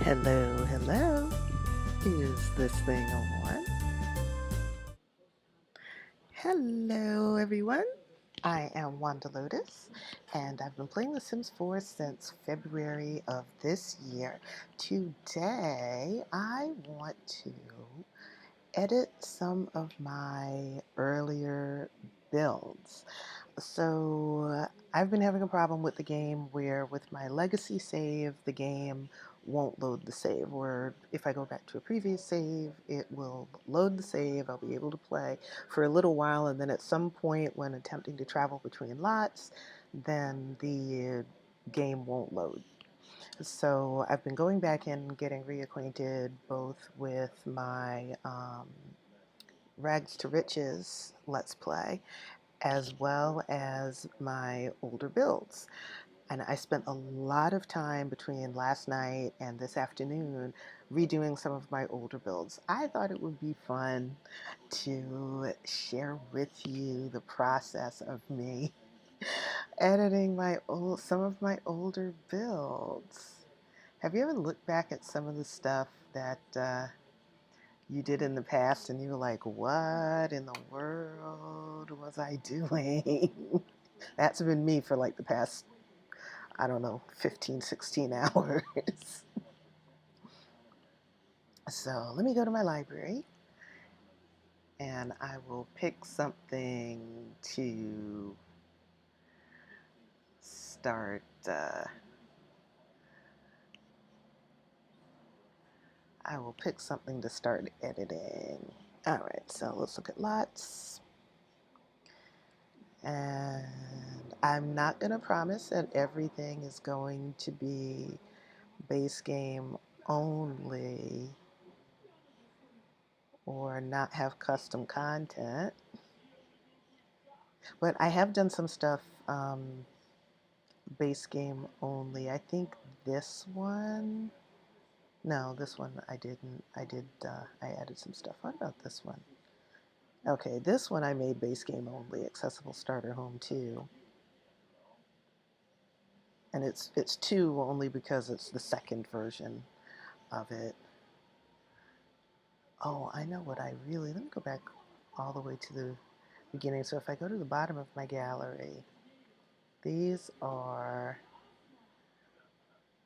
Hello, hello. Is this thing on? Hello, everyone. I am Wanda Lotus, and I've been playing The Sims 4 since February of this year. Today, I want to edit some of my earlier builds. So I've been having a problem with the game where with my legacy save, the game won't load the save, or if I go back to a previous save, it will load the save. I'll be able to play for a little while, and then at some point when attempting to travel between lots, then the game won't load. So I've been going back and getting reacquainted both with my Rags to Riches Let's Play as well as my older builds. And I spent a lot of time between last night and this afternoon redoing some of my older builds. I thought it would be fun to share with you the process of me editing some of my older builds. Have you ever looked back at some of the stuff that you did in the past and you were like, what in the world was I doing? That's been me for like the past, I don't know, 15, 16 hours. So let me go to my library and I will pick something to start. I will pick something to start editing. All right, so let's look at lots. And I'm not going to promise that everything is going to be base game only or not have custom content. But I have done some stuff base game only. I think this one, no, this one I didn't. I added some stuff. What about this one? Okay, this one I made base game only, accessible starter home 2. And it's 2 only because it's the second version of it. Oh, I know what I really, let me go back all the way to the beginning. So if I go to the bottom of my gallery, these are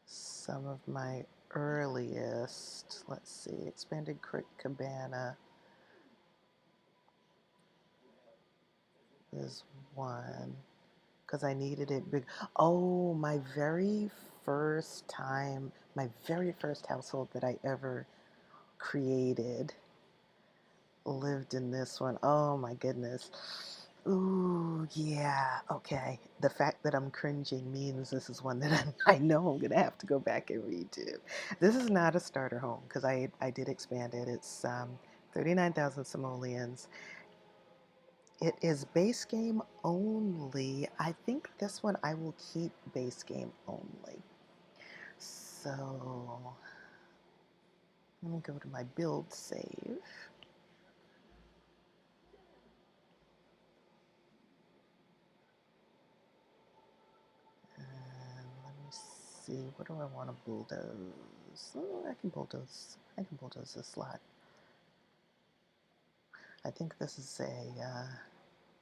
some of my earliest. Let's see, Expanded Crick Cabana is one because I needed it big. Oh, my very first time, my very first household that I ever created lived in this one. Oh my goodness. Ooh, yeah, okay. The fact that I'm cringing means this is one that I know I'm going to have to go back and redo. This is not a starter home because I did expand it. It's 39,000 simoleons. It is base game only. I think this one I will keep base game only. So let me go to my build save. And let me see, what do I want to bulldoze? Oh, I can bulldoze this lot. I think this is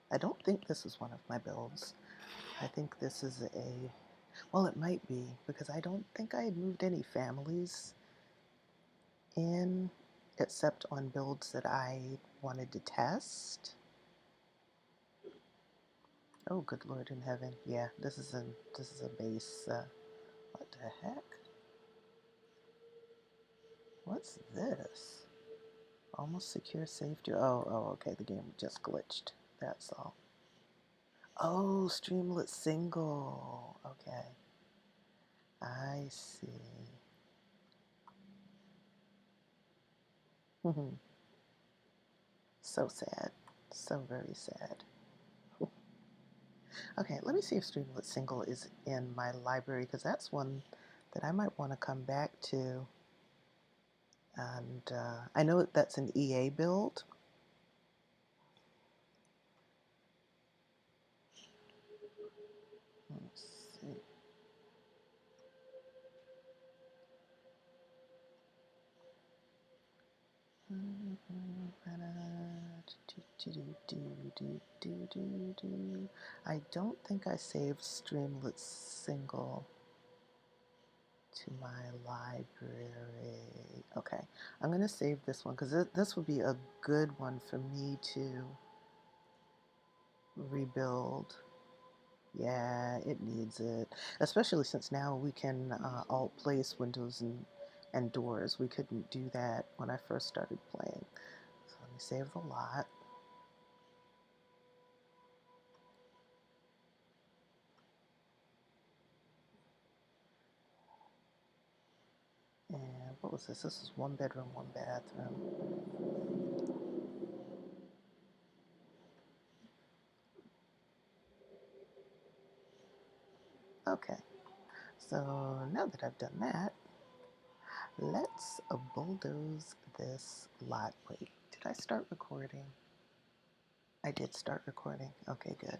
I don't think this is one of my builds. I think this is well, it might be, because I don't think I had moved any families in, except on builds that I wanted to test. Oh, good Lord in heaven. Yeah, this is a base, what the heck? What's this? Almost secure safety. Oh, okay, the game just glitched. That's all. Oh, Streamlit single. Okay. I see. So sad. So very sad. Okay, let me see if Streamlit single is in my library because that's one that I might want to come back to. And I know that's an EA build. Let's see. I don't think I saved Streamlit single to my library. Okay, I'm going to save this one because this would be a good one for me to rebuild. Yeah, it needs it, especially since now we can alt place windows and doors. We couldn't do that when I first started playing. So let me save the lot. And what was this? This is 1 bedroom, 1 bathroom. Okay, so now that I've done that, let's bulldoze this lot. Wait, did I start recording? I did start recording. Okay, good.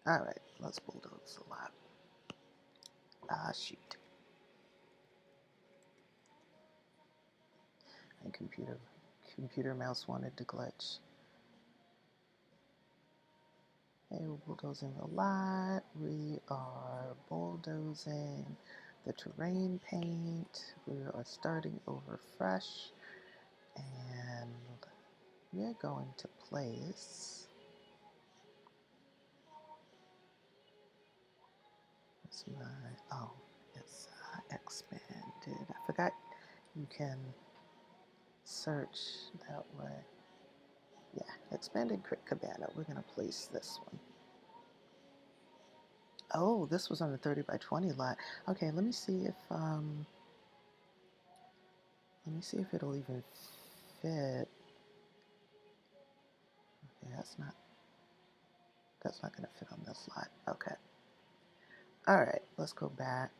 All right, let's bulldoze the lot. Ah, shoot. My computer mouse wanted to glitch. Hey, we're bulldozing the lot. We are bulldozing the terrain paint. We are starting over fresh. And we're going to place it's expanded. I forgot you can search that way. Yeah, Expanded Crick Cabana. We're going to place this one. Oh, this was on the 30 by 20 lot. Okay, let me see if it'll even fit. Okay, that's not going to fit on this lot. Okay. All right, let's go back.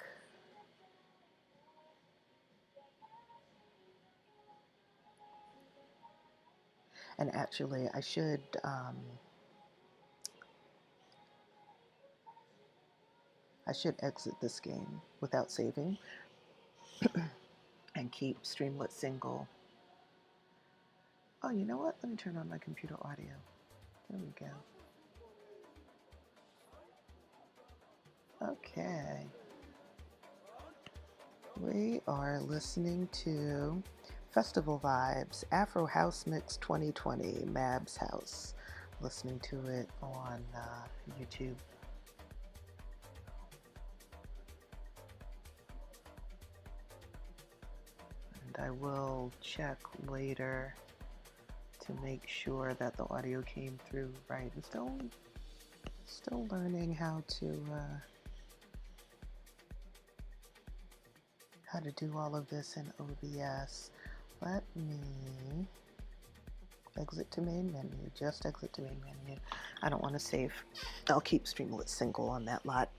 And actually, I should exit this game without saving and keep Streamlit single. Oh, you know what? Let me turn on my computer audio. There we go. Okay. We are listening to Festival Vibes, Afro House Mix 2020, Mab's House. Listening to it on YouTube. And I will check later to make sure that the audio came through right. I'm still learning how to do all of this in OBS. Let me exit to main menu, just exit to main menu. I don't want to save. I'll keep Streamlit single on that lot.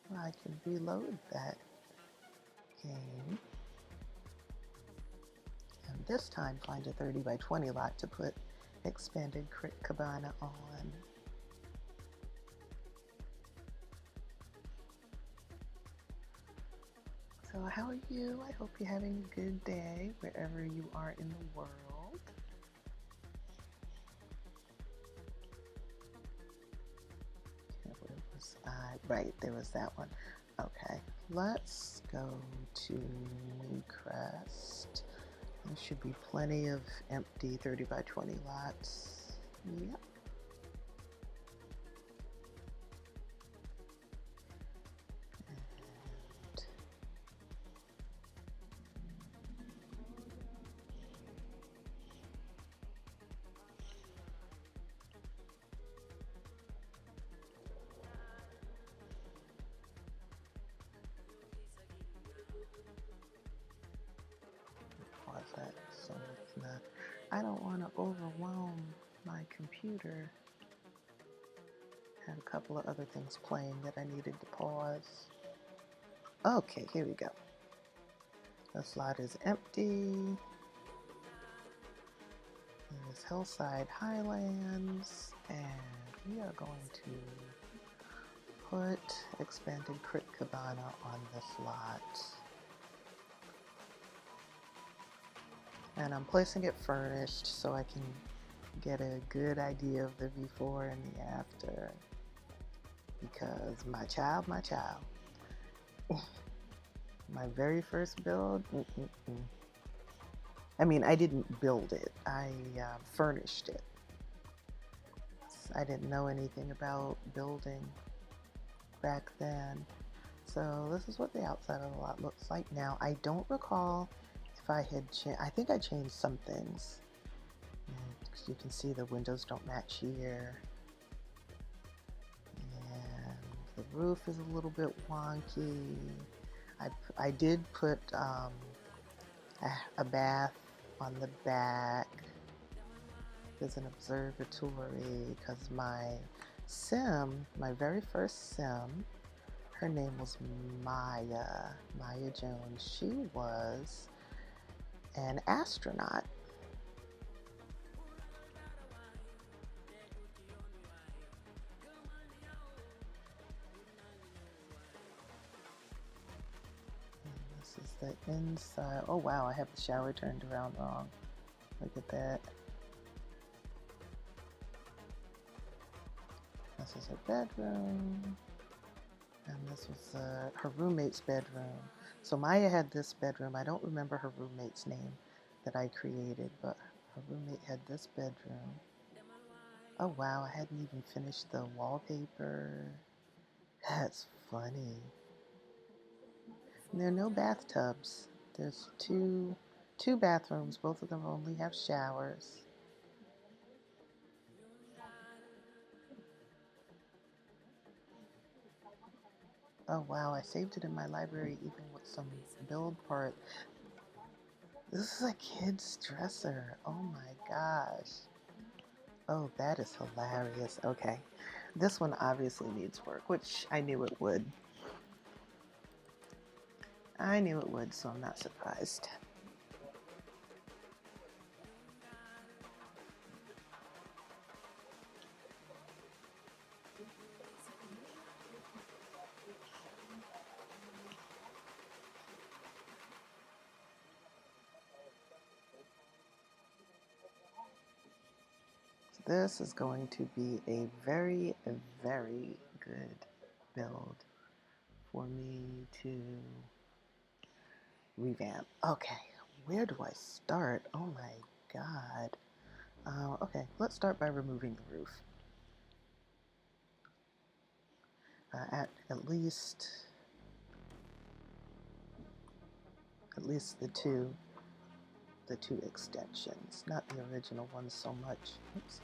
And I can reload that game. And this time find a 30 by 20 lot to put Expanded Crick Cabana on. So how are you? I hope you're having a good day wherever you are in the world. Where was I? Right, there was that one. Okay, let's go to Newcrest. There should be plenty of empty 30 by 20 lots. Yep. That so it's not. I don't want to overwhelm my computer. I had a couple of other things playing that I needed to pause. Okay, here we go. This lot is empty. There's Hillside Highlands, and we are going to put Expanded Crick Cabana on this lot. And I'm placing it furnished so I can get a good idea of the before and the after. Because my child, my very first build, I mean, I didn't build it, I furnished it. I didn't know anything about building back then. So this is what the outside of the lot looks like now. I don't recall if I had I think I changed some things. And you can see the windows don't match here. And the roof is a little bit wonky. I did put a bath on the back. There's an observatory because my very first sim, her name was Maya Jones. She was an astronaut. And this is the inside. Oh wow, I have the shower turned around wrong. Look at that. This is her bedroom. And this was her roommate's bedroom. So Maya had this bedroom. I don't remember her roommate's name that I created, but her roommate had this bedroom. Oh wow, I hadn't even finished the wallpaper. That's funny. And there are no bathtubs. There's two bathrooms. Both of them only have showers. Oh wow, I saved it in my library even with some build part. This is a kid's dresser. Oh my gosh. Oh, that is hilarious. Okay. This one obviously needs work, which I knew it would. I knew it would, so I'm not surprised. This is going to be a very, very good build for me to revamp. Okay, where do I start? Oh my god. Okay, let's start by removing the roof. At least the two extensions, not the original ones so much. Oops.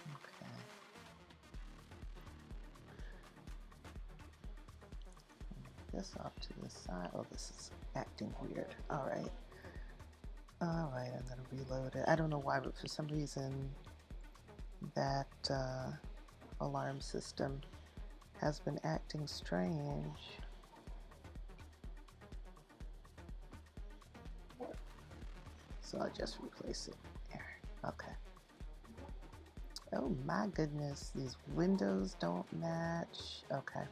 Okay. This off to the side. Oh, this is acting weird. All right, I'm gonna reload it. I don't know why, but for some reason that alarm system has been acting strange. So I'll just replace it. There. Okay. Oh my goodness, these windows don't match. Okay.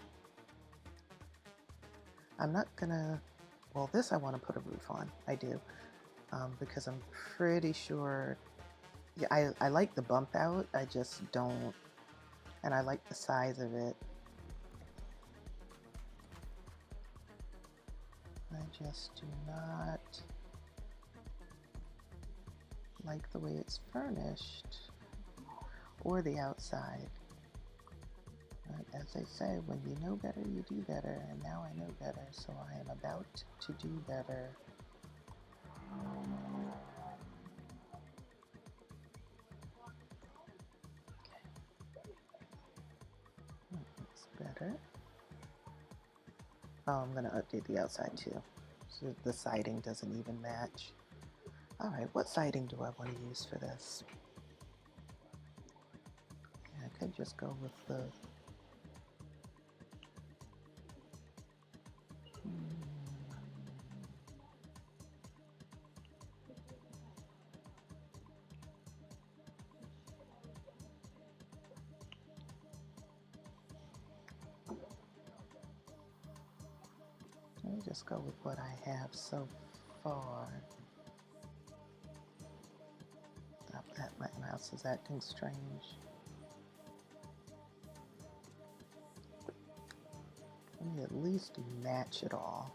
I'm not gonna, well, this I want to put a roof on. I do. Because I'm pretty sure, yeah, I like the bump out. I just don't, and I like the size of it. I just do not like the way it's furnished or the outside. But as they say, when you know better, you do better, and now I know better, so I am about to do better. That looks better. Oh, I'm going to update the outside too, so the siding doesn't even match. Alright, what siding do I want to use for this? Yeah, I could just go with the me just go with what I have so far. Stop that, my mouse is acting strange. Let me at least match it all.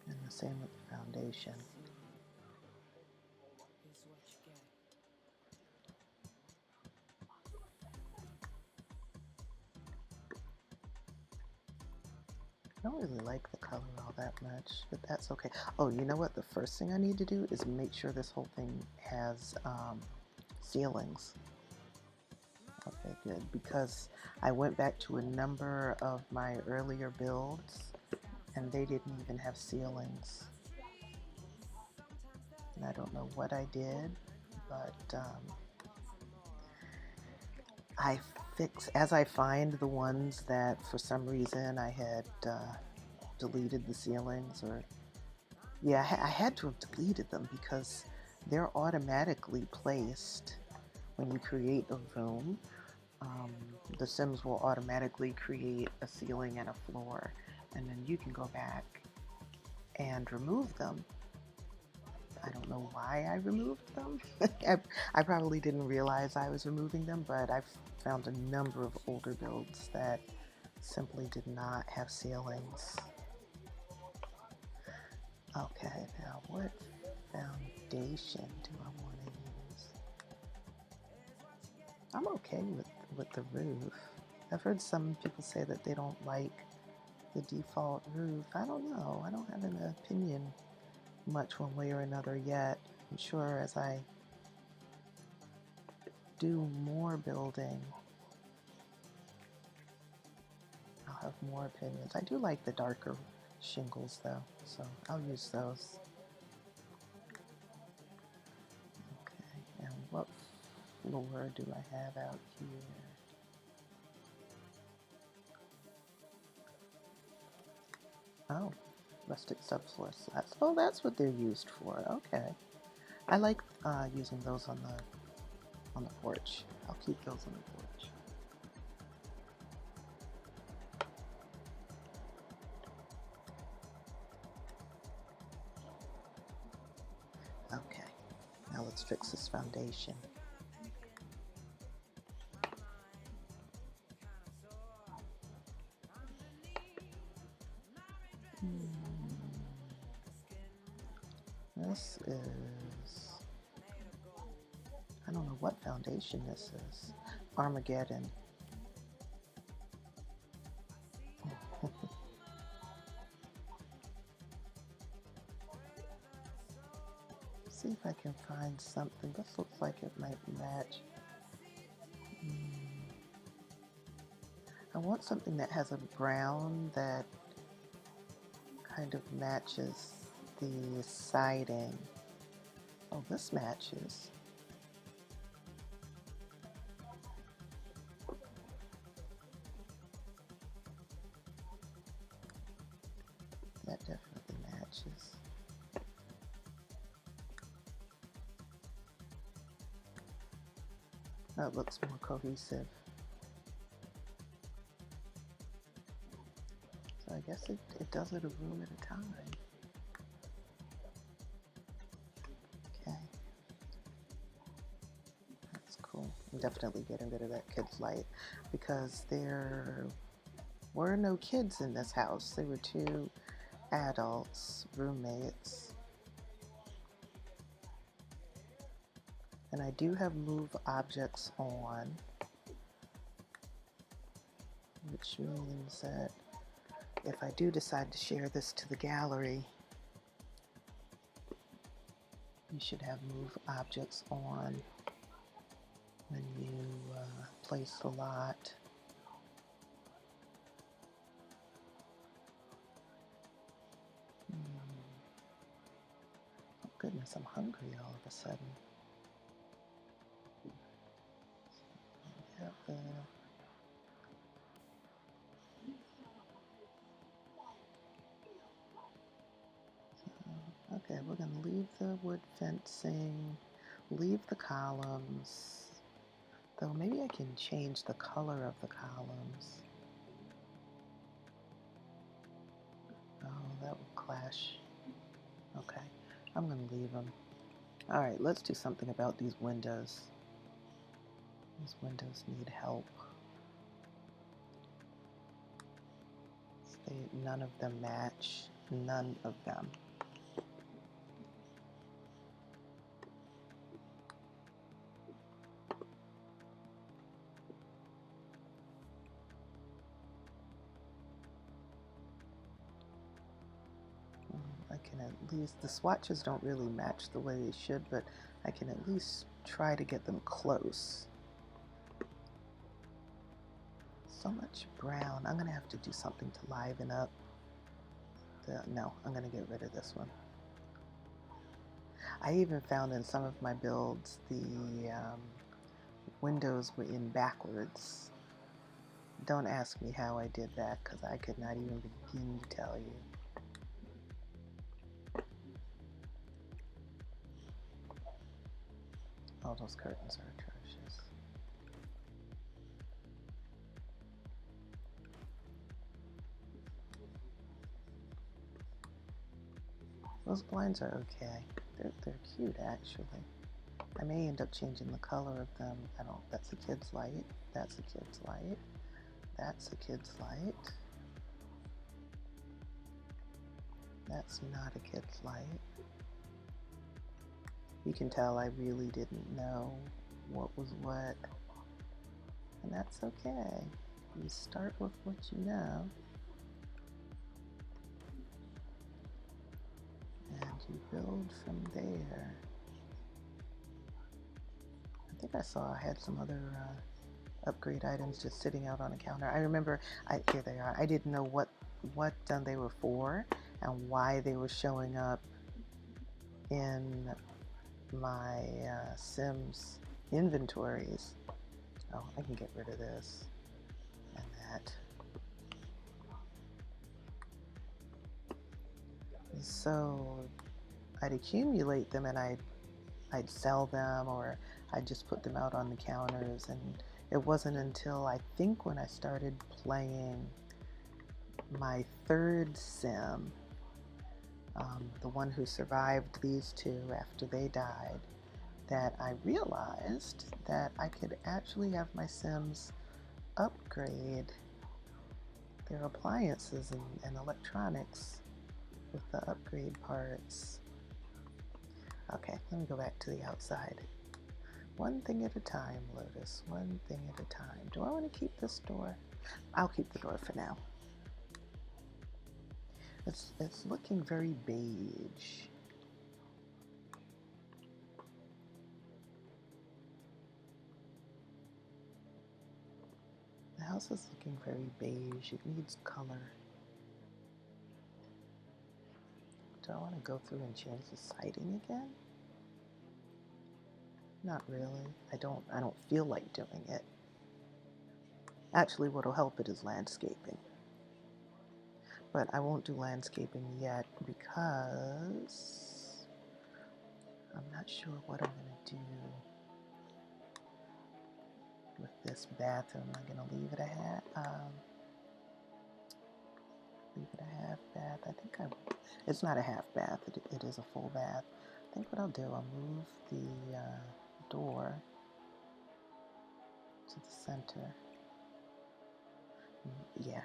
And the same with the foundation. I don't really like the color all that much, but that's okay. Oh, you know what? The first thing I need to do is make sure this whole thing has ceilings. Okay, good, because I went back to a number of my earlier builds and they didn't even have ceilings. And I don't know what I did, but as I find the ones that for some reason I had deleted the ceilings, or yeah, I had to have deleted them because they're automatically placed when you create a room. The Sims will automatically create a ceiling and a floor, and then you can go back and remove them. I don't know why I removed them. I probably didn't realize I was removing them, but I've found a number of older builds that simply did not have ceilings. Okay, now what foundation do I want to use? I'm okay with the roof. I've heard some people say that they don't like the default roof. I don't know. I don't have an opinion much one way or another yet. I'm sure as I do more building, I'll have more opinions. I do like the darker shingles though, so I'll use those. Okay, and what floor do I have out here? Oh, rustic subfloor slats. Oh, that's what they're used for. Okay, I like using those on the porch. I'll keep those on the porch. Okay, now let's fix this foundation. This is, I don't know what foundation this is. Armageddon. See if I can find something. This looks like it might match. I want something that has a brown that kind of matches the siding. Oh, this matches. That definitely matches. That looks more cohesive. So I guess it does it a room at a time. Okay. That's cool. I'm definitely getting rid of that kid's light because there were no kids in this house. There were two adults, roommates. And I do have move objects on, which means that if I do decide to share this to the gallery, you should have move objects on when you place the lot. Oh goodness, I'm hungry all of a sudden. Okay, we're going to leave the wood fencing, leave the columns, Though maybe I can change the color of the columns. Oh, that will clash. Okay, I'm going to leave them. All right, let's do something about these windows. These windows need help. None of them match. None of them. I can at least, the swatches don't really match the way they should, but I can at least try to get them close. So much brown. I'm going to have to do something to liven up. No, I'm going to get rid of this one. I even found in some of my builds the windows were in backwards. Don't ask me how I did that, because I could not even begin to tell you. Oh, those curtains are atrocious. Those blinds are okay. They're cute, actually. I may end up changing the color of them. That's a kid's light. That's a kid's light. That's a kid's light. That's not a kid's light. You can tell I really didn't know what was what. And that's okay. You start with what you know. And you build from there. I think I saw I had some other upgrade items just sitting out on a counter. I remember, here they are. I didn't know what they were for and why they were showing up in my Sims inventories. Oh, I can get rid of this and that. So I'd accumulate them and I'd sell them, or I'd just put them out on the counters. And it wasn't until I think when I started playing my third Sim, the one who survived these two after they died, that I realized that I could actually have my Sims upgrade their appliances and electronics with the upgrade parts. Okay, let me go back to the outside. One thing at a time, Lotus. One thing at a time. Do I want to keep this door? I'll keep the door for now. It's looking very beige. The house is looking very beige. It needs color. Do I want to go through and change the siding again? Not really. I don't feel like doing it. Actually, what'll help it is landscaping. But I won't do landscaping yet because I'm not sure what I'm going to do with this bathroom. Am I going to leave it a half bath? I think it's not a half bath. It is a full bath. I think what I'll do, I'll move the door to the center. Yeah.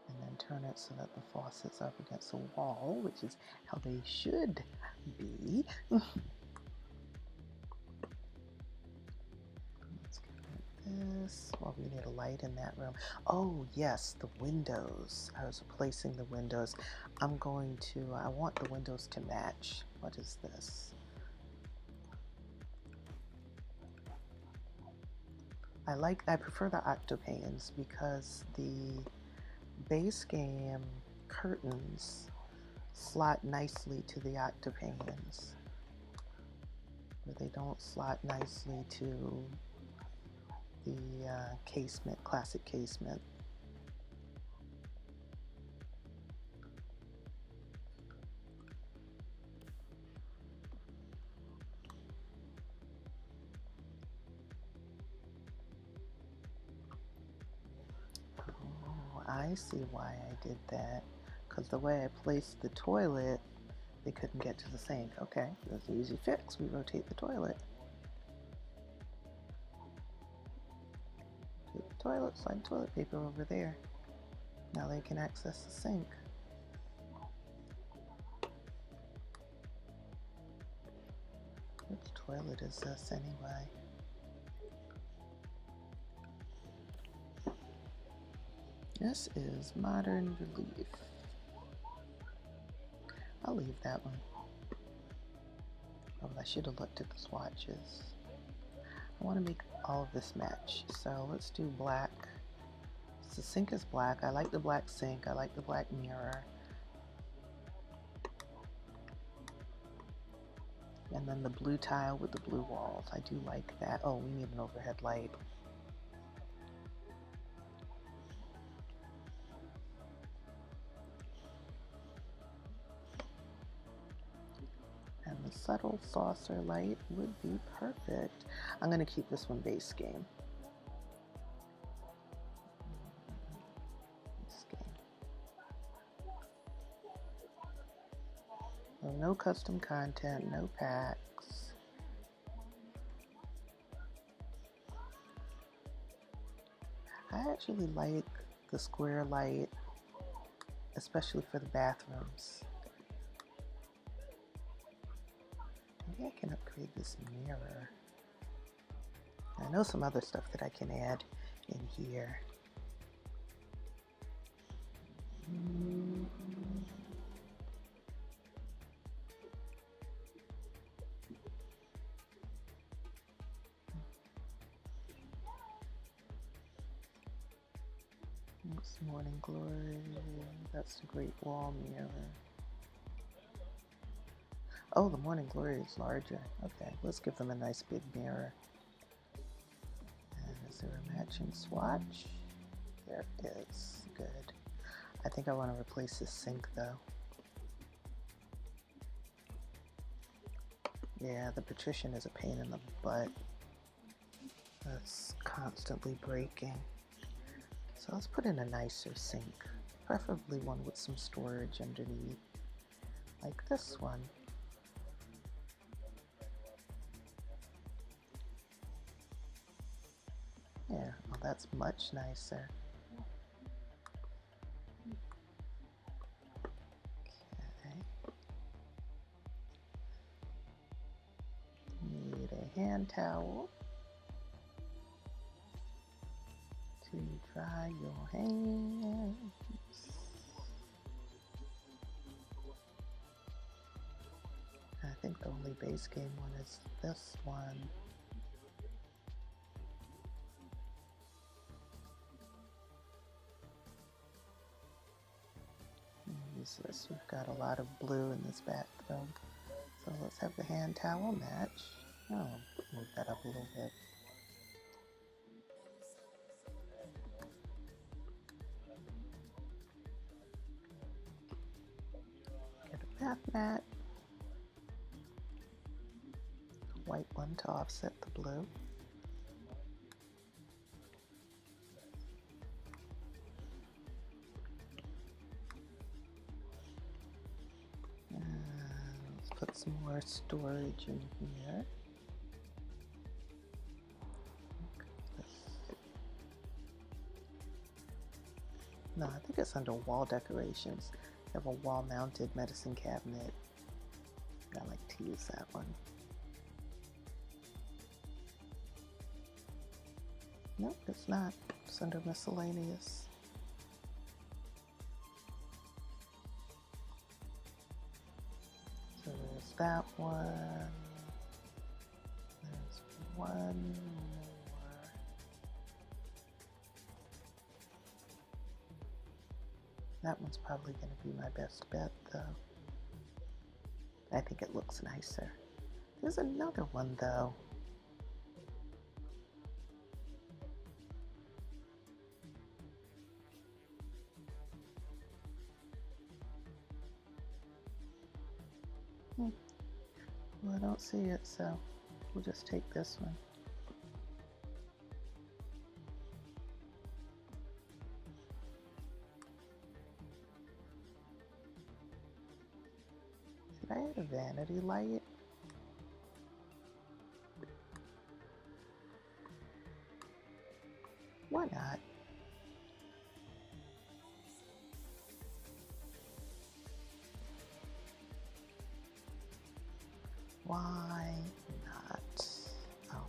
And then turn it so that the faucet's up against the wall, which is how they should be. Let's get rid of this. Well, we need a light in that room. Oh, yes, the windows. I was replacing the windows. I want the windows to match. What is this? I prefer the octopanes because the base game curtains slot nicely to the octopanes, but they don't slot nicely to the casement, classic casement. I see why I did that. Because the way I placed the toilet, they couldn't get to the sink. Okay, that's an easy fix. We rotate the toilet. Take the toilet, slide toilet paper over there. Now they can access the sink. Which toilet is this anyway? This is Modern Relief. I'll leave that one. Oh, I should have looked at the swatches. I want to make all of this match, so let's do black. So the sink is black. I like the black sink. I like the black mirror. And then the blue tile with the blue walls. I do like that. Oh, we need an overhead light. And the subtle saucer light would be perfect. I'm going to keep this one base game. So no custom content, no packs. I actually like the square light, especially for the bathrooms. Maybe I can upgrade this mirror. I know some other stuff that I can add in here. It's Morning Glory. That's the Great Wall mirror. Oh, the Morning Glory is larger. Okay, let's give them a nice big mirror. And is there a matching swatch? There is. Good. I think I want to replace this sink though. Yeah, the Patrician is a pain in the butt. That's constantly breaking. So let's put in a nicer sink, preferably one with some storage underneath, like this one. Yeah, well, that's much nicer. Okay. Need a hand towel to dry your hands. I think the only base game one is this one. Use this. We've got a lot of blue in this bathroom. So let's have the hand towel match. Oh, move that up a little bit. Get a bath mat. A white one to offset the blue. Put some more storage in here. No, I think it's under wall decorations. I have a wall-mounted medicine cabinet. I like to use that one. Nope, it's not. It's under miscellaneous. So there's that one. There's one more. That one's probably going to be my best bet, though. I think it looks nicer. There's another one, though. Well, I don't see it, so we'll just take this one. I add a vanity light? Why not? Why not? Oh,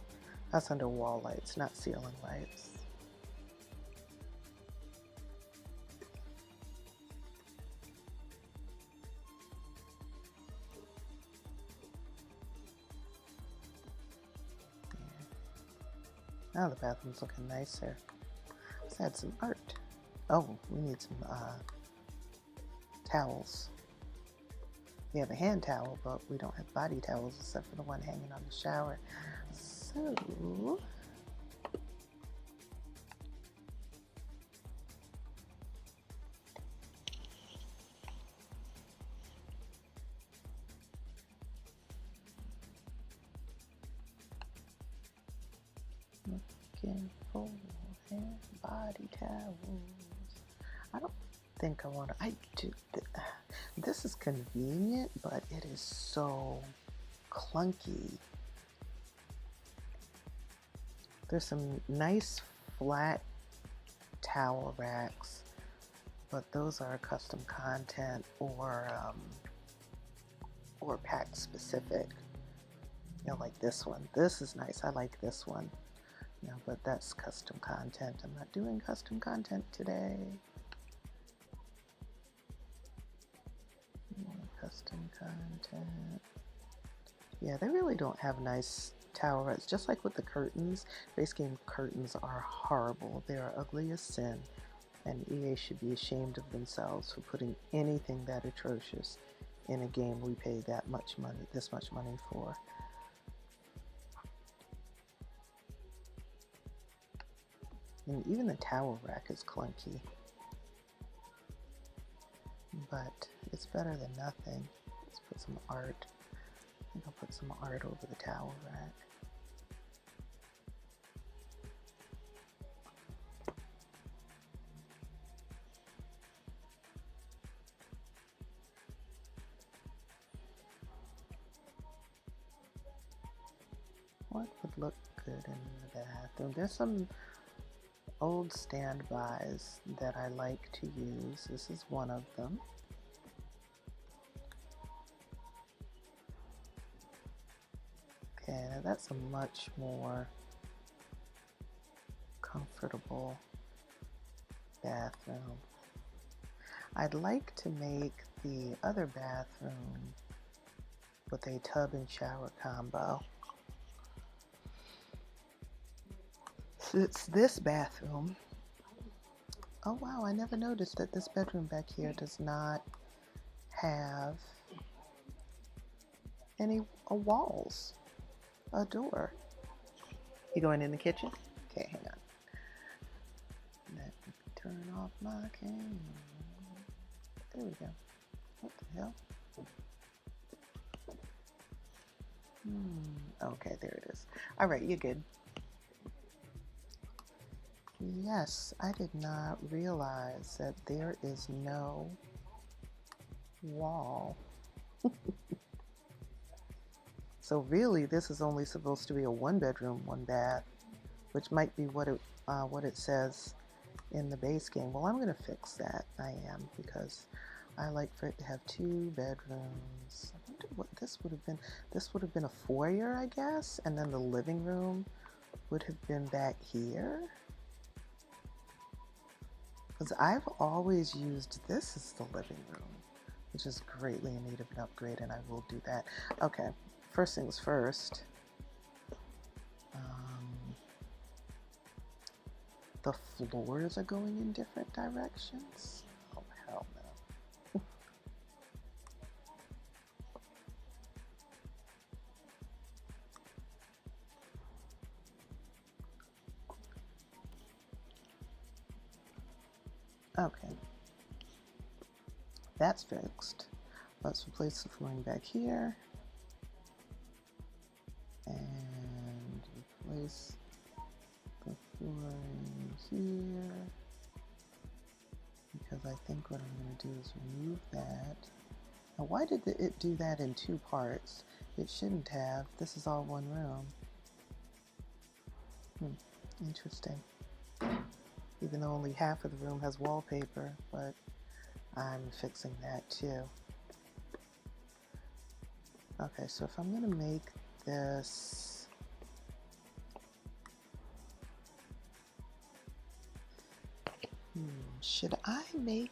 that's under wall lights, not ceiling lights. Now the bathroom's looking nicer. Let's add some art. Oh, we need some towels. We have a hand towel, but we don't have body towels except for the one hanging on the shower. So looking for hand body towels. I don't think I want to. I do. This is convenient, but it is so clunky. There's some nice flat towel racks, but those are custom content or pack specific. You know, like this one. This is nice. I like this one. You know, but that's custom content. I'm not doing custom content today. Custom content. Yeah, they really don't have nice towel racks. Just like with the curtains, base game curtains are horrible. They are ugly as sin, and EA should be ashamed of themselves for putting anything that atrocious in a game we pay that much money, this much money for. And even the towel rack is clunky, but it's better than nothing. Let's put some art. I think I'll put some art over the towel rack. What would look good in the bathroom? There's some old standbys that I like to use. This is one of them. Okay, that's a much more comfortable bathroom. I'd like to make the other bathroom with a tub and shower combo. It's this bathroom. Oh wow, I never noticed that this bedroom back here does not have any walls, a door. You going in the kitchen? Okay, hang on. Let me turn off my camera. There we go. What the hell? Okay, there it is. All right, you're good. Yes, I did not realize that there is no wall. So really, this is only supposed to be a one bedroom, one bath, which might be what it says in the base game. Well, I'm gonna fix that. I am, because I like for it to have 2 bedrooms. I wonder what this would have been. This would have been a foyer, I guess, and then the living room would have been back here. Because I've always used this as the living room, which is greatly in need of an upgrade, and I will do that. Okay, first things first. The floors are going in different directions. Oh, hell no. Okay, that's fixed. Let's replace the flooring back here and replace the flooring here, because I think what I'm going to do is remove that Now, why did it do that in two parts? It shouldn't have. This is all one room. Interesting. Even though only half of the room has wallpaper, but I'm fixing that too. Okay, so if I'm going to make this should I make...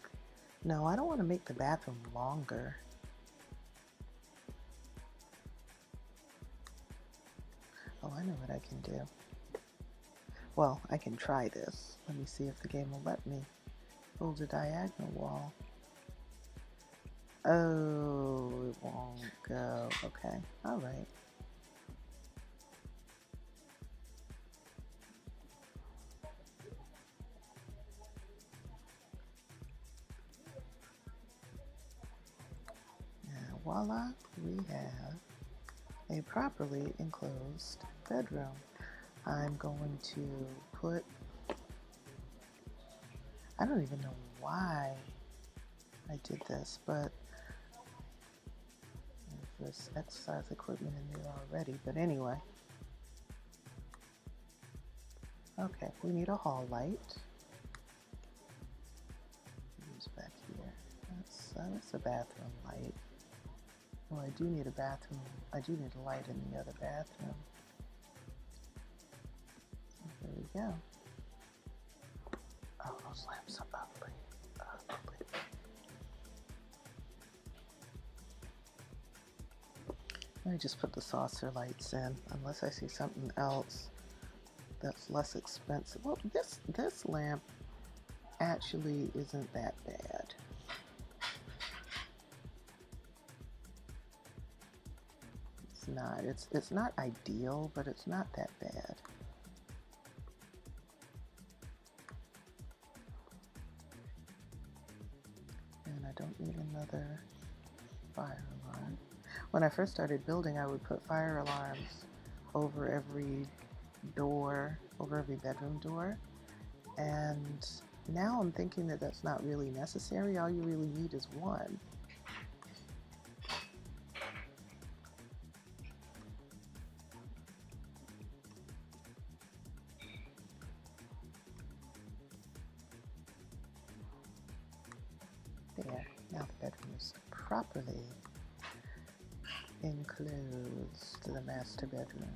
No, I don't want to make the bathroom longer. Oh, I know what I can do. Well, I can try this. Let me see if the game will let me build a diagonal wall. Oh, it won't go. Okay, all right. Now, voila, we have a properly enclosed bedroom. I'm going to put... I don't even know why I did this, but there's exercise equipment in there already. But anyway. Okay, we need a hall light. Who's back here? That's a bathroom light. Oh, I do need a bathroom. I do need a light in the other bathroom. There we go. Oh, those lamps are ugly. Ugly. Let me just put the saucer lights in, unless I see something else that's less expensive. Well, this lamp actually isn't that bad. It's not. It's not ideal, but it's not that bad. And I don't need another fire alarm. When I first started building, I would put fire alarms over every door, over every bedroom door. And now I'm thinking that that's not really necessary. All you really need is one. There, now the bedroom is properly enclosed to the master bedroom.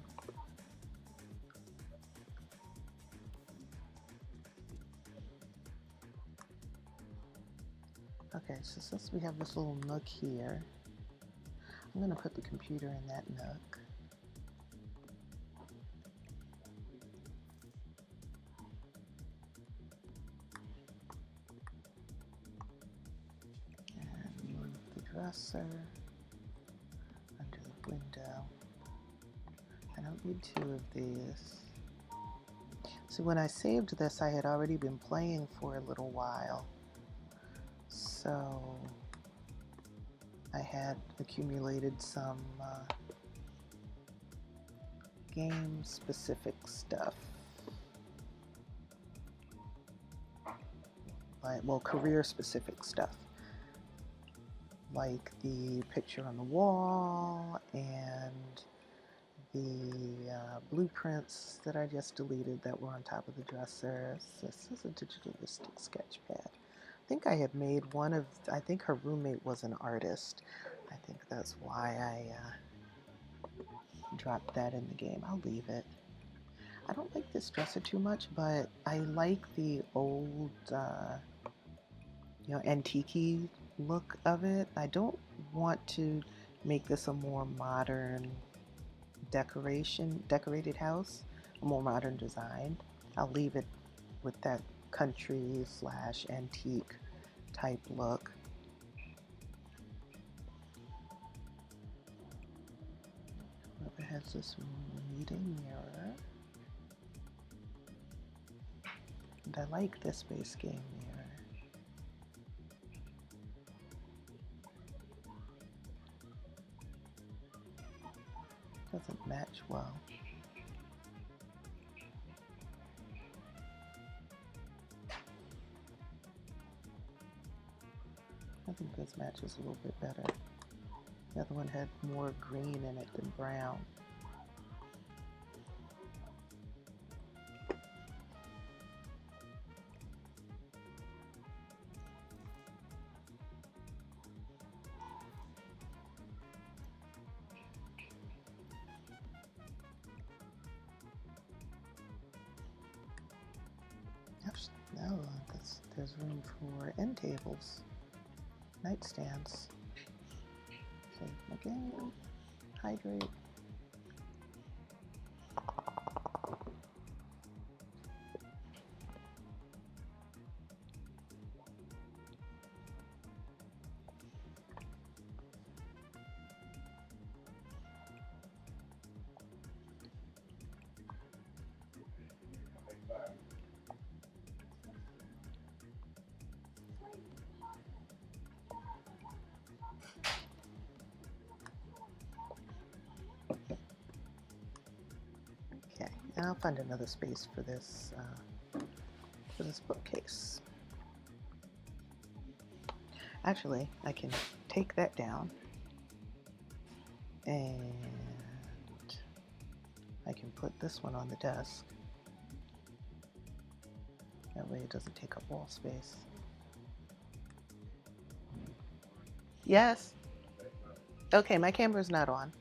Okay, so since we have this little nook here, I'm going to put the computer in that nook. And move the dresser under the window. I don't need two of these. So when I saved this, I had already been playing for a little while. So I had accumulated some game-specific stuff. Well, career-specific stuff. Like the picture on the wall and the blueprints that I just deleted that were on top of the dresser. This is a digitalistic sketch pad. I think I had made one of, I think her roommate was an artist. I think that's why I dropped that in the game. I'll leave it. I don't like this dresser too much, but I like the old, antique look of it. I don't want to make this a more modern decorated house, a more modern design. I'll leave it with that country / antique type look. It has this reading mirror. And I like this base game mirror. Doesn't match well. I think this matches a little bit better. The other one had more green in it than brown. Actually, no, there's room for end tables, nightstands. Save my game, hydrate. Okay, and I'll find another space for this bookcase. Actually, I can take that down and I can put this one on the desk. That way it doesn't take up wall space. Yes. Okay, my camera's not on.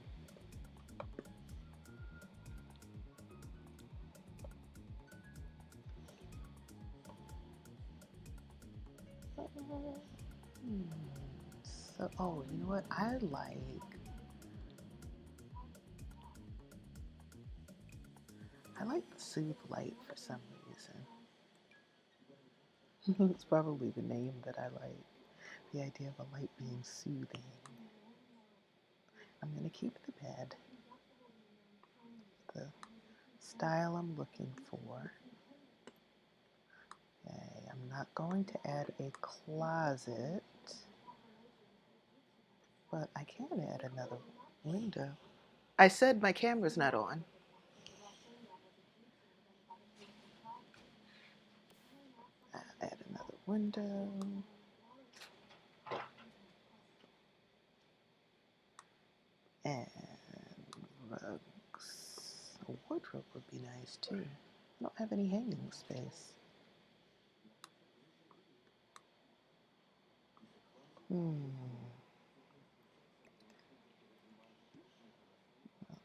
So, oh, you know what? I like the soothe light for some reason. It's probably the name that I like. The idea of a light being soothing. I'm going to keep the bed. The style I'm looking for. Okay, I'm not going to add a closet, but I can add another window. I said my camera's not on. Add another window. And rugs. A wardrobe would be nice too. I don't have any hanging space.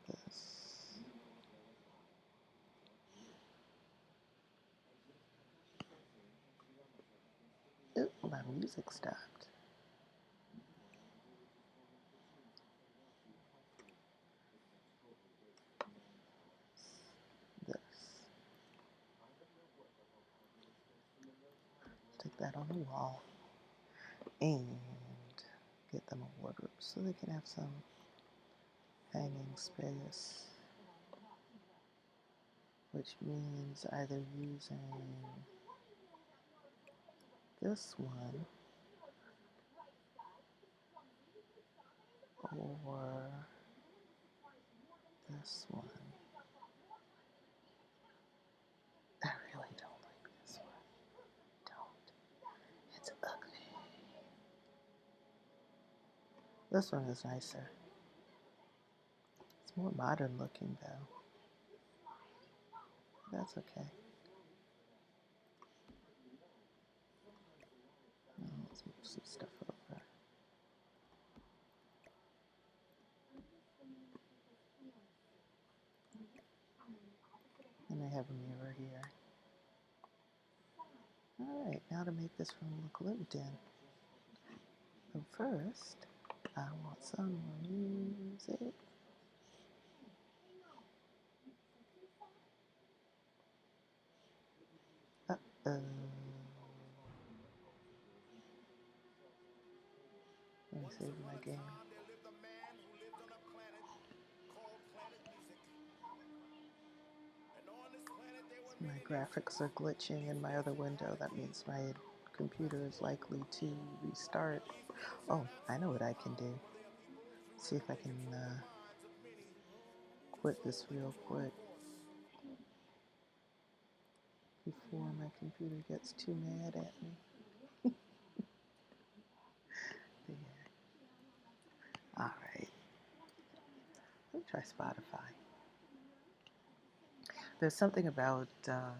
This. Ooh, my music stopped. This. Stick that on the wall. And get them a wardrobe so they can have some hanging space. Which means either using this one or this one. I really don't like this one. Don't. It's ugly. This one is nicer. It's more modern looking though. That's okay. Let's move some stuff over. And I have a mirror here. Alright, now to make this room look lived in. So first, I want some music. Uh-oh. Let me save my game. My graphics are glitching in my other window. That means my computer is likely to restart. Oh, I know what I can do. See if I can quit this real quick before my computer gets too mad at me. There. Alright. Try Spotify. There's something about the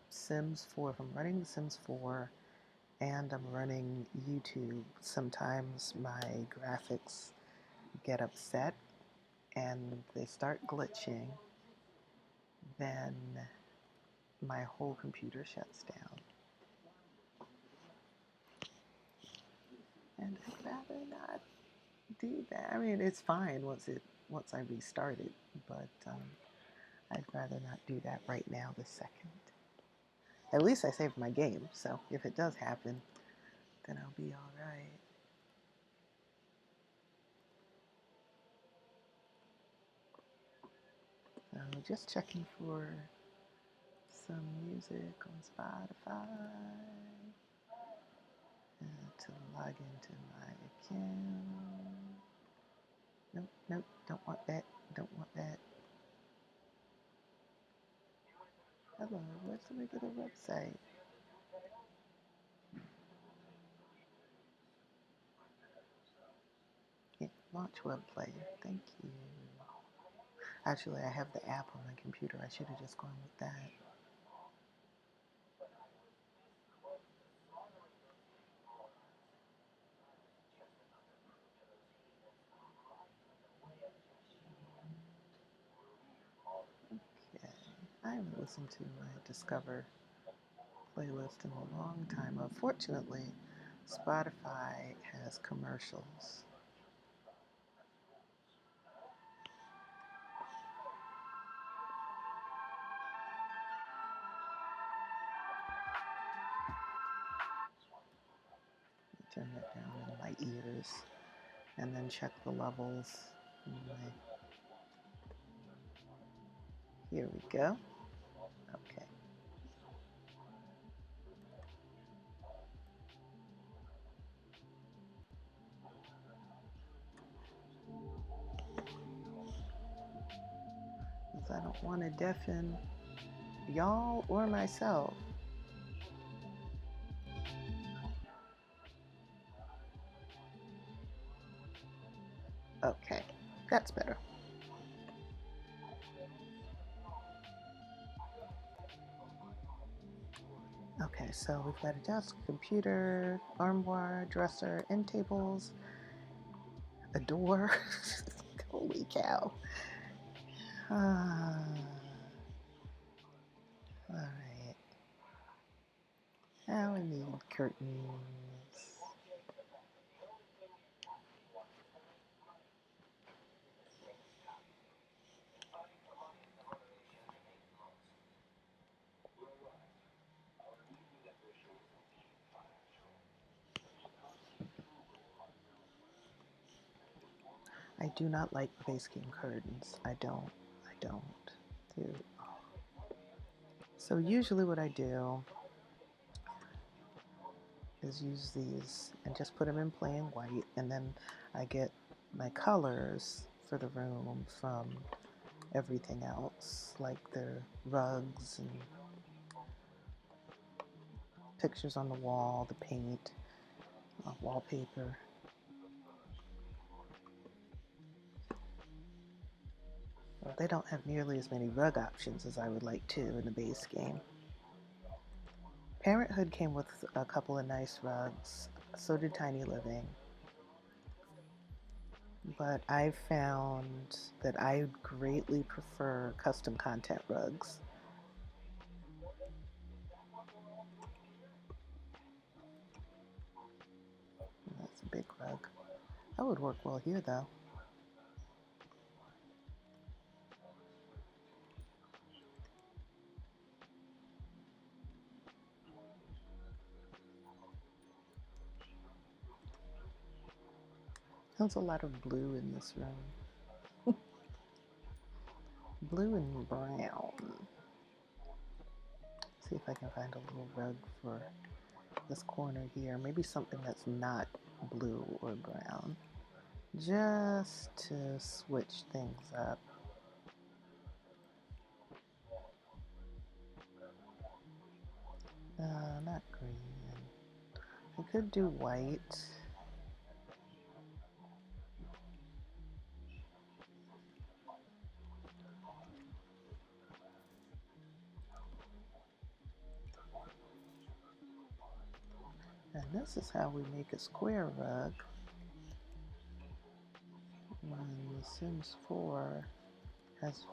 Sims 4. If I'm running The Sims 4 and I'm running YouTube, sometimes my graphics get upset and they start glitching, then my whole computer shuts down. And I'd rather not do that. I mean, it's fine once I restart it, but I'd rather not do that right now this second. At least I saved my game, so if it does happen, then I'll be all right. Just checking for some music on Spotify to log into my account. Nope, nope, don't want that, don't want that. Hello, where's the regular website? Yeah, launch web player, thank you. Actually, I have the app on my computer. I should have just gone with that. Okay, I haven't listened to my Discover playlist in a long time. Unfortunately, Spotify has commercials. Turn that down in my ears and then check the levels. Anyway, here we go. Okay. Because I don't want to deafen y'all or myself. Okay, that's better. Okay, so we've got a desk, computer, armoire, dresser, end tables, a door. Holy cow. All right. Now I need curtains. I do not like base game curtains. I don't. Dude. So usually what I do is use these and just put them in plain white, and then I get my colors for the room from everything else, like the rugs and pictures on the wall, the paint, wallpaper. Well, they don't have nearly as many rug options as I would like to in the base game. Parenthood came with a couple of nice rugs, so did Tiny Living. But I found that I greatly prefer custom content rugs. That's a big rug. That would work well here, though. There's a lot of blue in this room. Blue and brown. See if I can find a little rug for this corner here. Maybe something that's not blue or brown. Just to switch things up. Not green. I could do white. And this is how we make a square rug when The Sims 4 has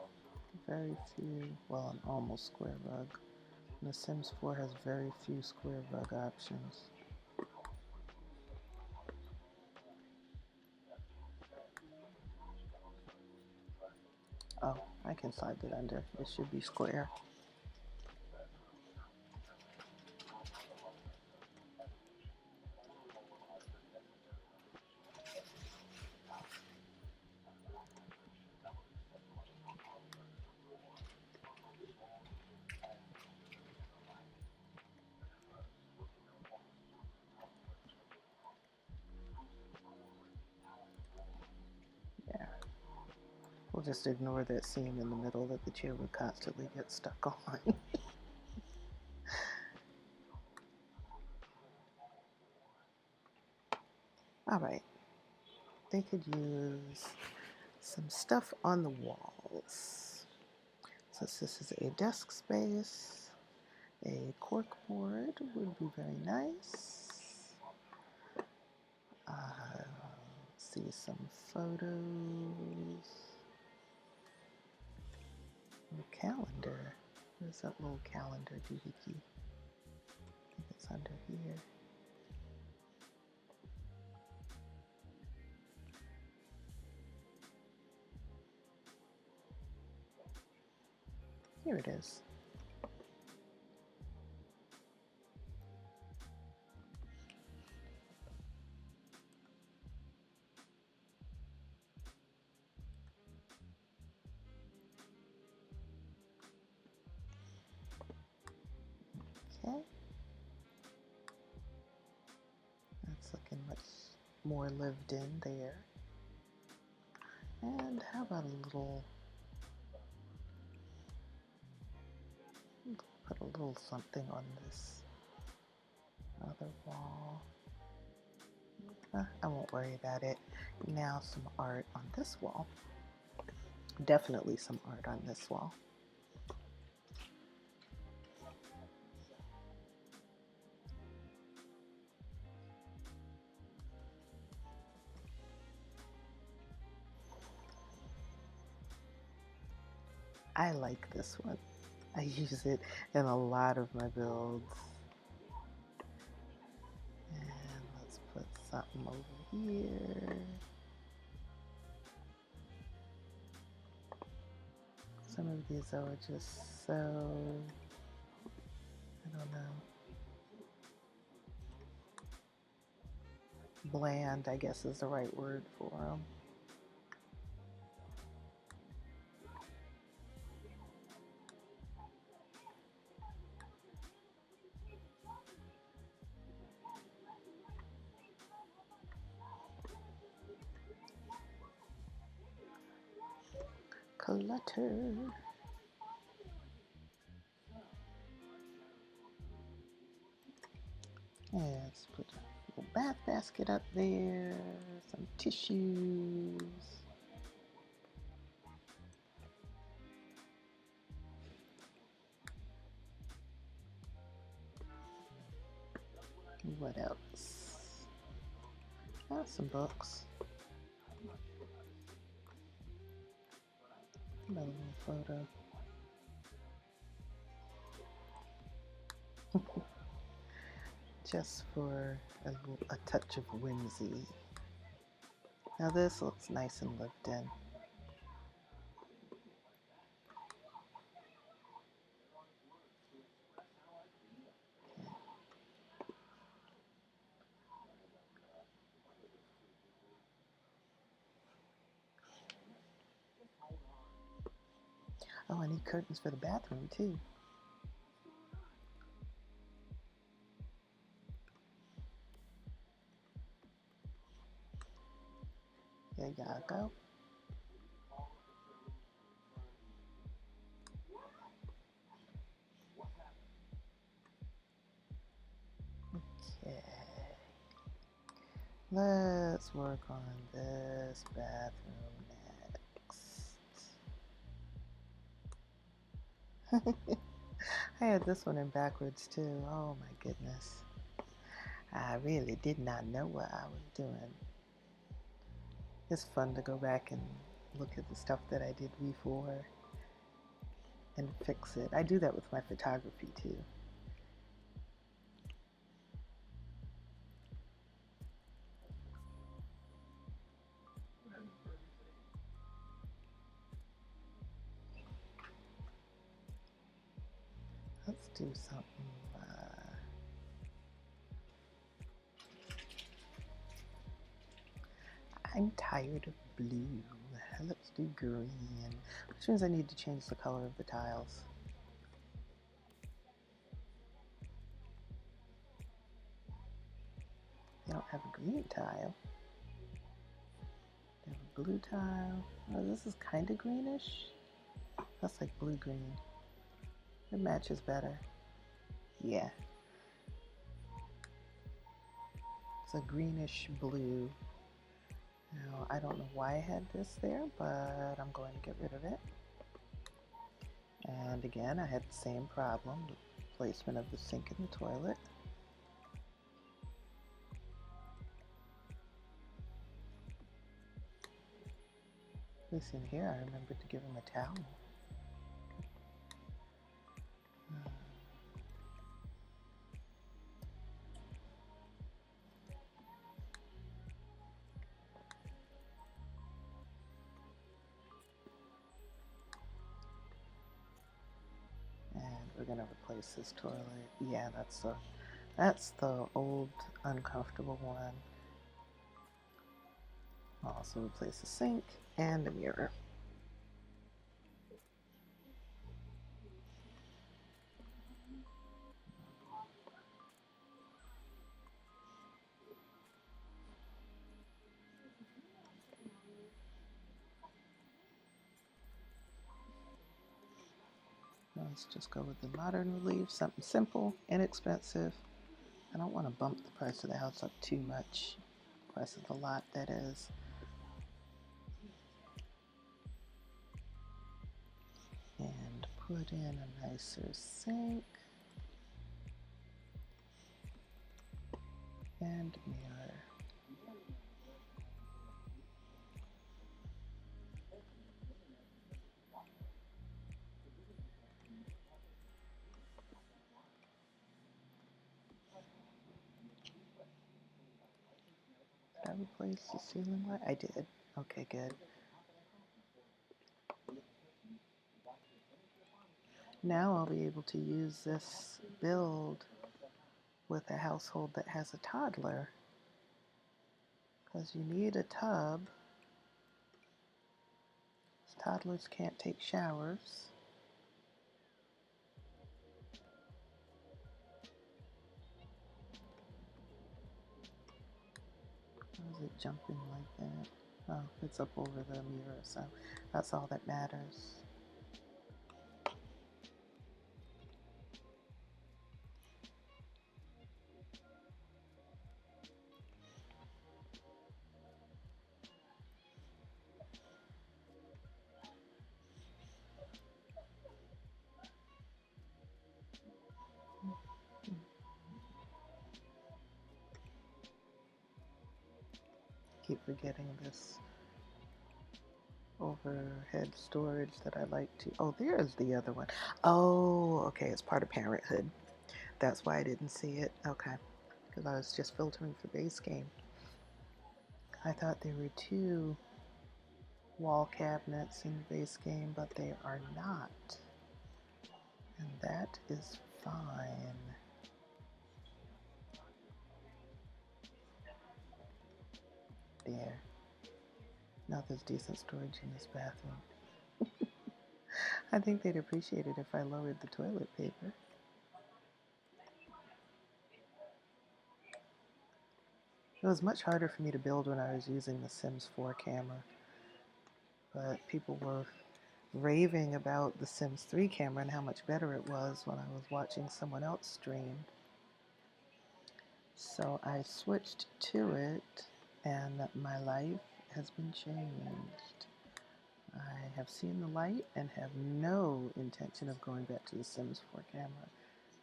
very few, well, an almost square rug. The Sims 4 has very few square rug options. Oh, I can slide it under. It should be square. Yeah. We'll just ignore that seam in the middle that the chair would constantly get stuck on. All right. They could use some stuff on the walls. Since this is a desk space, a cork board would be very nice. See some photos. A calendar. Where's that little calendar doohickey? I think it's under here. Here it is. Okay. That's looking much more lived in there. And how about a little, put a little something on this other wall. I won't worry about it. Now some art on this wall. Definitely some art on this wall. I like this one. I use it in a lot of my builds. And let's put something over here. Some of these are just so, I don't know, bland, I guess is the right word for them. Clutter. Let's put a little bath basket up there, some tissues. What else? Oh, some books. Another little photo. Just for a touch of whimsy. Now this looks nice and lived in. Oh, I need curtains for the bathroom too. There y'all go. Okay. Let's work on this bathroom next. I had this one in backwards too. Oh my goodness. I really did not know what I was doing. It's fun to go back and look at the stuff that I did before and fix it. I do that with my photography too. Let's do something. I'm tired of blue. Let's do green, which means I need to change the color of the tiles. They don't have a green tile. They have a blue tile. Oh, this is kind of greenish. That's like blue-green. It matches better. Yeah. It's a greenish blue. Now, I don't know why I had this there, but I'm going to get rid of it. And again, I had the same problem, the placement of the sink and the toilet. At least in here, I remembered to give him a towel. And we're gonna replace this toilet. Yeah, that's the old uncomfortable one. I'll also replace the sink and the mirror. Let's just go with the modern relief, something simple, inexpensive. I don't want to bump the price of the house up too much. Price of the lot, that is. And put in a nicer sink and mirror. Did I replace the ceiling light? I did. Okay, good. Now I'll be able to use this build with a household that has a toddler, because you need a tub. Toddlers can't take showers. Why is it jumping like that? Oh, it's up over the mirror, so that's all that matters. Keep forgetting this overhead storage that I like to. Oh, there's the other one. Oh, okay, it's part of Parenthood. That's why I didn't see it. Okay, because I was just filtering for base game. I thought there were two wall cabinets in base game, but they are not. And that is fine. There. Now there's decent storage in this bathroom. I think they'd appreciate it if I lowered the toilet paper. It was much harder for me to build when I was using the Sims 4 camera, but people were raving about the Sims 3 camera and how much better it was when I was watching someone else stream. So I switched to it, and my life has been changed. I have seen the light and have no intention of going back to the Sims 4 camera.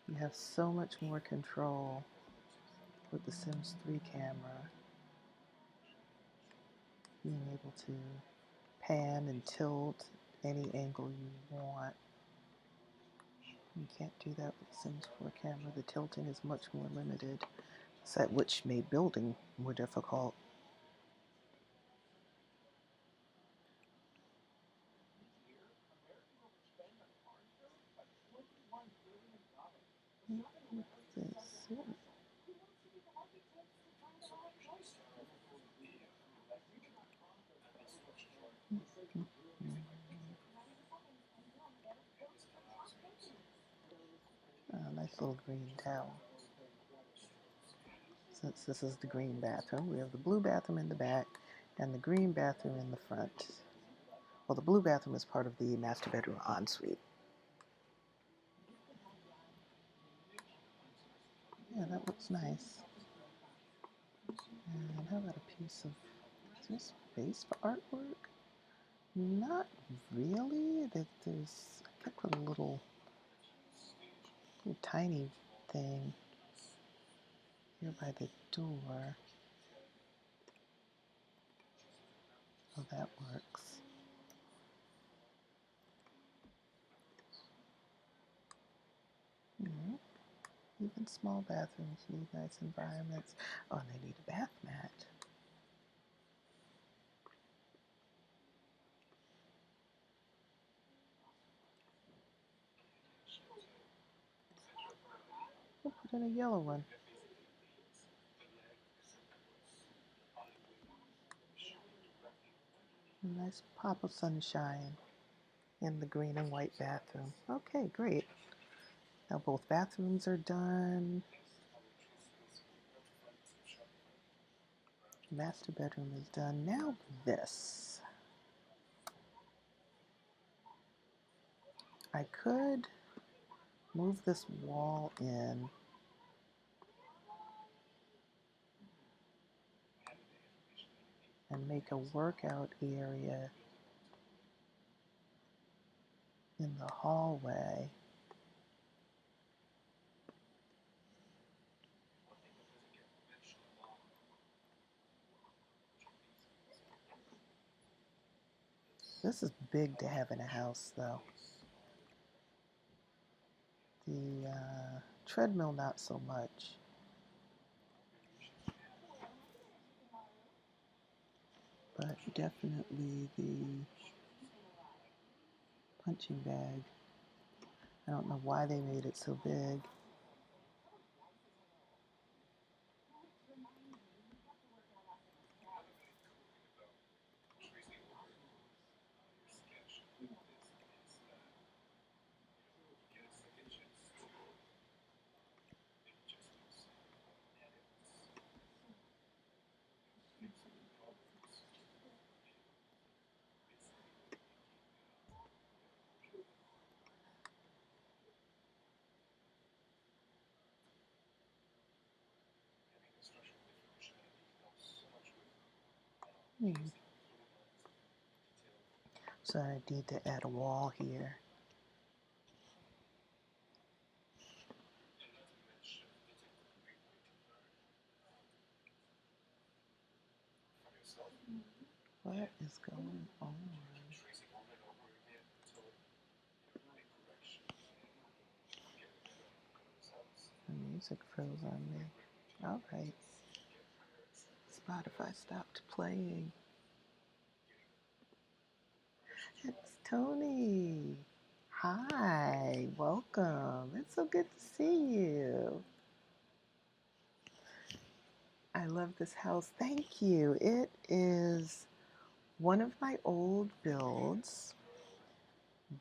You have so much more control. with the Sims 3 camera, being able to pan and tilt any angle you want. You can't do that with the Sims 4 camera. The tilting is much more limited, which made building more difficult. This. Nice little green towel. Since this is the green bathroom, we have the blue bathroom in the back and the green bathroom in the front. Well, the blue bathroom is part of the master bedroom ensuite. Yeah, that looks nice. And how about a piece of, is there space for artwork? Not really. There's, I could put a little tiny thing here by the door. So that works. Even small bathrooms need nice environments. Oh, and they need a bath mat. We'll put in a yellow one. A nice pop of sunshine in the green and white bathroom. Okay, great. Now both bathrooms are done. Master bedroom is done. Now this. I could move this wall in and make a workout area in the hallway. This is big to have in a house, though. The treadmill, not so much. But definitely the punching bag. I don't know why they made it so big. So I need to add a wall here. What is going on? The music froze on me. All right. Spotify stopped playing. It's Tony. Hi, welcome. It's so good to see you. I love this house. Thank you. It is one of my old builds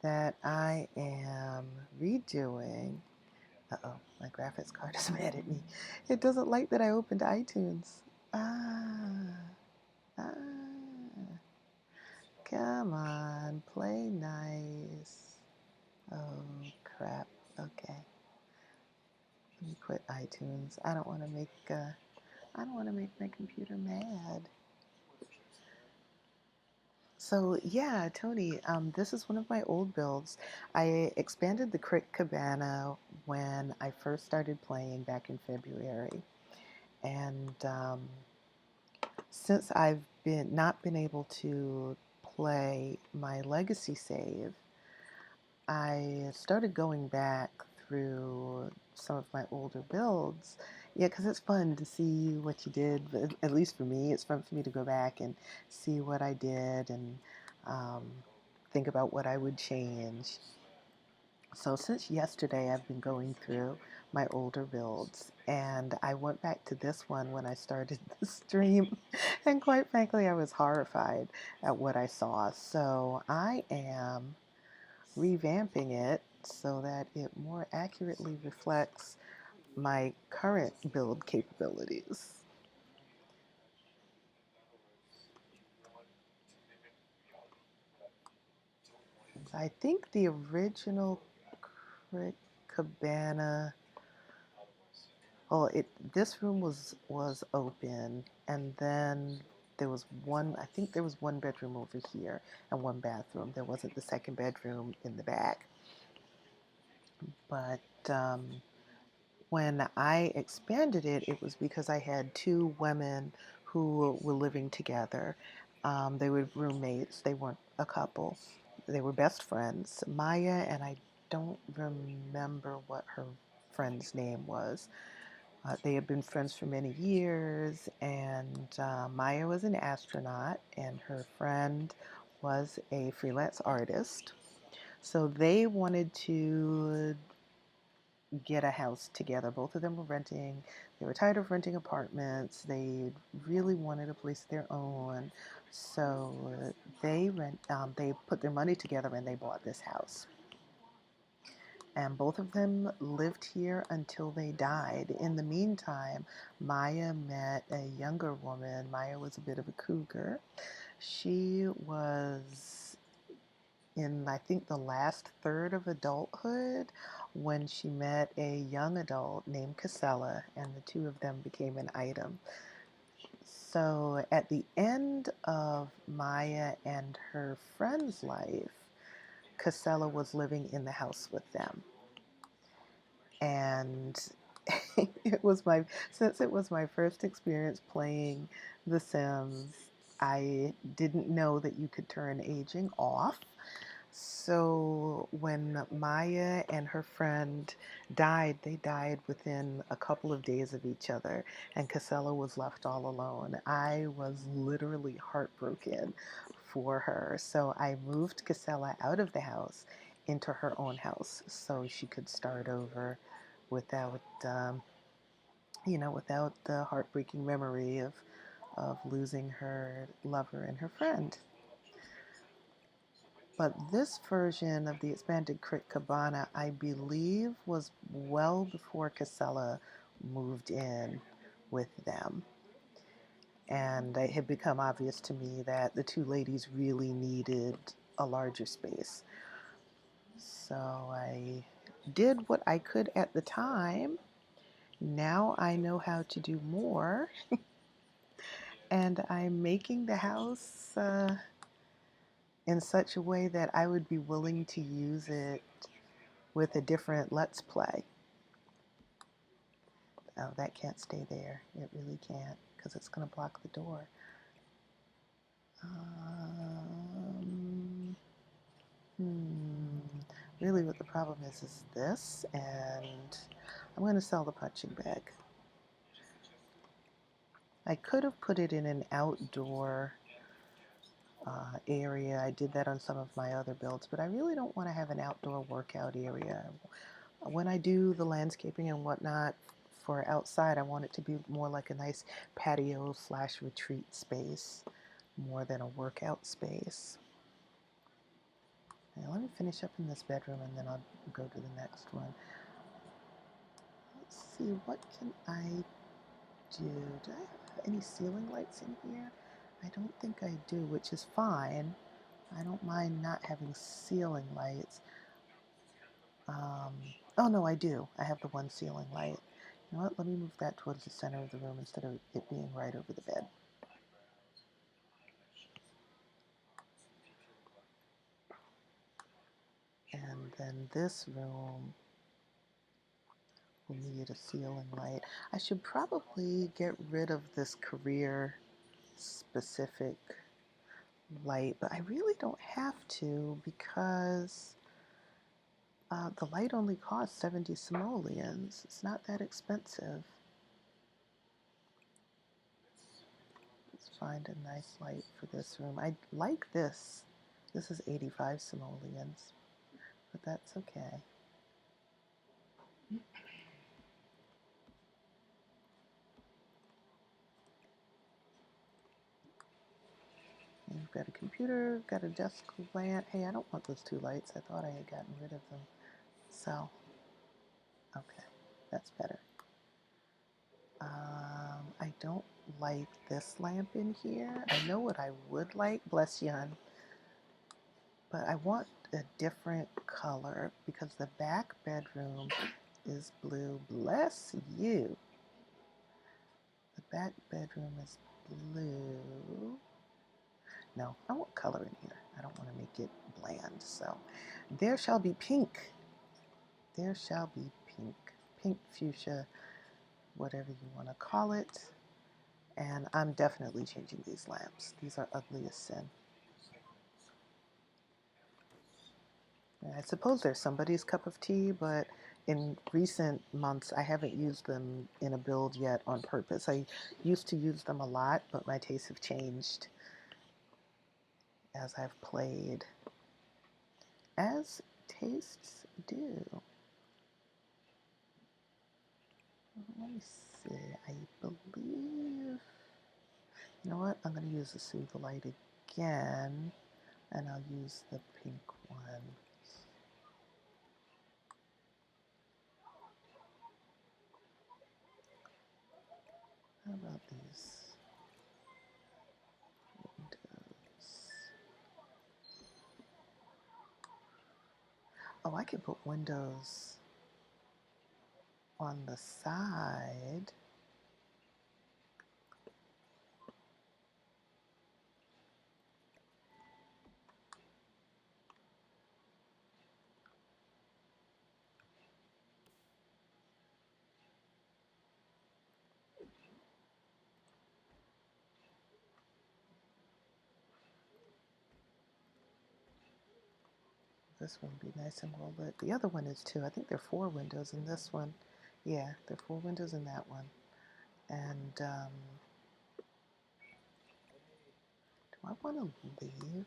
that I am redoing. Uh-oh, my graphics card is mad at me. It doesn't like that I opened iTunes. Ah, come on, play nice. Oh, crap. Okay. Let me quit iTunes. I don't want to make my computer mad. So yeah, Tony, this is one of my old builds. I expanded the Crick Cabana when I first started playing back in February. And since I've not been able to play my legacy save, I started going back through some of my older builds. Yeah, because it's fun to see what you did. But at least for me, it's fun for me to go back and see what I did and um, think about what I would change. So since yesterday, I've been going through my older builds, and I went back to this one when I started the stream, and quite frankly, I was horrified at what I saw. So I am revamping it so that it more accurately reflects my current build capabilities. I think the original Crick Cabana, this room was open, and then there was one. I think there was one bedroom over here and one bathroom. There wasn't the second bedroom in the back, but when I expanded it, it was because I had two women who were living together. They were roommates, they weren't a couple. They were best friends, Maya, and I don't remember what her friend's name was. They had been friends for many years, and Maya was an astronaut, and her friend was a freelance artist. So they wanted to get a house together. Both of them were renting. They were tired of renting apartments. They really wanted a place of their own. So they put their money together and they bought this house. And both of them lived here until they died. In the meantime, Maya met a younger woman. Maya was a bit of a cougar. She was in, I think, the last third of adulthood when she met a young adult named Casella, and the two of them became an item. So at the end of Maya and her friend's life, Casella was living in the house with them. And it was my since it was my first experience playing The Sims, I didn't know that you could turn aging off. So when Maya and her friend died, they died within a couple of days of each other, and Casella was left all alone. I was literally heartbroken for her. So I moved Casella out of the house into her own house so she could start over without, without the heartbreaking memory of losing her lover and her friend. But this version of the Expanded Crick Cabana, I believe, was well before Casella moved in with them. And it had become obvious to me that the two ladies really needed a larger space. So I did what I could at the time. Now I know how to do more. And I'm making the house in such a way that I would be willing to use it with a different Let's Play. Oh, that can't stay there. It really can't, because it's going to block the door. Um, Really what the problem is this, and I'm going to sell the punching bag. I could have put it in an outdoor area. I did that on some of my other builds, but I really don't want to have an outdoor workout area. When I do the landscaping and whatnot for outside, I want it to be more like a nice patio / retreat space more than a workout space. Now, let me finish up in this bedroom and then I'll go to the next one. Let's see, what can I do? Do I have any ceiling lights in here? I don't think I do, which is fine. I don't mind not having ceiling lights. Oh no, I do. I have the one ceiling light. You know what? Let me move that towards the center of the room instead of it being right over the bed. And then this room We'll need a ceiling light. I should probably get rid of this career specific light, but I really don't have to because the light only costs 70 simoleons. It's not that expensive. Let's find a nice light for this room. I like this. This is 85 simoleons, but that's okay. You've got a computer, got a desk lamp. Hey, I don't want those two lights. I thought I had gotten rid of them. So, okay, that's better. I don't like this lamp in here. I know what I would like, bless you, hon, but I want a different color because the back bedroom is blue. Bless you. The back bedroom is blue. No, I want color in here. I don't want to make it bland. So there shall be pink. There shall be pink. Pink, fuchsia, whatever you want to call it. And I'm definitely changing these lamps. These are ugly as sin. I suppose they're somebody's cup of tea, but in recent months I haven't used them in a build yet on purpose. I used to use them a lot, but my tastes have changed as I've played. As tastes do. Let me see. I believe... You know what? I'm going to use the Soothe Light again, and I'll use the pink one. How about these windows? Oh, I can put windows on the side. This one would be nice and well lit. The other one is too. I think there are 4 windows in this one. Yeah, there are 4 windows in that one. And do I want to leave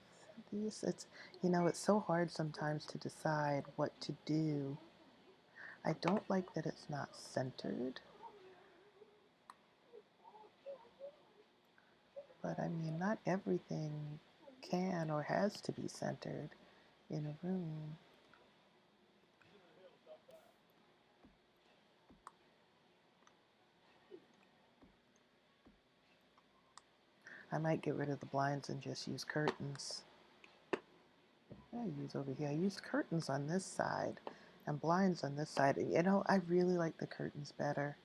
these? It's, you know, it's so hard sometimes to decide what to do. I don't like that it's not centered. But I mean, not everything can or has to be centered in a room. I might get rid of the blinds and just use curtains. I use over here. I use curtains on this side and blinds on this side. You know, I really like the curtains better.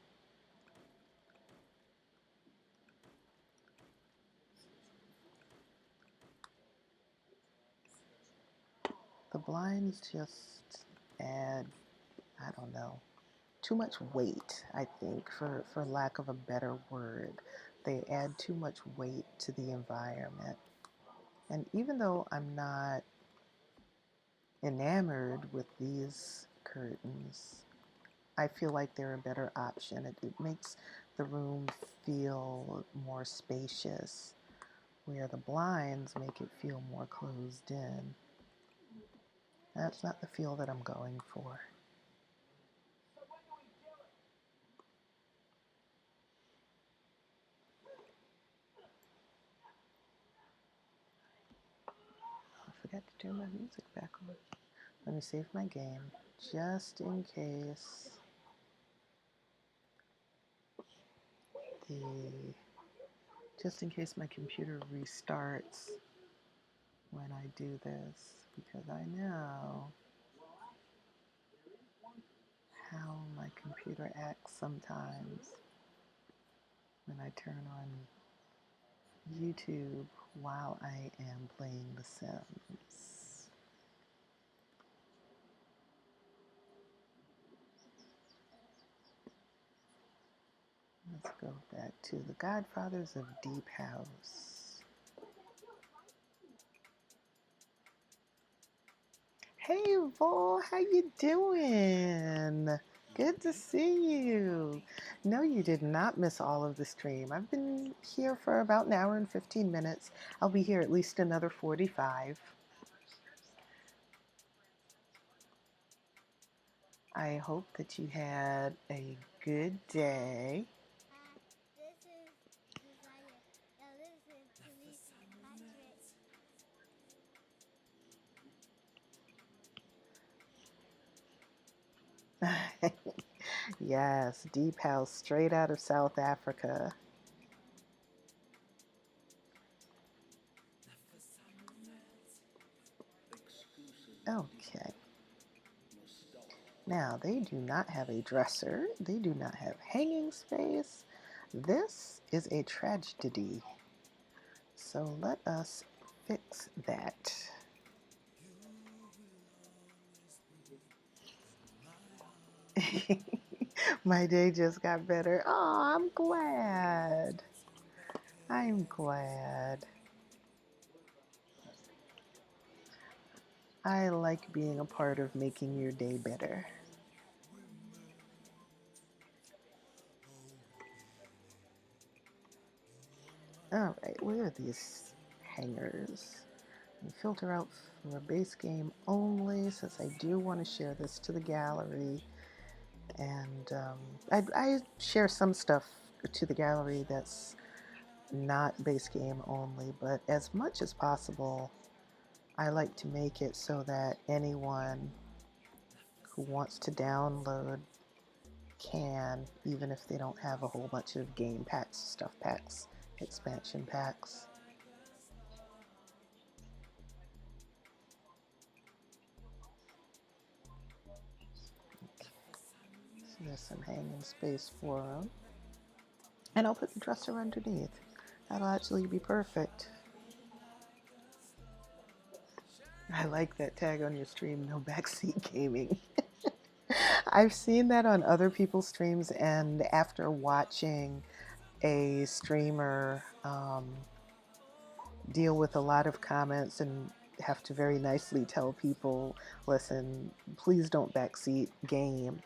The blinds just add, I don't know, too much weight, I think, for lack of a better word. They add too much weight to the environment. And even though I'm not enamored with these curtains, I feel like they're a better option. It makes the room feel more spacious, where the blinds make it feel more closed in. That's not the feel that I'm going for. I forgot to turn my music back on. Let me save my game, just in case my computer restarts when I do this, because I know how my computer acts sometimes when I turn on YouTube while I am playing The Sims. Let's go back to the Godfathers of Deep House. Hey, Vol, how you doing? Good to see you. No, you did not miss all of the stream. I've been here for about an hour and 15 minutes. I'll be here at least another 45. I hope that you had a good day. Yes, Deep House, straight out of South Africa. Okay. Now, they do not have a dresser. They do not have hanging space. This is a tragedy. So let us fix that. My day just got better. Oh, I'm glad. I'm glad. I like being a part of making your day better. All right, where are these hangers? Filter out for base game only, since I do want to share this to the gallery. And I share some stuff to the gallery that's not base game only, but as much as possible, I like to make it so that anyone who wants to download can, even if they don't have a whole bunch of game packs, stuff packs, expansion packs. Okay. So there's some hanging space for them. And I'll put the dresser underneath. That'll actually be perfect. I like that tag on your stream, no backseat gaming. I've seen that on other people's streams, and after watching a streamer deal with a lot of comments and have to very nicely tell people, listen, please don't backseat game,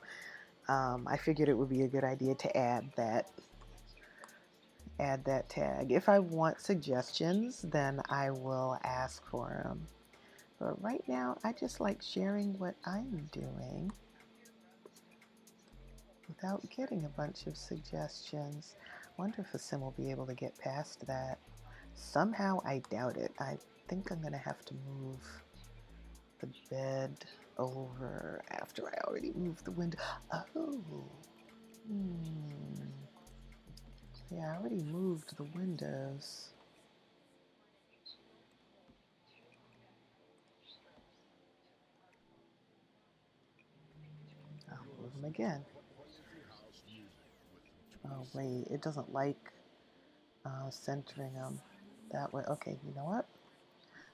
I figured it would be a good idea to add that tag. If I want suggestions, then I will ask for them. But right now, I just like sharing what I'm doing without getting a bunch of suggestions. Wonder if a sim will be able to get past that. Somehow, I doubt it. I think I'm going to have to move the bed over after I already moved the window. Oh. Yeah, I already moved the windows. I'll move them again. Oh, wait, it doesn't like centering them that way. Okay, you know what?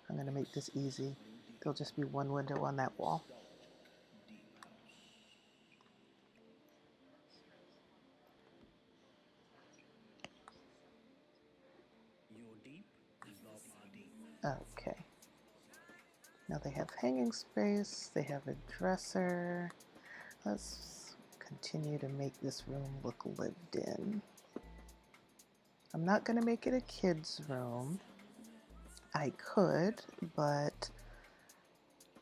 I'm going to make this easy. There'll just be one window on that wall. Okay. Now they have hanging space, they have a dresser. Let's continue to make this room look lived in. I'm not going to make it a kid's room. I could, but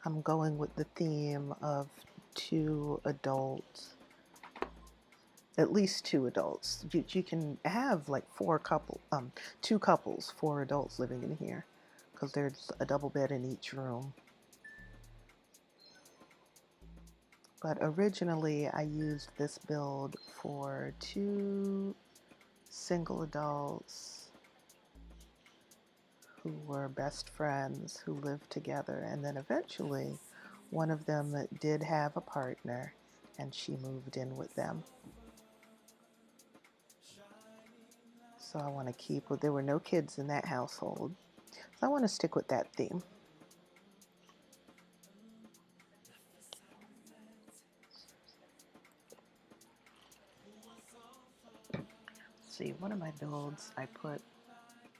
I'm going with the theme of two adults, at least two adults. You can have like two couples, four adults living in here, because there's a double bed in each room. But originally I used this build for two single adults who were best friends who lived together, and then eventually one of them did have a partner and she moved in with them. So I want to keep, there were no kids in that household, so I want to stick with that theme. See, one of my builds, I put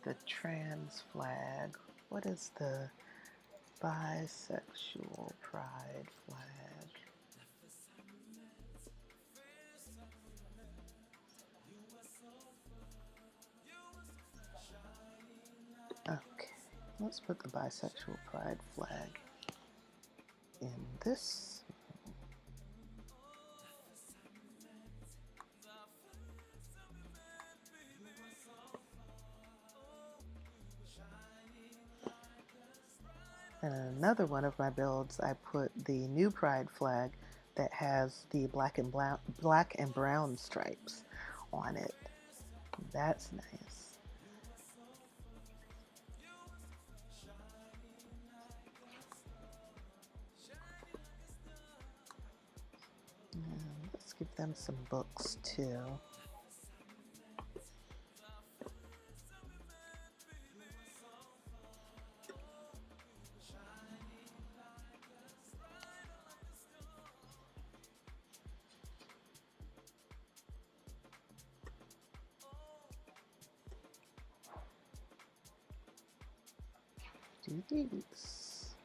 the trans flag. What is the bisexual pride flag? Okay, let's put the bisexual pride flag in this. And in another one of my builds, I put the new pride flag that has the black and brown stripes on it. That's nice. And let's give them some books too. Do these.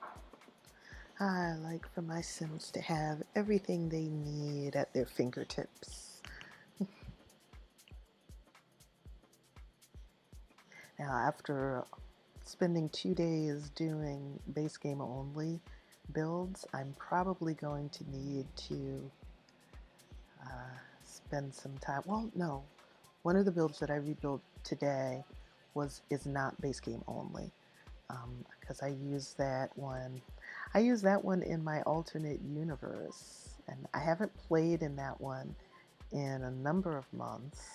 I like for my Sims to have everything they need at their fingertips. Now, after spending 2 days doing base game only builds, I'm probably going to need to spend some time. Well, no, one of the builds that I rebuilt today is not base game only, because I use that one. I use that one in my alternate universe, and I haven't played in that one in a number of months.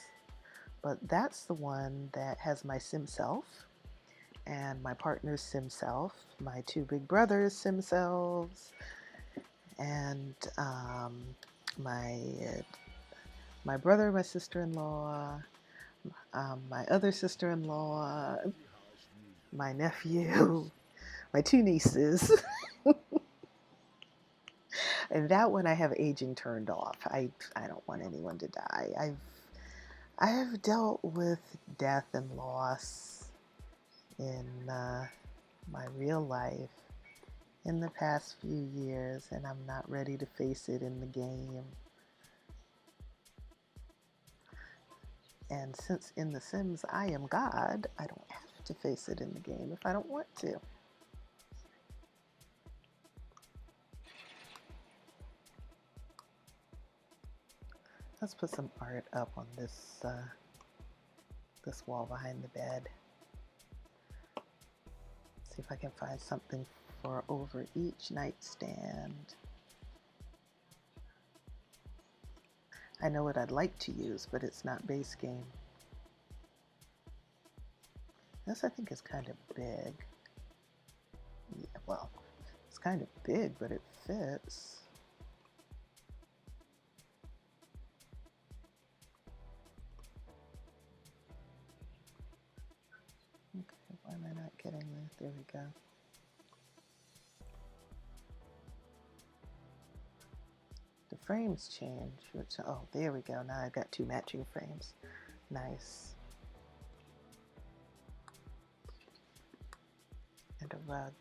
But that's the one that has my sim self and my partner's sim self, my two big brothers' sim selves, and my brother, my sister-in-law, my other sister-in-law, my nephew, my two nieces. And that one I have aging turned off. I don't want anyone to die. I've dealt with death and loss in my real life in the past few years, and I'm not ready to face it in the game. And since in The Sims I am God, I don't have to face it in the game if I don't want to. Let's put some art up on this this wall behind the bed. See if I can find something for over each nightstand. I know what I'd like to use, but it's not base game. This I think is kind of big. Yeah, well, it's kind of big, but it fits. Okay, why am I not getting there? There we go. The frames change, which, oh, there we go. Now I've got two matching frames. Nice. And a rug.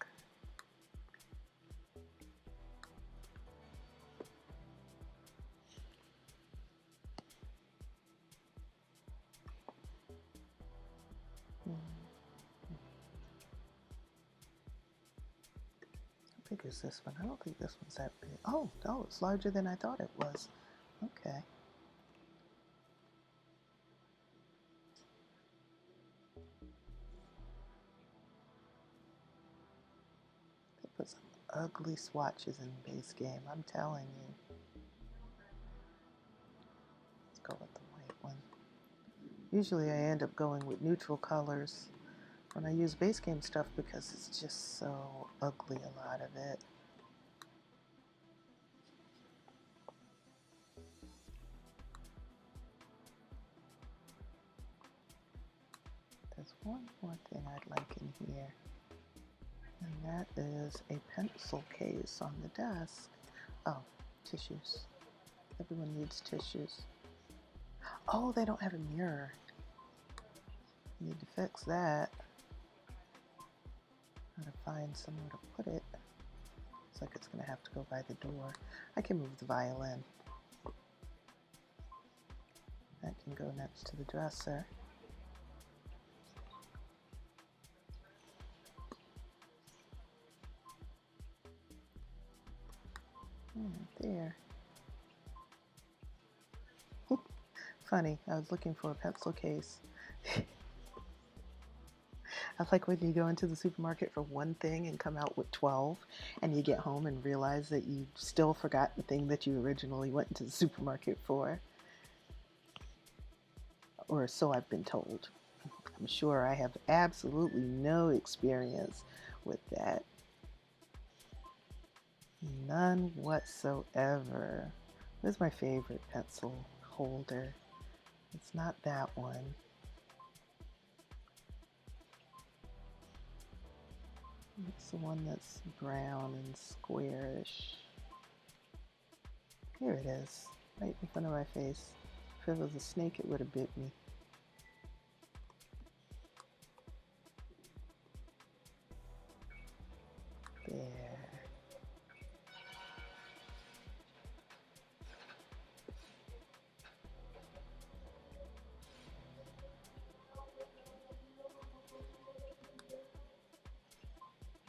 How big is this one? I don't think this one's that big. Oh, no, it's larger than I thought it was. Okay. They put some ugly swatches in the base game, I'm telling you. Let's go with the white one. Usually I end up going with neutral colors when I use base game stuff because it's just so ugly, a lot of it. There's one more thing I'd like in here, and that is a pencil case on the desk. Oh, tissues. Everyone needs tissues. Oh, they don't have a mirror. Need to fix that. Gotta find somewhere to put it. Looks like it's gonna have to go by the door. I can move the violin. That can go next to the dresser. There. Funny, I was looking for a pencil case. I like when you go into the supermarket for one thing and come out with 12, and you get home and realize that you still forgot the thing that you originally went into the supermarket for. Or so I've been told. I'm sure I have absolutely no experience with that. None whatsoever. This is my favorite pencil holder. It's not that one. It's the one that's brown and squarish. Here it is, right in front of my face. If it was a snake, it would have bit me. There.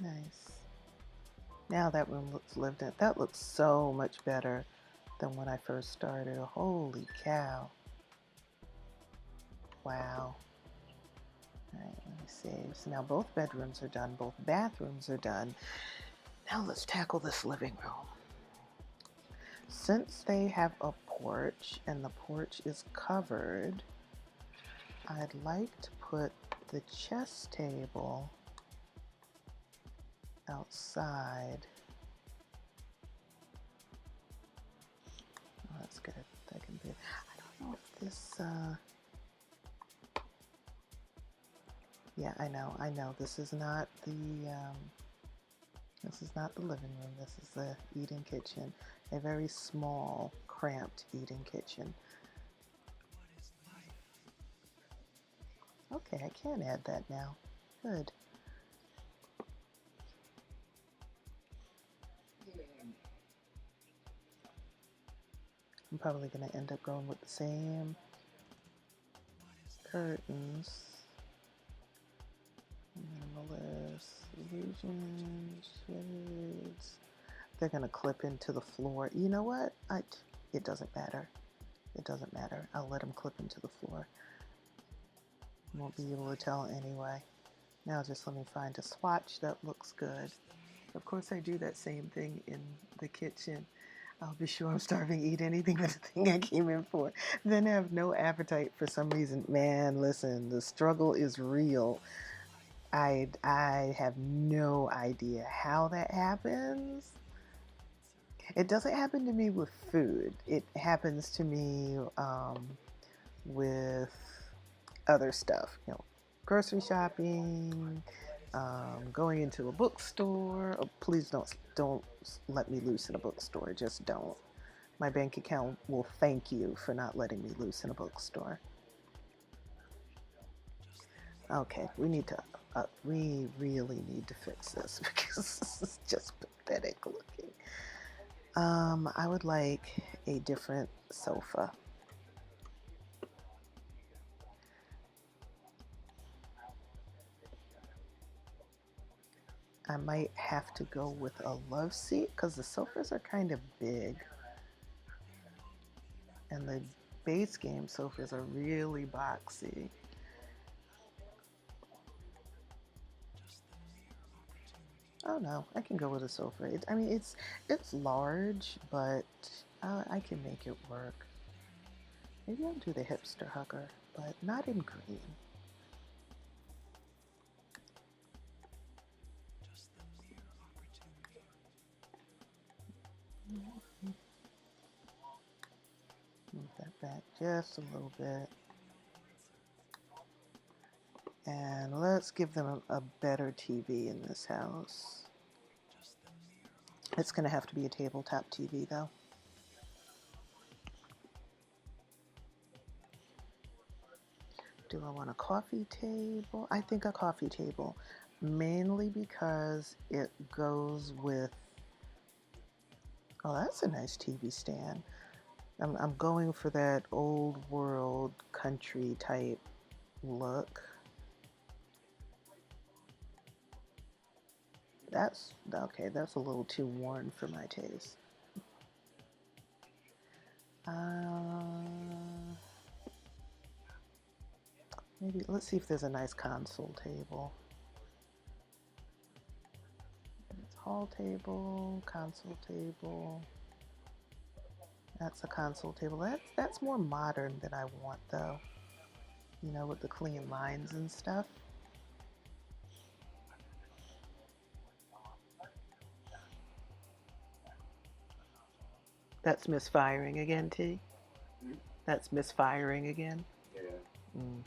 Nice. Now that room looks lived in. That looks so much better than when I first started. Holy cow. Wow. Alright, let me save. So now both bedrooms are done, both bathrooms are done. Now let's tackle this living room. Since they have a porch and the porch is covered, I'd like to put the chess table outside. Oh, that's good. That can be. I don't know if this. Yeah, I know. This is not the. This is not the living room. This is the eating kitchen. A very small, cramped eating kitchen. Okay, I can add that now. Good. I'm probably going to end up going with the same curtains. Minimalist, illusions, shades. They're going to clip into the floor. You know what? It doesn't matter. It doesn't matter. I'll let them clip into the floor. Won't be able to tell anyway. Now just let me find a swatch that looks good. Of course I do that same thing in the kitchen. I'll be sure I'm starving to eat anything but the thing I came in for. Then have no appetite for some reason. Man, listen, the struggle is real. I have no idea how that happens. It doesn't happen to me with food. It happens to me with other stuff, grocery shopping, going into a bookstore. Oh, please don't let me loose in a bookstore. Just don't. My bank account will thank you for not letting me loose in a bookstore. Okay, we really need to fix this because this is just pathetic looking. I would like a different sofa. I might have to go with a love seat because the sofas are kind of big. And the base game sofas are really boxy. Oh no, I can go with a sofa. It's large, but I can make it work. Maybe I'll do the hipster hugger, but not in green. Move that back just a little bit. And let's give them a better TV in this house. It's going to have to be a tabletop TV though. Do I want a coffee table? I think a coffee table, mainly because it goes with, oh, that's a nice TV stand. I'm going for that old world country type look. That's okay, that's a little too worn for my taste. Uh, Maybe let's see if there's a nice console table. It's hall table, console table. That's a console table. That's more modern than I want though. You know, with the clean lines and stuff. That's misfiring again, T. That's misfiring again. Yeah. Mm.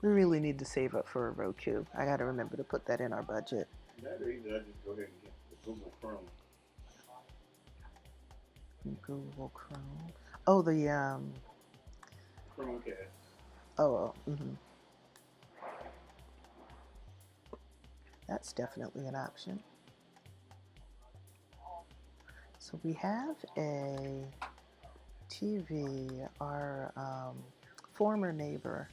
We really need to save up for a Roku. I got to remember to put that in our budget. That reason, I just go ahead and get the Google Chrome. Google Chrome. Oh, the Chromecast. Oh, that's definitely an option. So we have a TV. Our former neighbor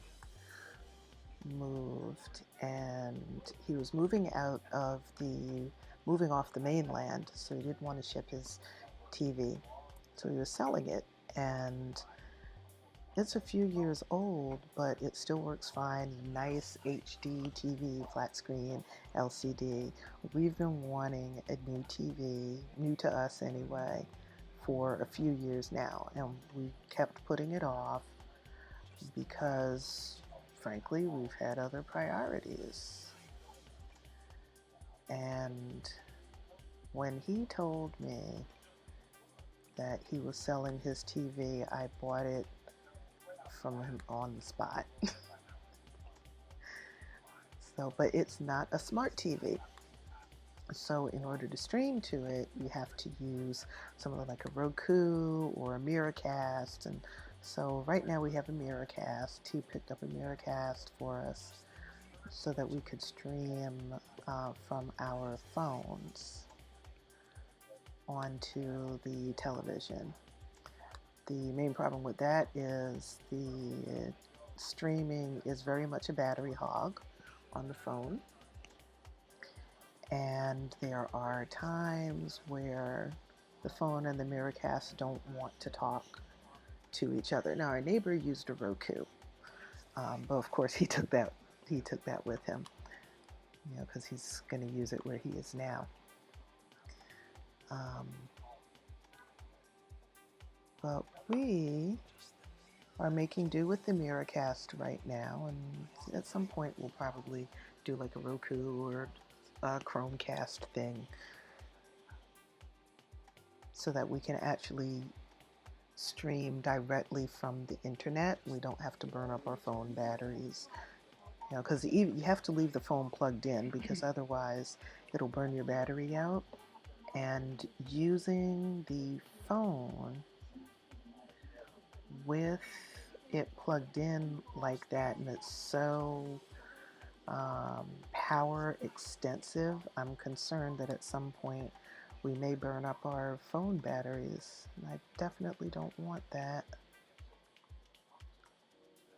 moved, and he was moving off the mainland, so he didn't want to ship his TV. So he was selling it, and it's a few years old, but it still works fine. Nice HD TV, flat screen, LCD. We've been wanting a new TV, new to us anyway, for a few years now, and we kept putting it off because, frankly, we've had other priorities. And when he told me that he was selling his TV, I bought it from him on the spot. So, but it's not a smart TV. So in order to stream to it, you have to use something like a Roku or a Miracast. And so right now we have a Miracast. He picked up a Miracast for us so that we could stream from our phones onto the television. The main problem with that is the streaming is very much a battery hog on the phone. And there are times where the phone and the Miracast don't want to talk to each other. Now, our neighbor used a Roku, but of course he took that with him, you know, because he's going to use it where he is now. But we are making do with the Miracast right now, and at some point we'll probably do like a Roku or a Chromecast thing so that we can actually stream directly from the internet. We don't have to burn up our phone batteries, you know, because you have to leave the phone plugged in because otherwise it'll burn your battery out. And using the phone with it plugged in like that, and it's so power extensive, I'm concerned that at some point we may burn up our phone batteries. And I definitely don't want that.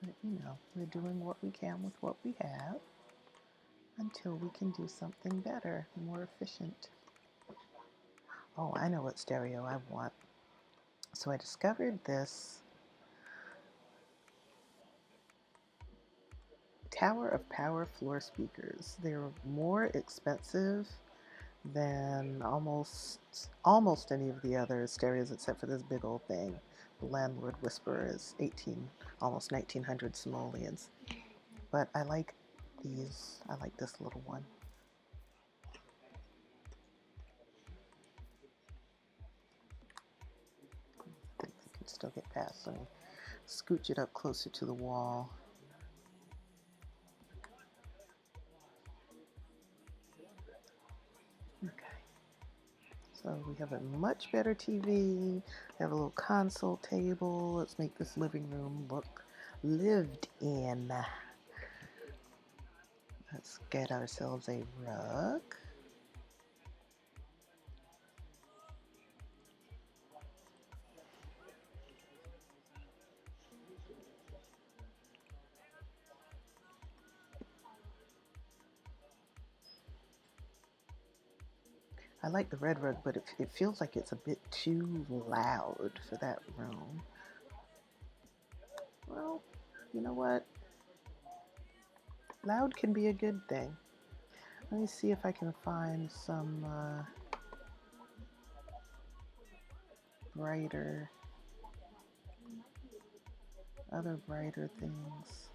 But, you know, we're doing what we can with what we have until we can do something better, more efficient. Oh, I know what stereo I want. So I discovered this Tower of Power floor speakers. They're more expensive than almost any of the other stereos except for this big old thing. The Landlord Whisperer is almost 1900 simoleons. But I like these. I like this little one. I think they can still get past. Let me scooch it up closer to the wall. Okay. So we have a much better TV. We have a little console table. Let's make this living room look lived in. Let's get ourselves a rug. I like the red rug, but it feels like it's a bit too loud for that room. Well, you know what? Loud can be a good thing. Let me see if I can find some other brighter things.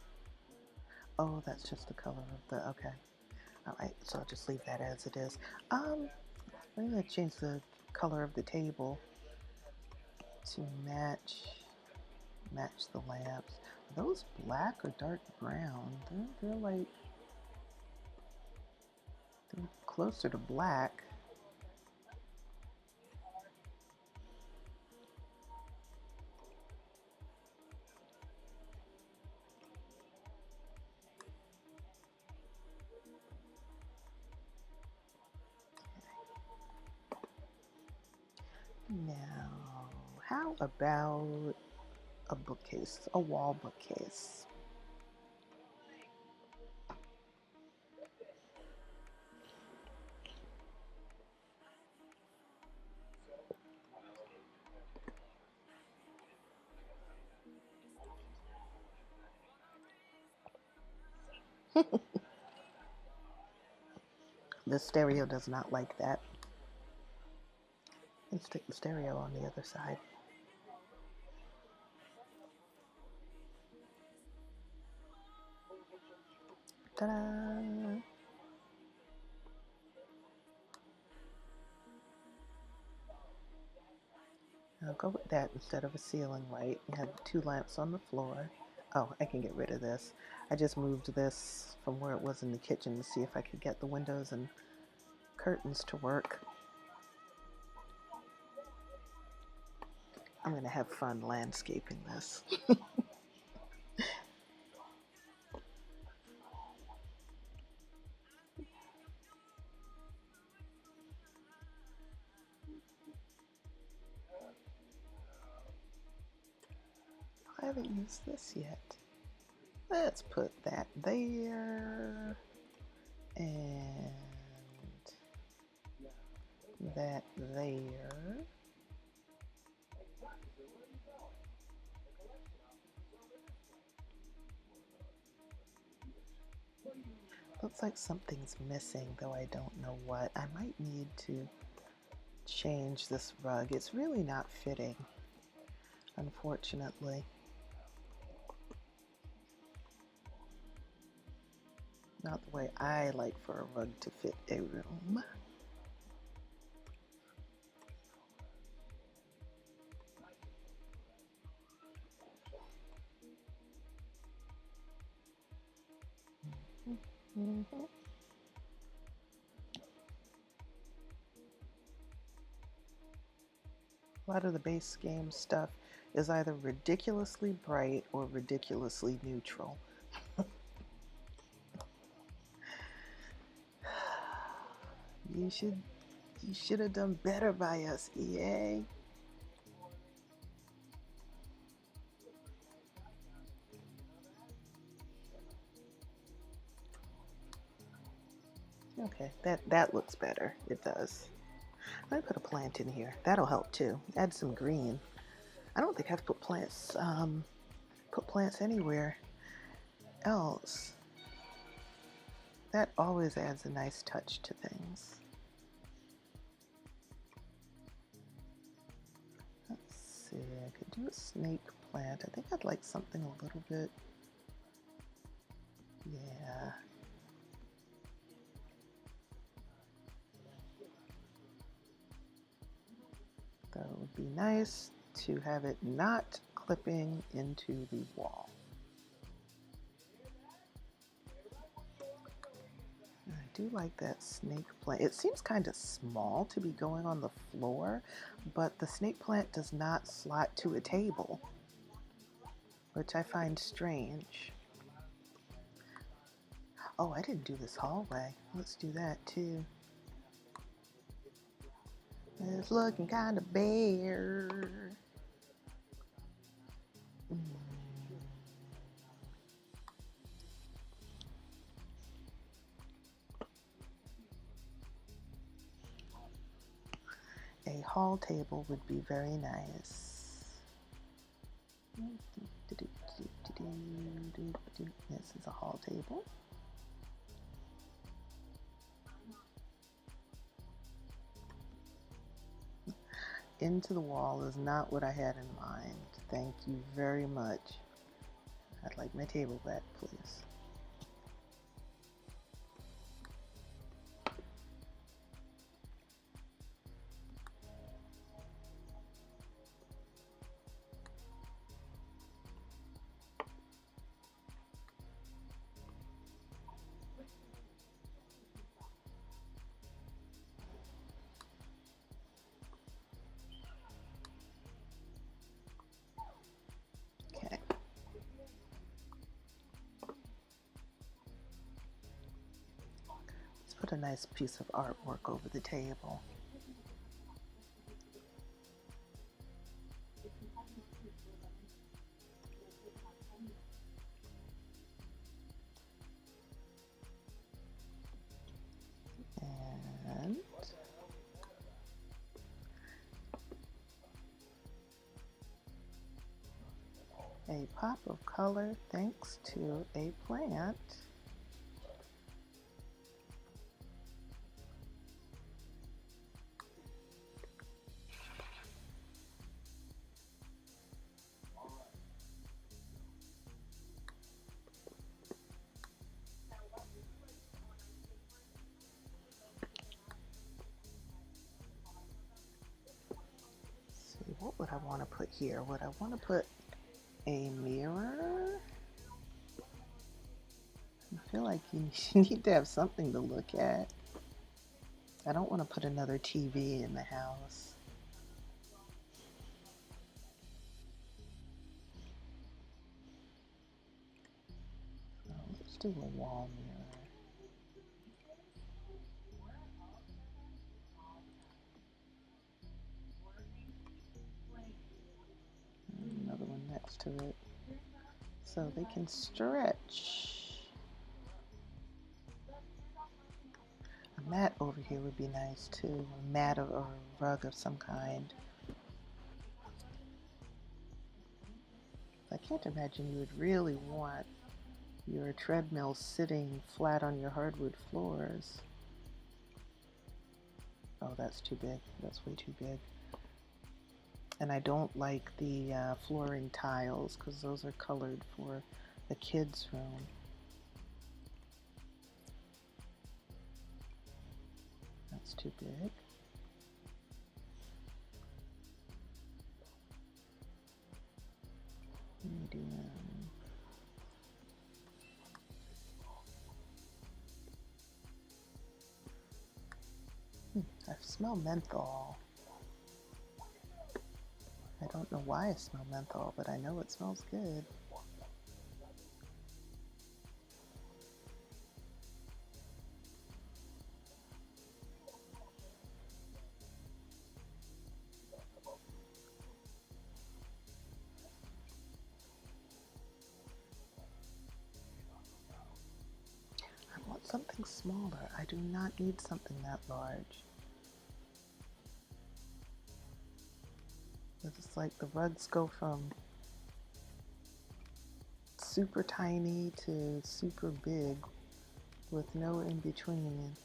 Oh, that's just the color of the, okay. All right, so I'll just leave that as it is. I'm gonna change the color of the table to match the lamps. Are those black or dark brown? They're like, they're closer to black. Now, how about a bookcase, a wall bookcase? The stereo does not like that. Let's stick the stereo on the other side. Ta-da! I'll go with that instead of a ceiling light. We have 2 lamps on the floor. Oh, I can get rid of this. I just moved this from where it was in the kitchen to see if I could get the windows and curtains to work. I'm gonna have fun landscaping this. I haven't used this yet. Let's put that there and that there. Looks like something's missing, though I don't know what. I might need to change this rug. It's really not fitting, unfortunately. Not the way I like for a rug to fit a room. Mm-hmm. A lot of the base game stuff is either ridiculously bright or ridiculously neutral. You should have done better by us, EA. Okay, that looks better. It does. Let me put a plant in here. That'll help too. Add some green. I don't think I've put plants anywhere else. That always adds a nice touch to things. Let's see, I could do a snake plant. I think I'd like something a little bit, yeah. That would be nice to have it not clipping into the wall. do like that snake plant. It seems kind of small to be going on the floor, but the snake plant does not slot to a table, which I find strange. Oh, I didn't do this hallway. Let's do that too. It's looking kind of bare. A hall table would be very nice. This is a hall table. Into the wall is not what I had in mind. Thank you very much. I'd like my table back, please. Okay. Let's put a nice piece of artwork over the table. And a pop of color thanks to a plant. See, what would I want to put here? Would I want to put a mirror? I feel like you need to have something to look at. I don't want to put another TV in the house. So let's do a wall mirror. Another one next to it so they can stretch. A mat over here would be nice too, a mat or a rug of some kind. I can't imagine you would really want your treadmill sitting flat on your hardwood floors. Oh, that's too big. That's way too big. And I don't like the flooring tiles because those are colored for the kids' room. That's too big. Medium. I smell menthol. I don't know why I smell menthol, but I know it smells good. I want something smaller. I do not need something that large. It's like the rugs go from super tiny to super big with no in between.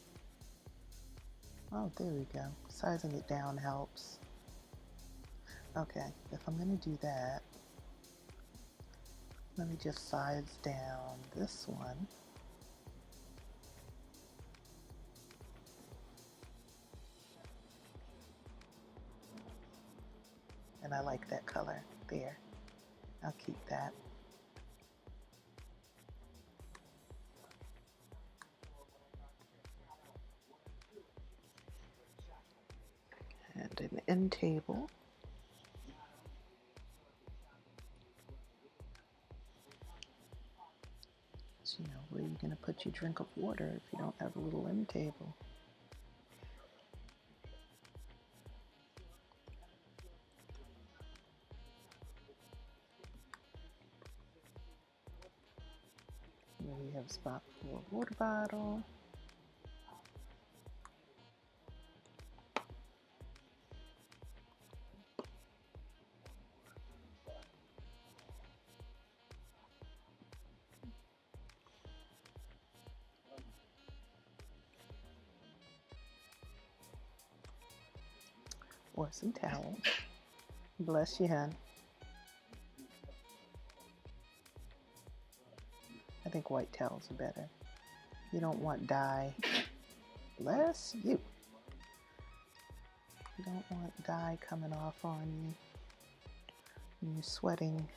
Oh, there we go. Sizing it down helps. Okay, if I'm going to do that, let me just size down this one. And I like that color. There. I'll keep that. And an end table. So, where are you going to put your drink of water if you don't have a little end table? Where you have a spot for a water bottle. Or some towels. Bless you, hon. I think white towels are better. You don't want dye. Bless you. You don't want dye coming off on you when you're sweating.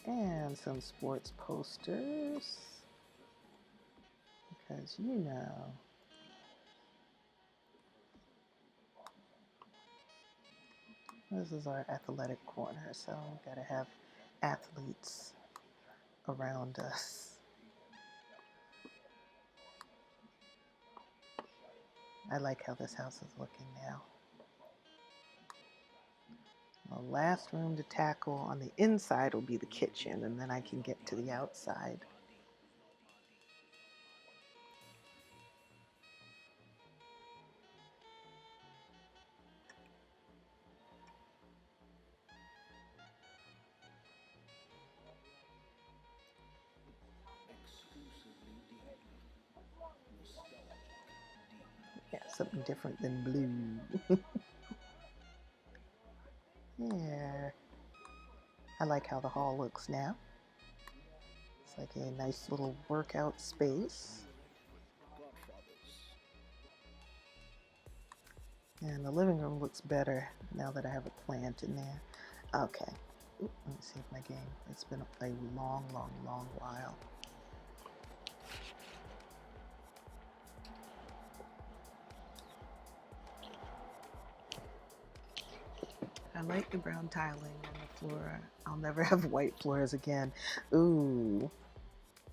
And some sports posters. Because this is our athletic corner, so we gotta have athletes around us. I like how this house is looking now. The last room to tackle on the inside will be the kitchen, and then I can get to the outside. Yeah, something different than blue. Yeah. I like how the hall looks now. It's like a nice little workout space. And the living room looks better now that I have a plant in there. Okay. Let me see if my game, it's been a long, long, long while. I like the brown tiling on the floor. I'll never have white floors again. Ooh.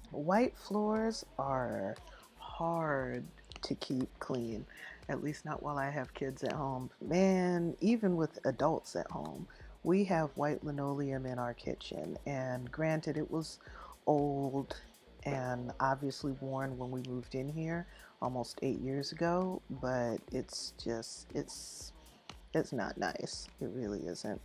White floors are hard to keep clean, at least not while I have kids at home. Man, even with adults at home, we have white linoleum in our kitchen, and granted, it was old and obviously worn when we moved in here almost 8 years ago, but it's not nice. It really isn't.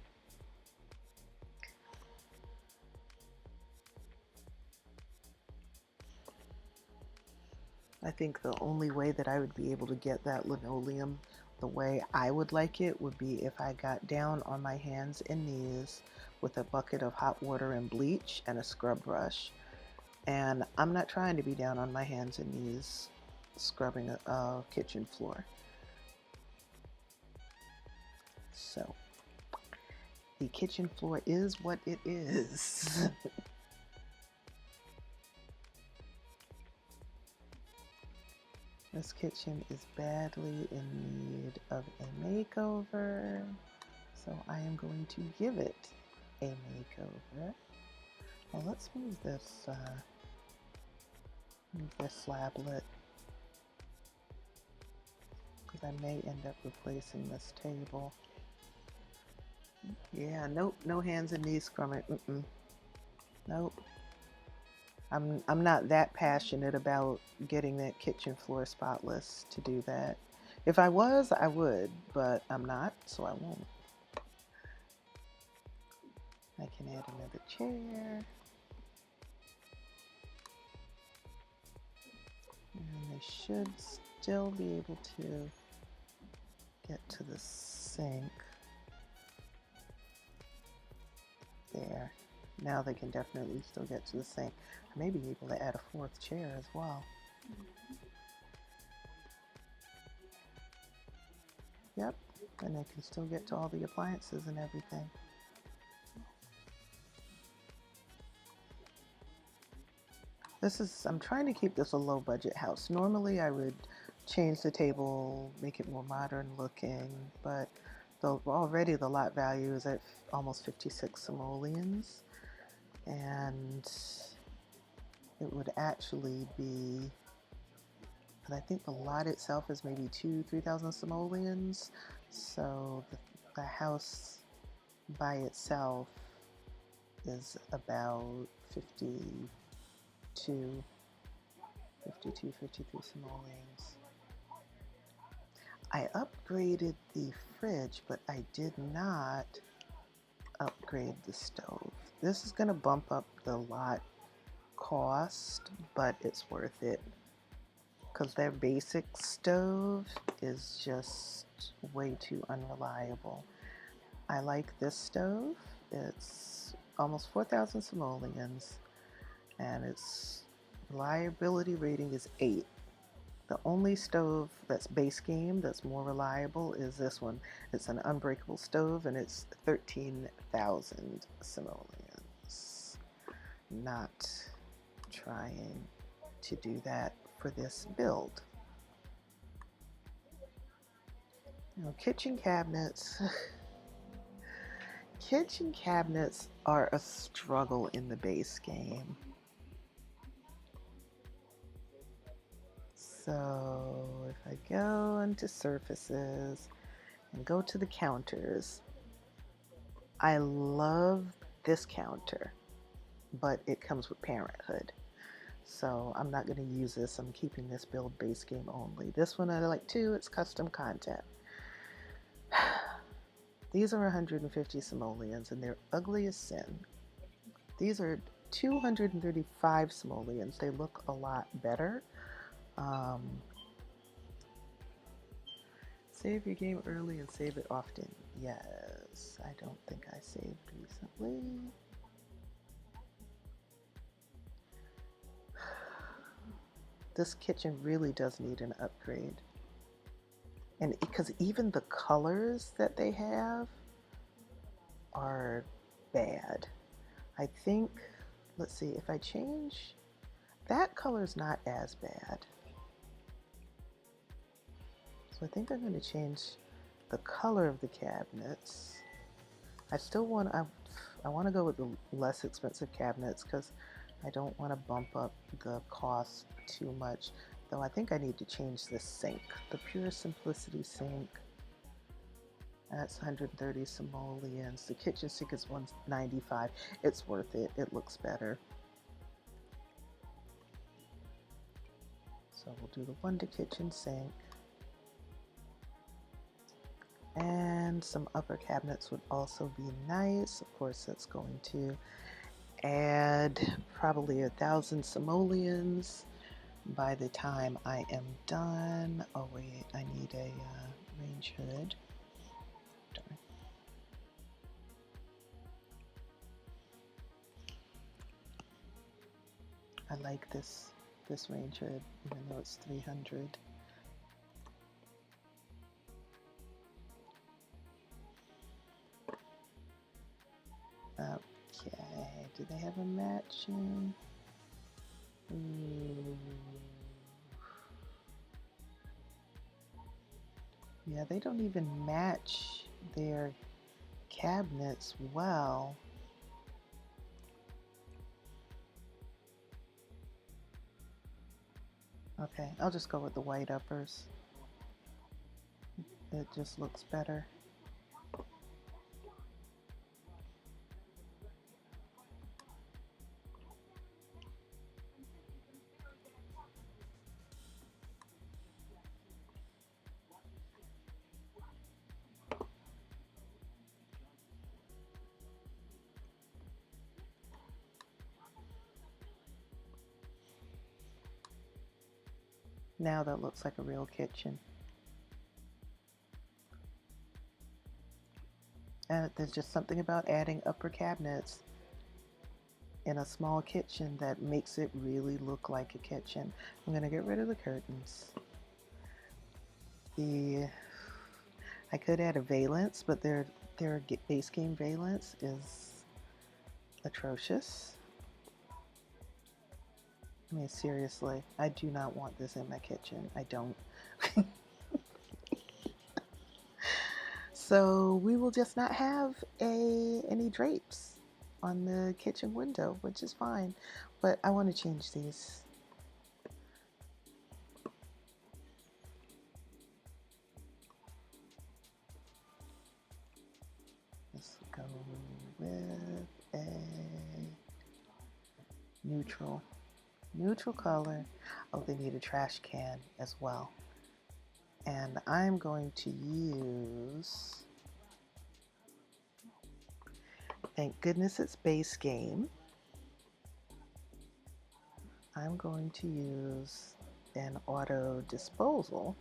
I think the only way that I would be able to get that linoleum the way I would like it would be if I got down on my hands and knees with a bucket of hot water and bleach and a scrub brush. And I'm not trying to be down on my hands and knees scrubbing a kitchen floor. So the kitchen floor is what it is. This kitchen is badly in need of a makeover, so I am going to give it a makeover. Well, let's move this slablet, because I may end up replacing this table. Yeah, nope, no hands and knees from it. Nope. I'm not that passionate about getting that kitchen floor spotless to do that. If I was, I would, but I'm not, so I won't. I can add another chair. And they should still be able to get to the sink. There. Now they can definitely still get to the sink. I may be able to add a 4th chair as well. Yep, and they can still get to all the appliances and everything. I'm trying to keep this a low budget house. Normally I would change the table, make it more modern looking, but already the lot value is at almost 56 simoleons, and it would actually be, but I think the lot itself is maybe 3,000 simoleons, so the house by itself is about 52, 53 simoleons. I upgraded the fridge, but I did not upgrade the stove. This is going to bump up the lot cost, but it's worth it because their basic stove is just way too unreliable. I like this stove. It's almost 4,000 simoleons, and its reliability rating is 8. The only stove that's base game that's more reliable is this one. It's an unbreakable stove, and it's 13,000 simoleons. Not trying to do that for this build. Now, kitchen cabinets. Kitchen cabinets are a struggle in the base game. So if I go into surfaces and go to the counters, I love this counter, but it comes with Parenthood. So I'm not going to use this. I'm keeping this build base game only. This one I like too. It's custom content. These are 150 simoleons, and they're ugly as sin. These are 235 simoleons. They look a lot better. Save your game early and save it often. Yes, I don't think I saved recently. This kitchen really does need an upgrade. And because even the colors that they have are bad. I think, let's see, if I change, that color's not as bad. So I think I'm going to change the color of the cabinets. I still want, I want to go with the less expensive cabinets because I don't want to bump up the cost too much. Though I think I need to change the sink. The Pure Simplicity sink, that's 130 simoleons. The kitchen sink is 195. It's worth it. It looks better. So we'll do the Wonder Kitchen sink. And some upper cabinets would also be nice. Of course, that's going to add probably 1,000 simoleons by the time I am done. Oh wait, I need a range hood. Darn. I like this range hood, even though it's 300. Okay, do they have a matching? Yeah, they don't even match their cabinets well. Okay, I'll just go with the white uppers. It just looks better. Now that looks like a real kitchen. And there's just something about adding upper cabinets in a small kitchen that makes it really look like a kitchen. I'm going to get rid of the curtains. I could add a valance, but their base game valance is atrocious. I mean, seriously, I do not want this in my kitchen. I don't. So we will just not have any drapes on the kitchen window, which is fine. But I want to change these. Let's go with a neutral color. Oh, they need a trash can as well. And I'm going to use, thank goodness it's base game. I'm going to use an auto disposal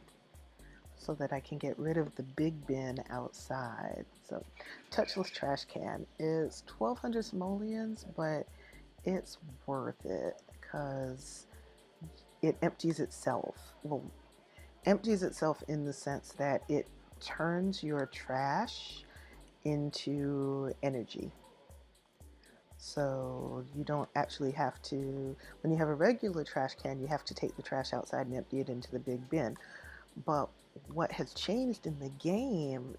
so that I can get rid of the big bin outside. So touchless trash can is 1,200 simoleons, but it's worth it because it empties itself. Well, empties itself in the sense that it turns your trash into energy. So you don't actually have to, when you have a regular trash can, you have to take the trash outside and empty it into the big bin. But what has changed in the game,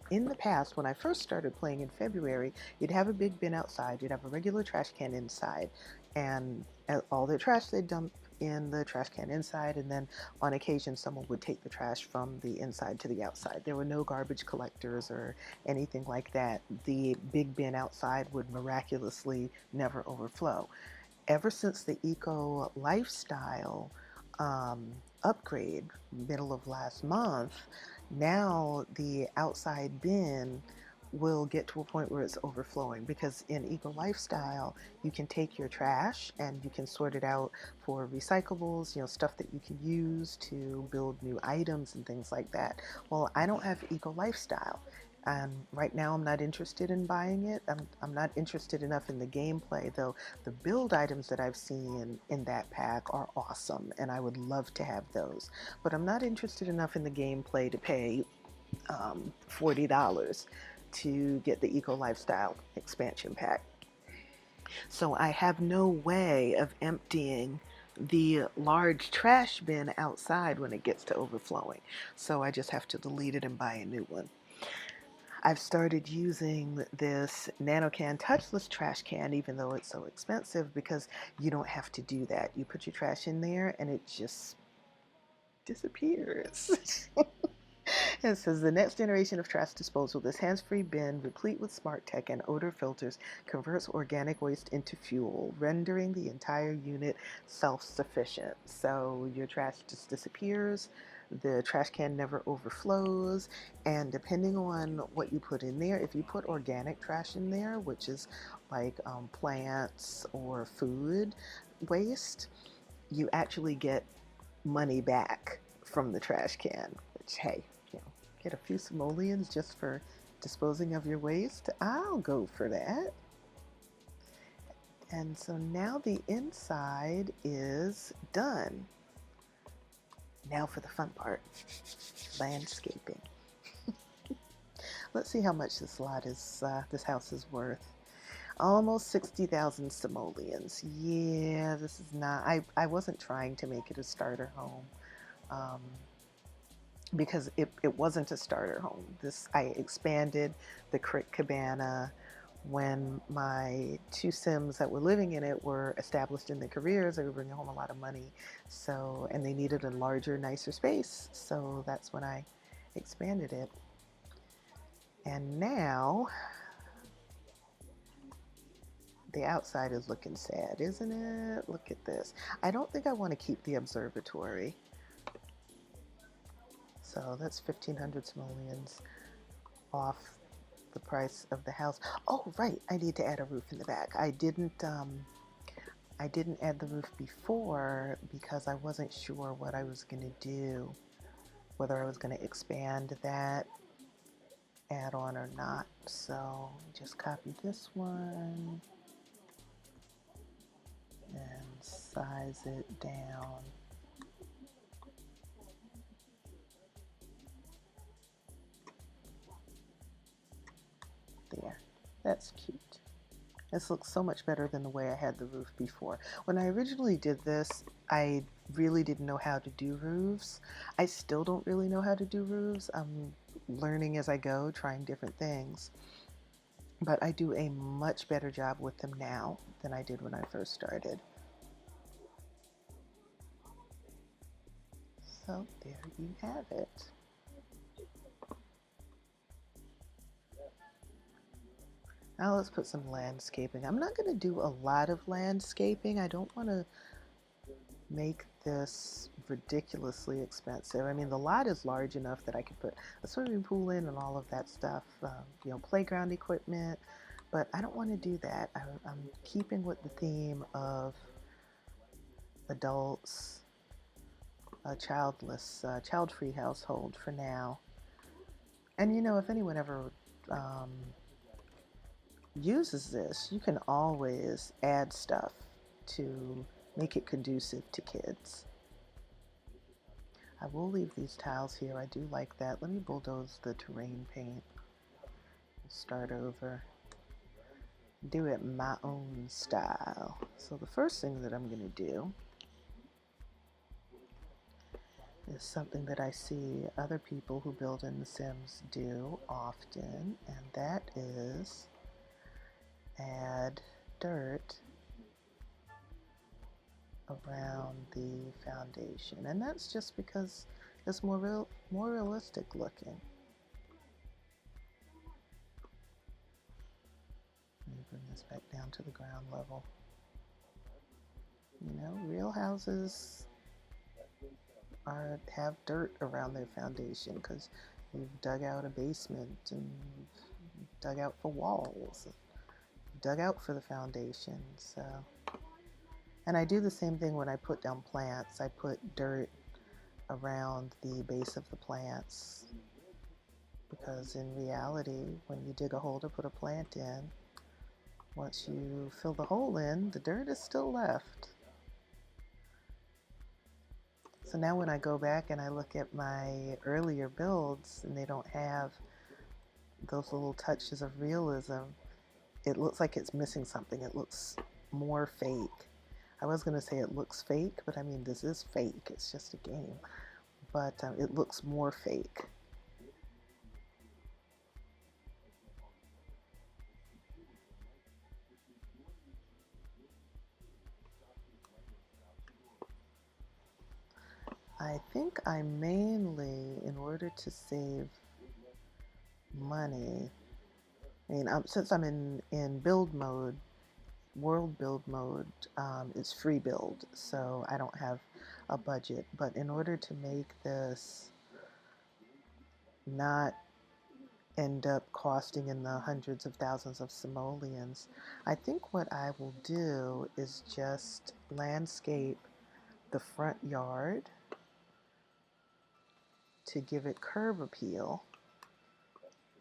in the past, when I first started playing in February, you'd have a big bin outside, you'd have a regular trash can inside, and all the trash they'd dump in the trash can inside, and then on occasion someone would take the trash from the inside to the outside. There were no garbage collectors or anything like that. The big bin outside would miraculously never overflow. Ever since the eco lifestyle upgrade middle of last month, now the outside bin will get to a point where it's overflowing, because in eco lifestyle you can take your trash and you can sort it out for recyclables, stuff that you can use to build new items and things like that. Well, I don't have eco lifestyle. Right now I'm not interested in buying it. I'm not interested enough in the gameplay, though the build items that I've seen in that pack are awesome and I would love to have those. But I'm not interested enough in the gameplay to pay $40 to get the Eco Lifestyle expansion pack. So I have no way of emptying the large trash bin outside when it gets to overflowing. So I just have to delete it and buy a new one. I've started using this NanoCan touchless trash can, even though it's so expensive, because you don't have to do that. You put your trash in there and it just disappears. It says the next generation of trash disposal, this hands-free bin, replete with smart tech and odor filters, converts organic waste into fuel, rendering the entire unit self-sufficient. So your trash just disappears, the trash can never overflows, and depending on what you put in there, if you put organic trash in there, which is like plants or food waste, you actually get money back from the trash can, which, hey, get a few simoleons just for disposing of your waste, I'll go for that. And so now the inside is done. Now for the fun part, landscaping. Let's see how much this house is worth. Almost 60,000 simoleons. Yeah, this is not, I wasn't trying to make it a starter home. Because it wasn't a starter home. I expanded the Crick Cabana when my two Sims that were living in it were established in their careers. They were bringing home a lot of money, and they needed a larger, nicer space. So that's when I expanded it. And now the outside is looking sad, isn't it? Look at this. I don't think I want to keep the observatory. So that's 1,500 simoleons off the price of the house. Oh, right, I need to add a roof in the back. I didn't add the roof before because I wasn't sure what I was going to do, whether I was going to expand that add-on or not. So just copy this one and size it down. There, that's cute. This looks so much better than the way I had the roof before. When I originally did this, I really didn't know how to do roofs. I still don't really know how to do roofs. I'm learning as I go, trying different things. But I do a much better job with them now than I did when I first started. So there you have it. Now let's put some landscaping. I'm not going to do a lot of landscaping. I don't want to make this ridiculously expensive. I mean, the lot is large enough that I could put a swimming pool in and all of that stuff, playground equipment, but I don't want to do that. I'm keeping with the theme of adults, a childless, child-free household for now. And if anyone ever um, uses this, you can always add stuff to make it conducive to kids. I will leave these tiles here. I do like that. Let me bulldoze the terrain paint. Start over. Do it my own style. So the first thing that I'm going to do is something that I see other people who build in The Sims do often, and that is add dirt around the foundation. And that's just because it's more realistic looking. Let me bring this back down to the ground level. Real houses have dirt around their foundation because you've dug out a basement and you've dug out for walls, dug out for the foundation. So, and I do the same thing when I put down plants. I put dirt around the base of the plants because in reality, when you dig a hole to put a plant in, once you fill the hole in, the dirt is still left. So now when I go back and I look at my earlier builds and they don't have those little touches of realism, it looks like it's missing something. It looks more fake. I was going to say it looks fake, but I mean, this is fake. It's just a game. But it looks more fake. I think I mainly, in order to save money, since I'm in build mode, world build mode, is free build, so I don't have a budget. But in order to make this not end up costing in the hundreds of thousands of simoleons, I think what I will do is just landscape the front yard to give it curb appeal,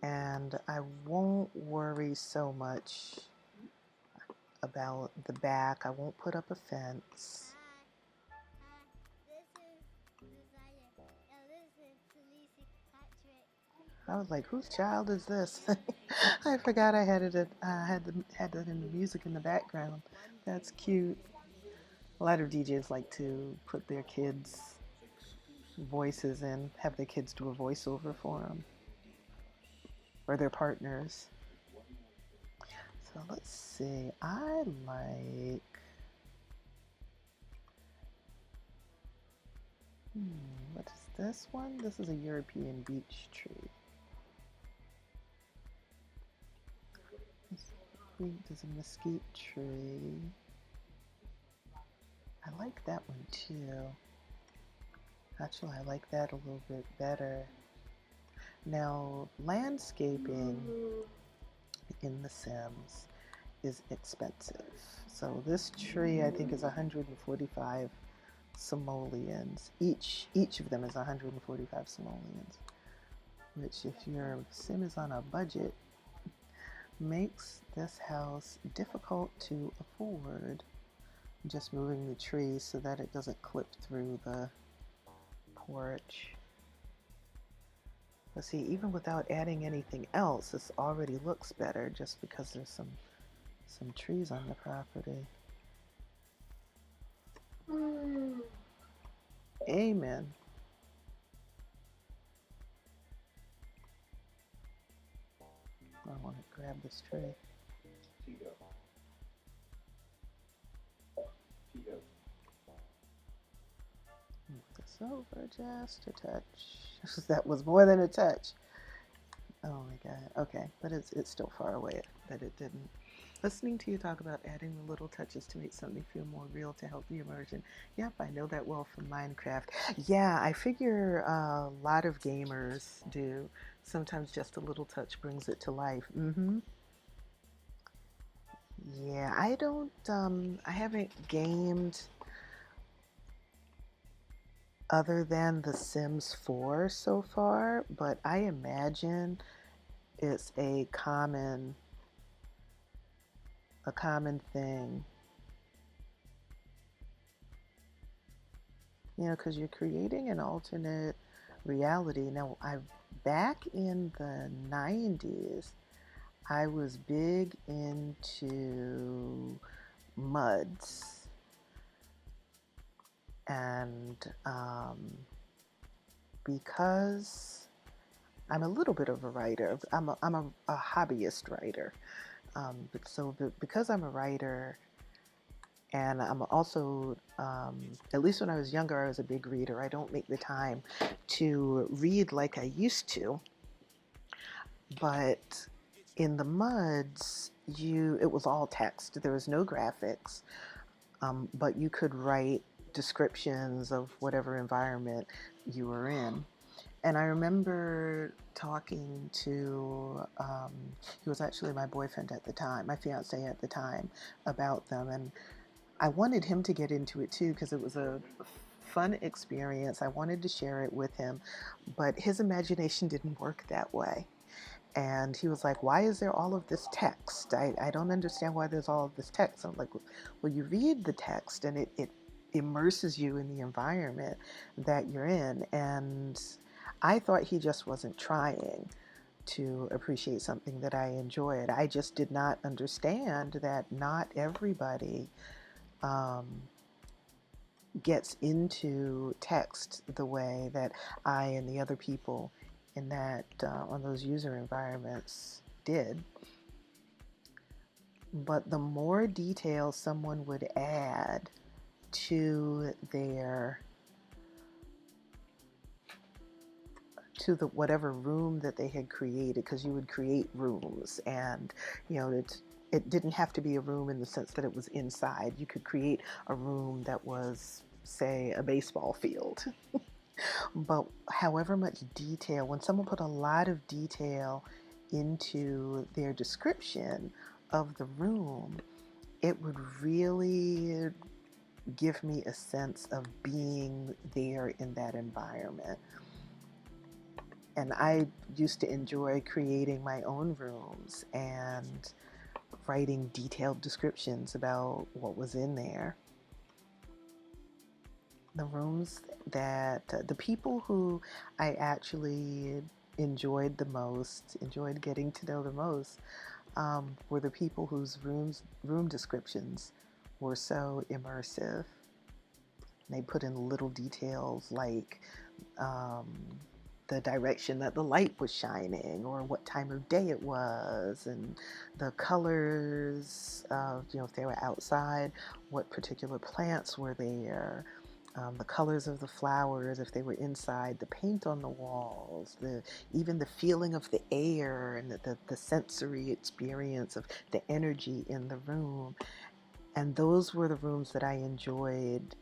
and I won't worry so much about the back. I won't put up a fence. I was like, whose child is this? I forgot I had it. Had that in the music in the background. That's cute. A lot of DJs like to put their kids' voices in, have their kids do a voiceover for them, or their partners. So let's see. I like. What is this one? This is a European beech tree. There's a mesquite tree. I like that one too. Actually, I like that a little bit better. Now, landscaping in The Sims is expensive. So this tree, I think, is 145 simoleons. Each of them is 145 simoleons, which, if your Sim is on a budget, makes this house difficult to afford. Just moving the tree so that it doesn't clip through the porch. But see, even without adding anything else, this already looks better just because there's some some trees on the property. Amen. I want to grab this tray. Move this over just a touch. That was more than a touch. Oh my God. Okay, but it's still far away that it didn't. Listening to you talk about adding the little touches to make something feel more real to help the immersion. Yep, I know that well from Minecraft. Yeah, I figure a lot of gamers do. Sometimes just a little touch brings it to life. Yeah, I don't, I haven't gamed other than The Sims 4 so far, but I imagine it's a common thing. You know, because you're creating an alternate reality. Now, back in the 90s, I was big into muds, and because I'm a little bit of a writer, I'm a hobbyist writer. Because I'm a writer, and I'm also, at least when I was younger, I was a big reader. I don't make the time to read like I used to, but in the muds, it was all text. There was no graphics, but you could write descriptions of whatever environment you were in. And I remember talking to, he was actually my boyfriend at the time, my fiance at the time, about them. And I wanted him to get into it too because it was a fun experience. I wanted to share it with him, but his imagination didn't work that way. And he was like, "Why is there all of this text? I don't understand why there's all of this text." I'm like, "Well, you read the text and it immerses you in the environment that you're in." And I thought he just wasn't trying to appreciate something that I enjoyed. I just did not understand that not everybody um, gets into text the way that I and the other people in that on those user environments did. But the more detail someone would add to their to the whatever room that they had created, because you would create rooms, and you know it didn't have to be a room in the sense that it was inside. You could create a room that was, say, a baseball field. But however much detail, when someone put a lot of detail into their description of the room, it would really give me a sense of being there in that environment. And I used to enjoy creating my own rooms and writing detailed descriptions about what was in there. The rooms that the people who I actually enjoyed getting to know the most, were the people whose room descriptions were so immersive. They put in little details like um, the direction that the light was shining, or what time of day it was, and the colors of, if they were outside, what particular plants were there, the colors of the flowers if they were inside, the paint on the walls, even the feeling of the air, and the sensory experience of the energy in the room. And those were the rooms that I enjoyed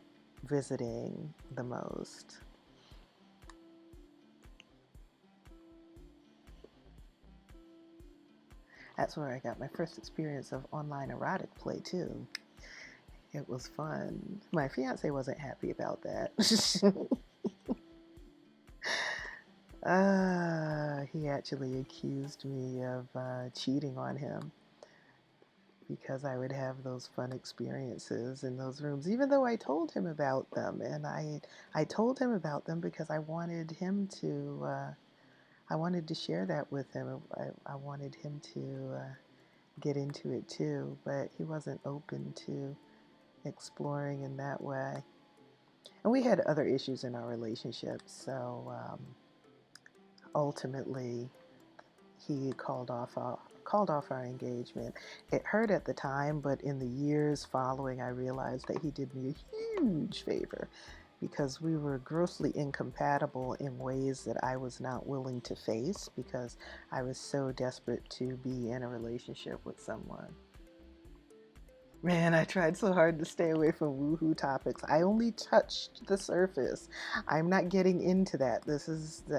visiting the most. That's where I got my first experience of online erotic play too. It was fun. My fiance wasn't happy about that. He actually accused me of cheating on him because I would have those fun experiences in those rooms, even though I told him about them. And I told him about them because I wanted him to, I wanted to share that with him. I wanted him to get into it too, but he wasn't open to exploring in that way. And we had other issues in our relationship, so ultimately he called off our engagement. It hurt at the time, but in the years following, I realized that he did me a huge favor because we were grossly incompatible in ways that I was not willing to face because I was so desperate to be in a relationship with someone. Man, I tried so hard to stay away from woohoo topics. I only touched the surface. I'm not getting into that.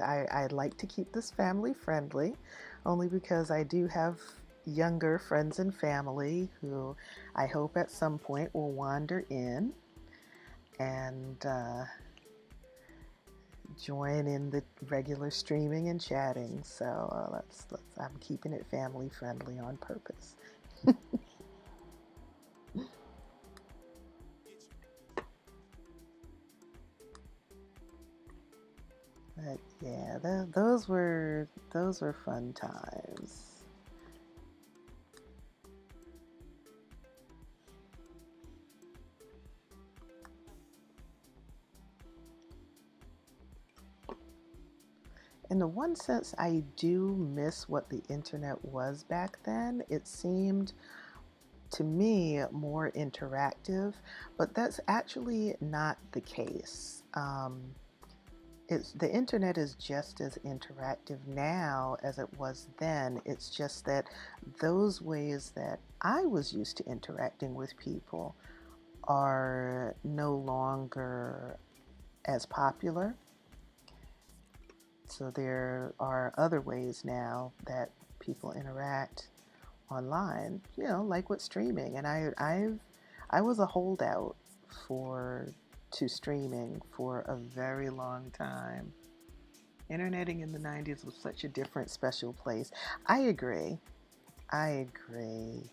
I like to keep this family friendly, only because I do have younger friends and family who I hope at some point will wander in and join in the regular streaming and chatting. So I'm keeping it family friendly on purpose. But yeah, those were fun times. In the one sense, I do miss what the internet was back then. It seemed to me more interactive, but that's actually not the case. The internet is just as interactive now as it was then. It's just that those ways that I was used to interacting with people are no longer as popular. So there are other ways now that people interact online, like with streaming. And I was a holdout for to streaming for a very long time. Interneting in the 90s was such a different, special place. I agree. I agree.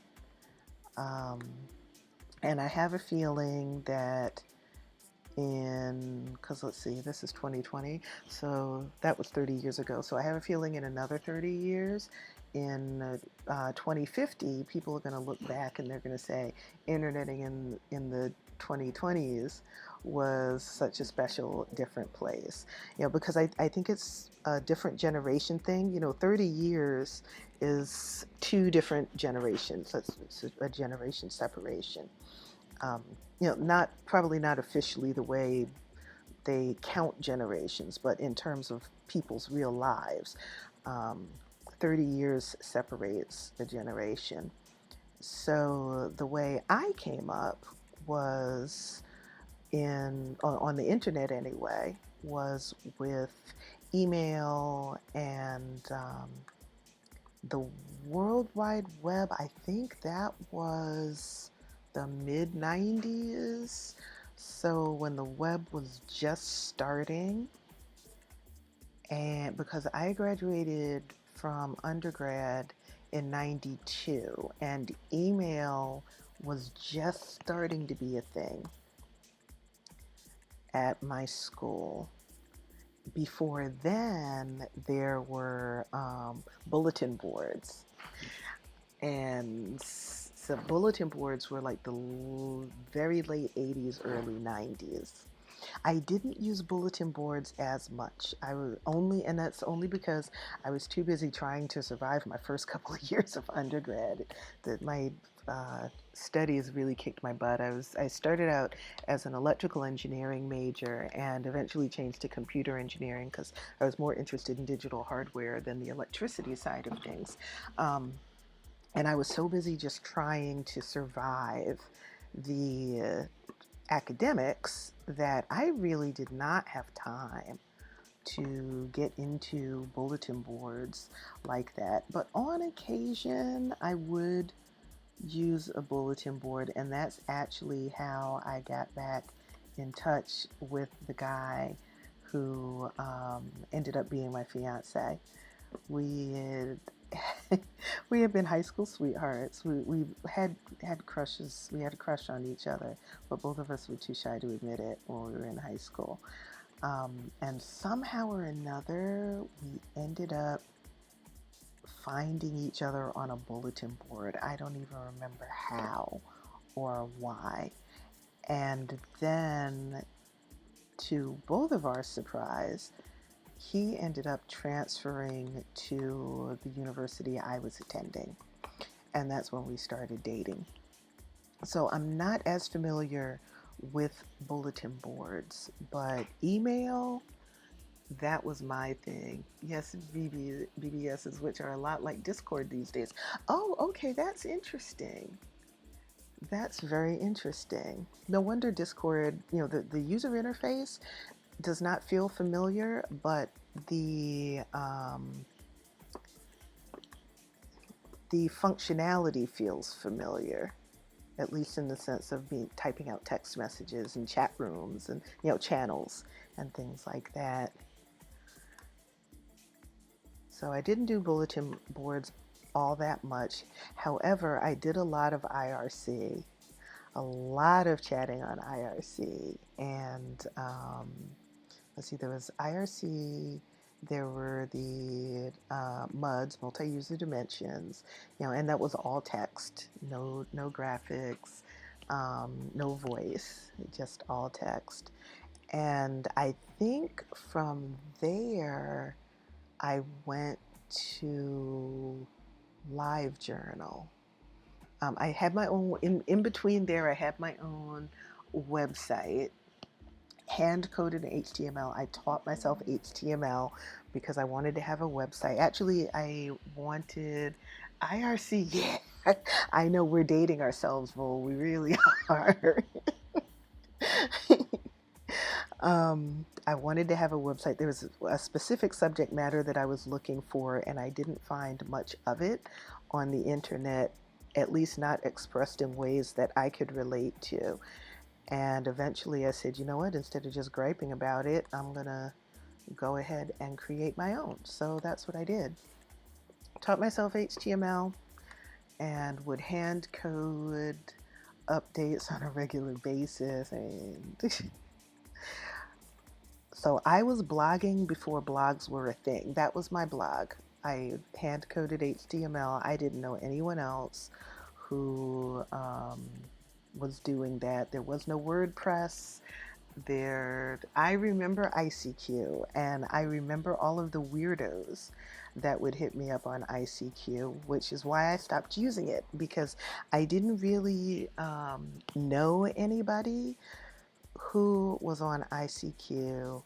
Um, and I have a feeling that because let's see, this is 2020, so that was 30 years ago. So I have a feeling in another 30 years, in 2050, people are going to look back and they're going to say interneting in the 2020s was such a special, different place. Because I think it's a different generation thing. 30 years is two different generations. It's a generation separation. um, not probably not officially the way they count generations, but in terms of people's real lives, um, 30 years separates a generation. So the way I came up was on the internet anyway, was with email and the World Wide Web. I think that was the mid 90s. So when the web was just starting, and because I graduated from undergrad in 92, and email was just starting to be a thing at my school. Before then, there were bulletin boards, and so bulletin boards were like the very late 80s, early 90s. I didn't use bulletin boards as much. I was only, and that's only because I was too busy trying to survive my first couple of years of undergrad. That my studies really kicked my butt. I started out as an electrical engineering major and eventually changed to computer engineering because I was more interested in digital hardware than the electricity side of things. And I was so busy just trying to survive the academics that I really did not have time to get into bulletin boards like that. But on occasion, I would use a bulletin board, and that's actually how I got back in touch with the guy who ended up being my fiance. We we had been high school sweethearts. We had crushes. We had a crush on each other, but both of us were too shy to admit it when we were in high school. And somehow or another, we ended up finding each other on a bulletin board. I don't even remember how or why. And then, to both of our surprise, he ended up transferring to the university I was attending. And that's when we started dating. So I'm not as familiar with bulletin boards, but email, that was my thing. Yes, BBSs, which are a lot like Discord these days. Oh, okay, that's interesting. That's very interesting. No wonder Discord, the user interface does not feel familiar, but the um, the functionality feels familiar, at least in the sense of me typing out text messages and chat rooms and channels and things like that. So I didn't do bulletin boards all that much. However, I did a lot of IRC, a lot of chatting on IRC, and let's see, there was IRC, there were the MUDs, multi-user dimensions, and that was all text, no graphics, no voice, just all text. And I think from there, I went to LiveJournal. I had my own, in between there, I had my own website, hand coded in HTML. I taught myself HTML because I wanted to have a website. Actually, I wanted IRC. Yeah, I know we're dating ourselves, Vol. We really are. I wanted to have a website. There was a specific subject matter that I was looking for, and I didn't find much of it on the internet, at least not expressed in ways that I could relate to. And eventually I said, you know what, instead of just griping about it, I'm going to go ahead and create my own. So that's what I did. Taught myself HTML and would hand code updates on a regular basis. And so I was blogging before blogs were a thing. That was my blog. I hand coded HTML. I didn't know anyone else who was doing that. There was no WordPress. I remember ICQ, and I remember all of the weirdos that would hit me up on ICQ, which is why I stopped using it, because I didn't really know anybody who was on ICQ.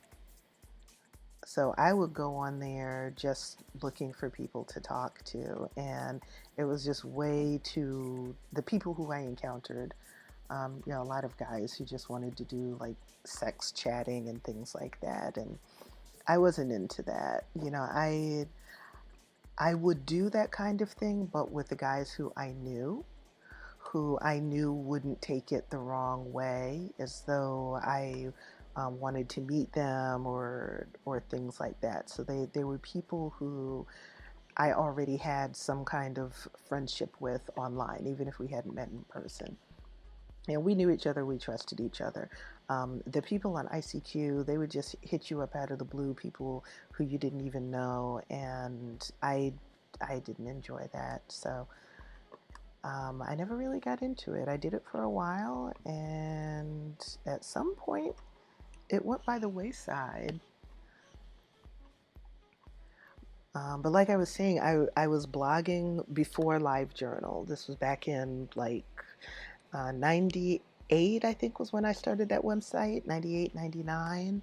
So I would go on there just looking for people to talk to, and it was just way too, the people who I encountered, a lot of guys who just wanted to do like sex chatting and things like that, and I wasn't into that. I would do that kind of thing, but with the guys who I knew wouldn't take it the wrong way, as though I wanted to meet them or things like that. So they were people who I already had some kind of friendship with online, even if we hadn't met in person. And we knew each other, we trusted each other. The people on ICQ, they would just hit you up out of the blue, people who you didn't even know, and I didn't enjoy that. So I never really got into it. I did it for a while, and at some point, it went by the wayside. But like I was saying, I was blogging before LiveJournal. This was back in like 98, I think, was when I started that website, 98, 99.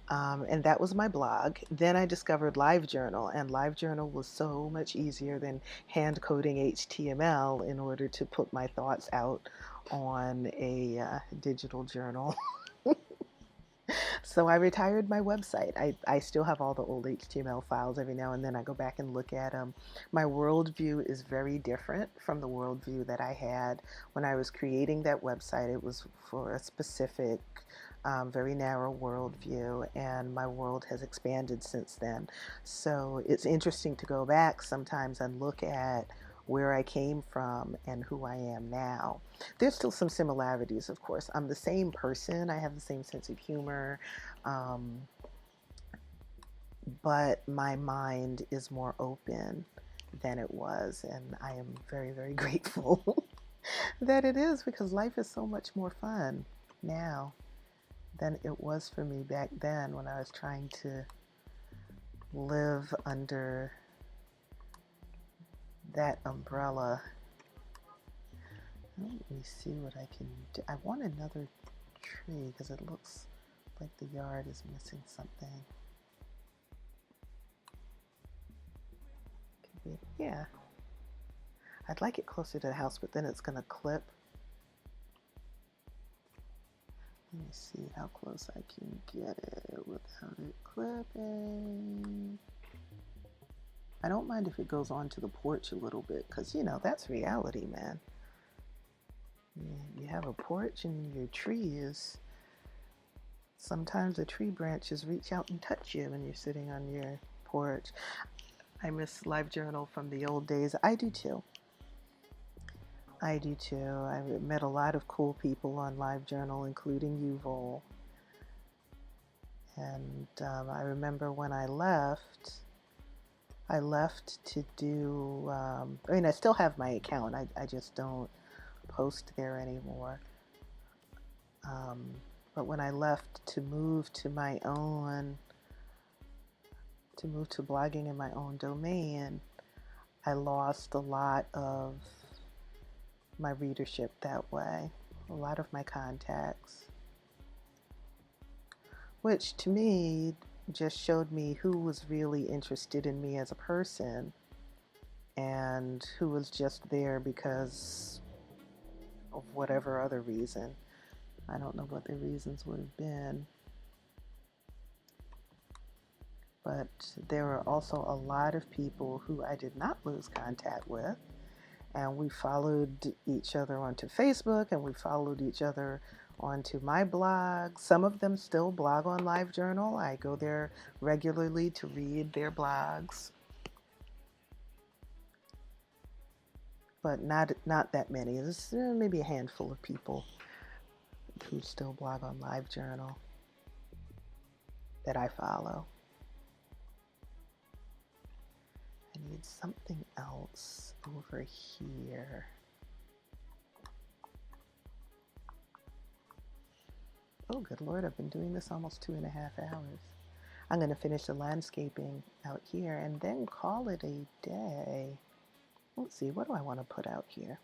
And that was my blog. Then I discovered LiveJournal, and LiveJournal was so much easier than hand coding HTML in order to put my thoughts out on a digital journal. So I retired my website. I still have all the old HTML files. Every now and then I go back and look at them. My worldview is very different from the worldview that I had when I was creating that website. It was for a specific, very narrow worldview, and my world has expanded since then. So it's interesting to go back sometimes and look at where I came from and who I am now. There's still some similarities, of course. I'm the same person. I have the same sense of humor, but my mind is more open than it was. And I am very, very grateful that it is, because life is so much more fun now than it was for me back then when I was trying to live under that umbrella. Let me see what I can do. I want another tree because it looks like the yard is missing something. Could be, yeah. I'd like it closer to the house, but then it's going to clip. Let me see how close I can get it without it clipping. I don't mind if it goes onto the porch a little bit, because, you know, that's reality, man. You have a porch and your trees. Sometimes the tree branches reach out and touch you when you're sitting on your porch. I miss LiveJournal from the old days. I do too. I do too. I met a lot of cool people on LiveJournal, including you, Vol. And I remember when I left to do, I mean, I still have my account. I just don't post there anymore. But when I left to move to my own, to move to blogging in my own domain, I lost a lot of my readership that way, a lot of my contacts, which to me just showed me who was really interested in me as a person and who was just there because of whatever other reason. I don't know what the reasons would have been. But there were also a lot of people who I did not lose contact with. And we followed each other onto Facebook, and we followed each other onto my blog. Some of them still blog on LiveJournal. I go there regularly to read their blogs. But not that many. There's maybe a handful of people who still blog on LiveJournal that I follow. I need something else over here. Oh, good Lord, I've been doing this almost 2.5 hours. I'm going to finish the landscaping out here and then call it a day. Let's see, what do I want to put out here?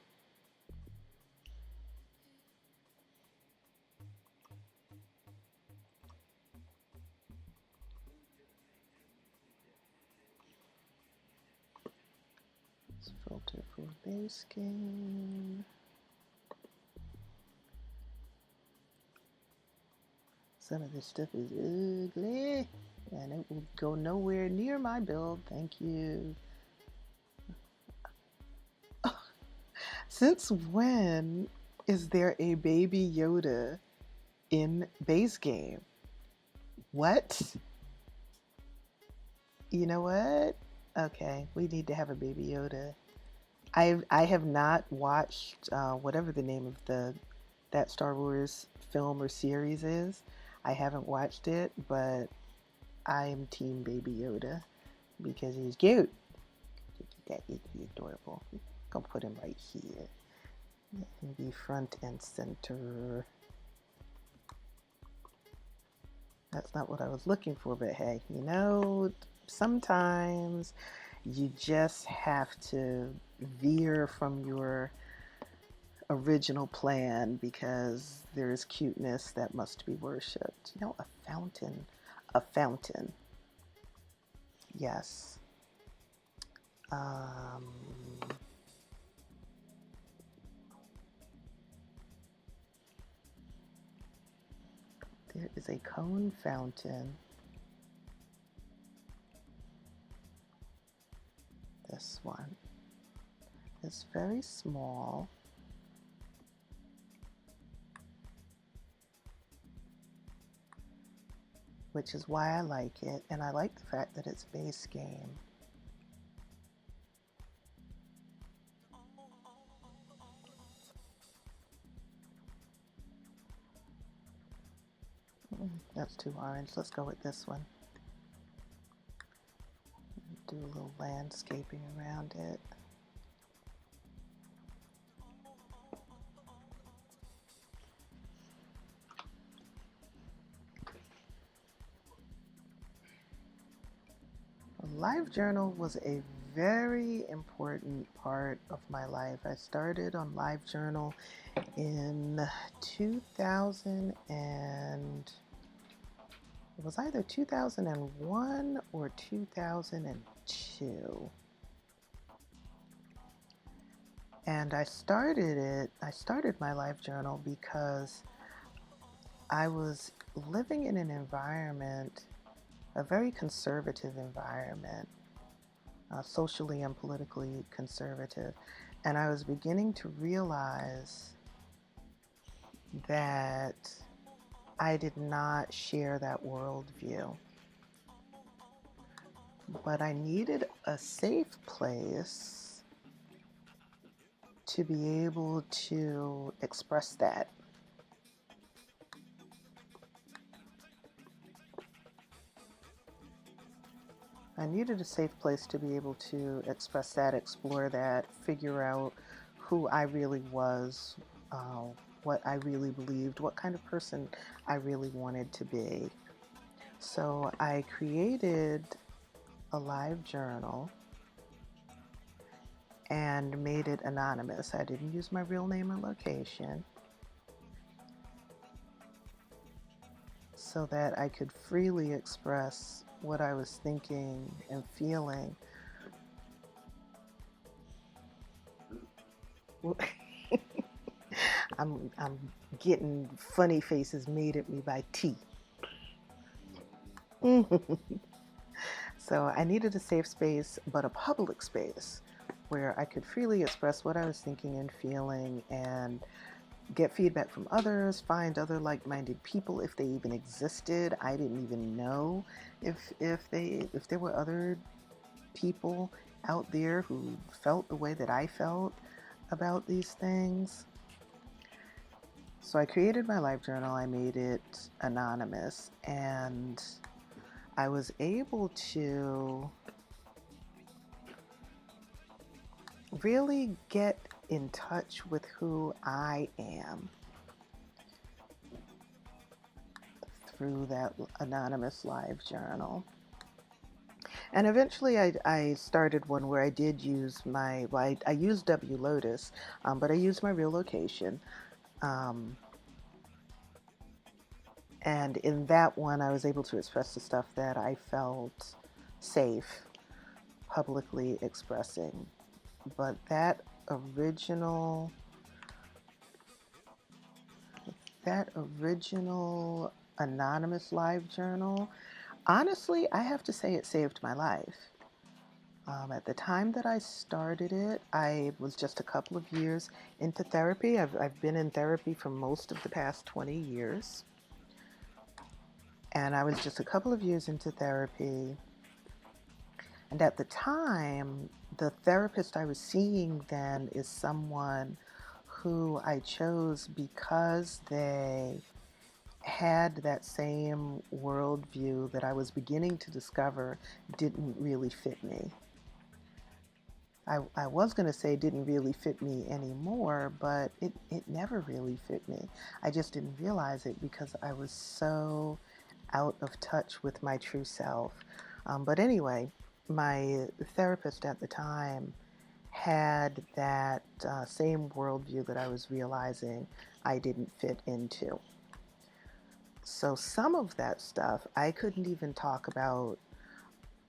Let's filter for base game. Some of this stuff is ugly, and it will go nowhere near my build. Thank you. Since when is there a Baby Yoda in base game? What? You know what? Okay, we need to have a Baby Yoda. I have not watched whatever the name of that Star Wars film or series is. I haven't watched it, but I am Team Baby Yoda because he's cute. That is adorable. I'm gonna put him right here and be front and center. That's not what I was looking for, but hey, you know, sometimes you just have to veer from your original plan because there is cuteness that must be worshipped. You know, a fountain. A fountain. Yes. There is a cone fountain. This one. It's very small. Which is why I like it, and I like the fact that it's base game. That's too orange. Let's go with this one. Do a little landscaping around it. A live journal was a very important part of my life. I started on live journal in 2000 and it was either 2001 or 2002. And I started my life journal because I was living in an environment, a very conservative environment, socially and politically conservative. And I was beginning to realize that I did not share that worldview. But I needed a safe place to be able to express that. I needed a safe place to be able to express that, explore that, figure out who I really was, what I really believed, what kind of person I really wanted to be. So I created a live journal and made it anonymous. I didn't use my real name or location so that I could freely express what I was thinking and feeling. I'm getting funny faces made at me by T. So I needed a safe space, but a public space where I could freely express what I was thinking and feeling and get feedback from others, find other like-minded people if they even existed. I didn't even know if there were other people out there who felt the way that I felt about these things. So I created my life journal. I made it anonymous, and I was able to really get in touch with who I am through that anonymous live journal. And eventually I started one where I did use I used Lotus, but I used my real location. And in that one, I was able to express the stuff that I felt safe publicly expressing. But that original anonymous live journal, honestly, I have to say it saved my life. At the time that I started it, I was just a couple of years into therapy. I've been in therapy for most of the past 20 years. And I was just a couple of years into therapy. And at the time, the therapist I was seeing then is someone who I chose because they had that same worldview that I was beginning to discover didn't really fit me. I was going to say didn't really fit me anymore, but it never really fit me. I just didn't realize it because I was so out of touch with my true self. But anyway, my therapist at the time had that same worldview that I was realizing I didn't fit into. So some of that stuff I couldn't even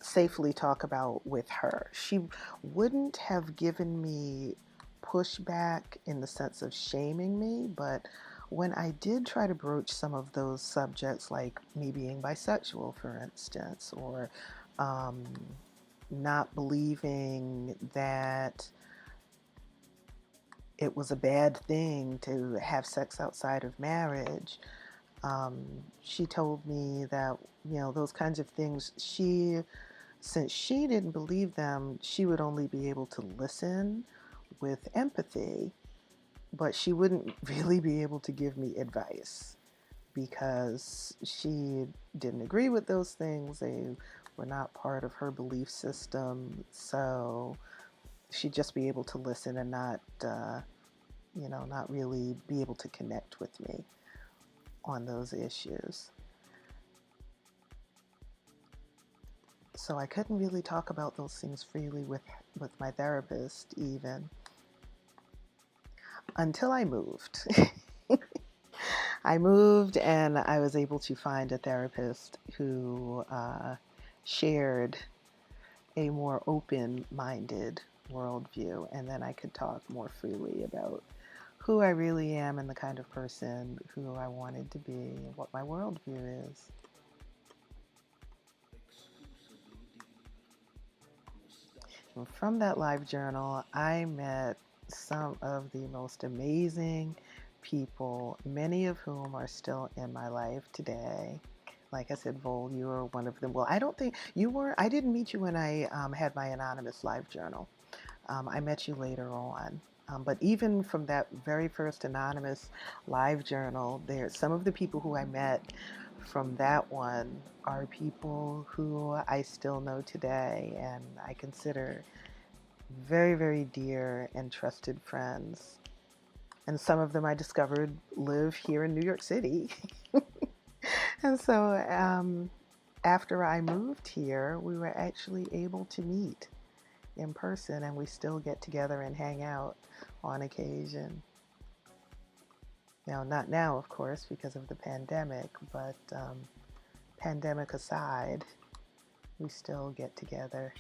safely talk about with her. She wouldn't have given me pushback in the sense of shaming me, but when I did try to broach some of those subjects, like me being bisexual, for instance, or not believing that it was a bad thing to have sex outside of marriage, she told me that, those kinds of things, since she didn't believe them, she would only be able to listen with empathy, but she wouldn't really be able to give me advice because she didn't agree with those things. They We're not part of her belief system, so she'd just be able to listen and not, not really be able to connect with me on those issues. So I couldn't really talk about those things freely with my therapist even until I moved. I moved and I was able to find a therapist who shared a more open-minded worldview, and then I could talk more freely about who I really am and the kind of person who I wanted to be and what my worldview is. And from that live journal, I met some of the most amazing people, many of whom are still in my life today. Like I said, Vol, you were one of them. Well, I don't think you were. I didn't meet you when I had my anonymous live journal. I met you later on. But even from that very first anonymous live journal, there some of the people who I met from that one are people who I still know today and I consider very, very dear and trusted friends. And some of them I discovered live here in New York City. And so after I moved here, we were actually able to meet in person, and we still get together and hang out on occasion. Now, not now, of course, because of the pandemic, but pandemic aside, we still get together.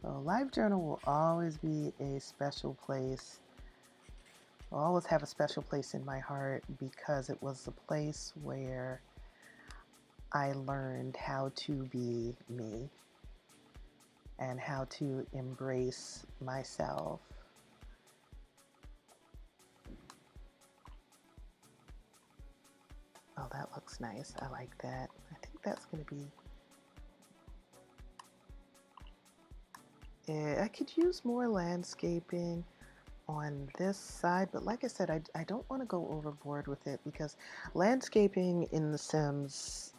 So Live Journal will always be a special place. Will always have a special place in my heart because it was the place where I learned how to be me and how to embrace myself. Oh, that looks nice. I like that. I think that's going to be... I could use more landscaping on this side, but like I said, I don't want to go overboard with it because landscaping in The Sims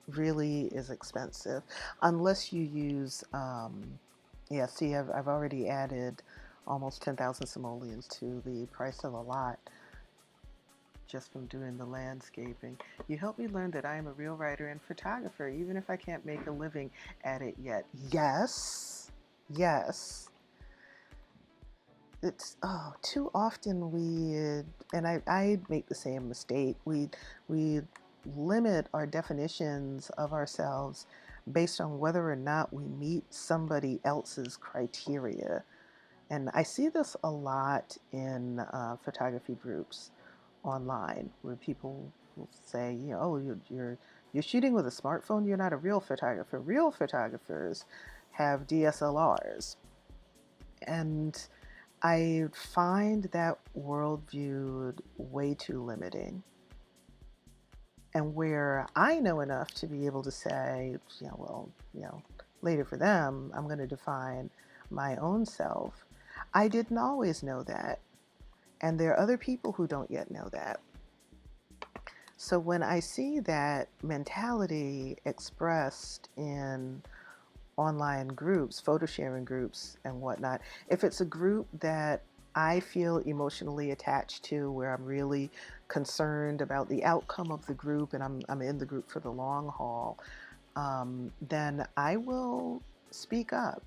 really is expensive unless you use yeah, see, I've already added almost 10,000 simoleons to the price of a lot just from doing the landscaping. You helped me learn that I am a real writer and photographer even if I can't make a living at it yet. Yes, yes. It's too often I make the same mistake. We limit our definitions of ourselves based on whether or not we meet somebody else's criteria. And I see this a lot in photography groups online where people will say, oh, you're shooting with a smartphone, you're not a real photographer. Real photographers have DSLRs. And I find that worldview way too limiting. And where I know enough to be able to say, later for them, I'm going to define my own self. I didn't always know that. And there are other people who don't yet know that. So when I see that mentality expressed in online groups, photo sharing groups and whatnot, if it's a group that I feel emotionally attached to, where I'm really concerned about the outcome of the group and I'm in the group for the long haul, then I will speak up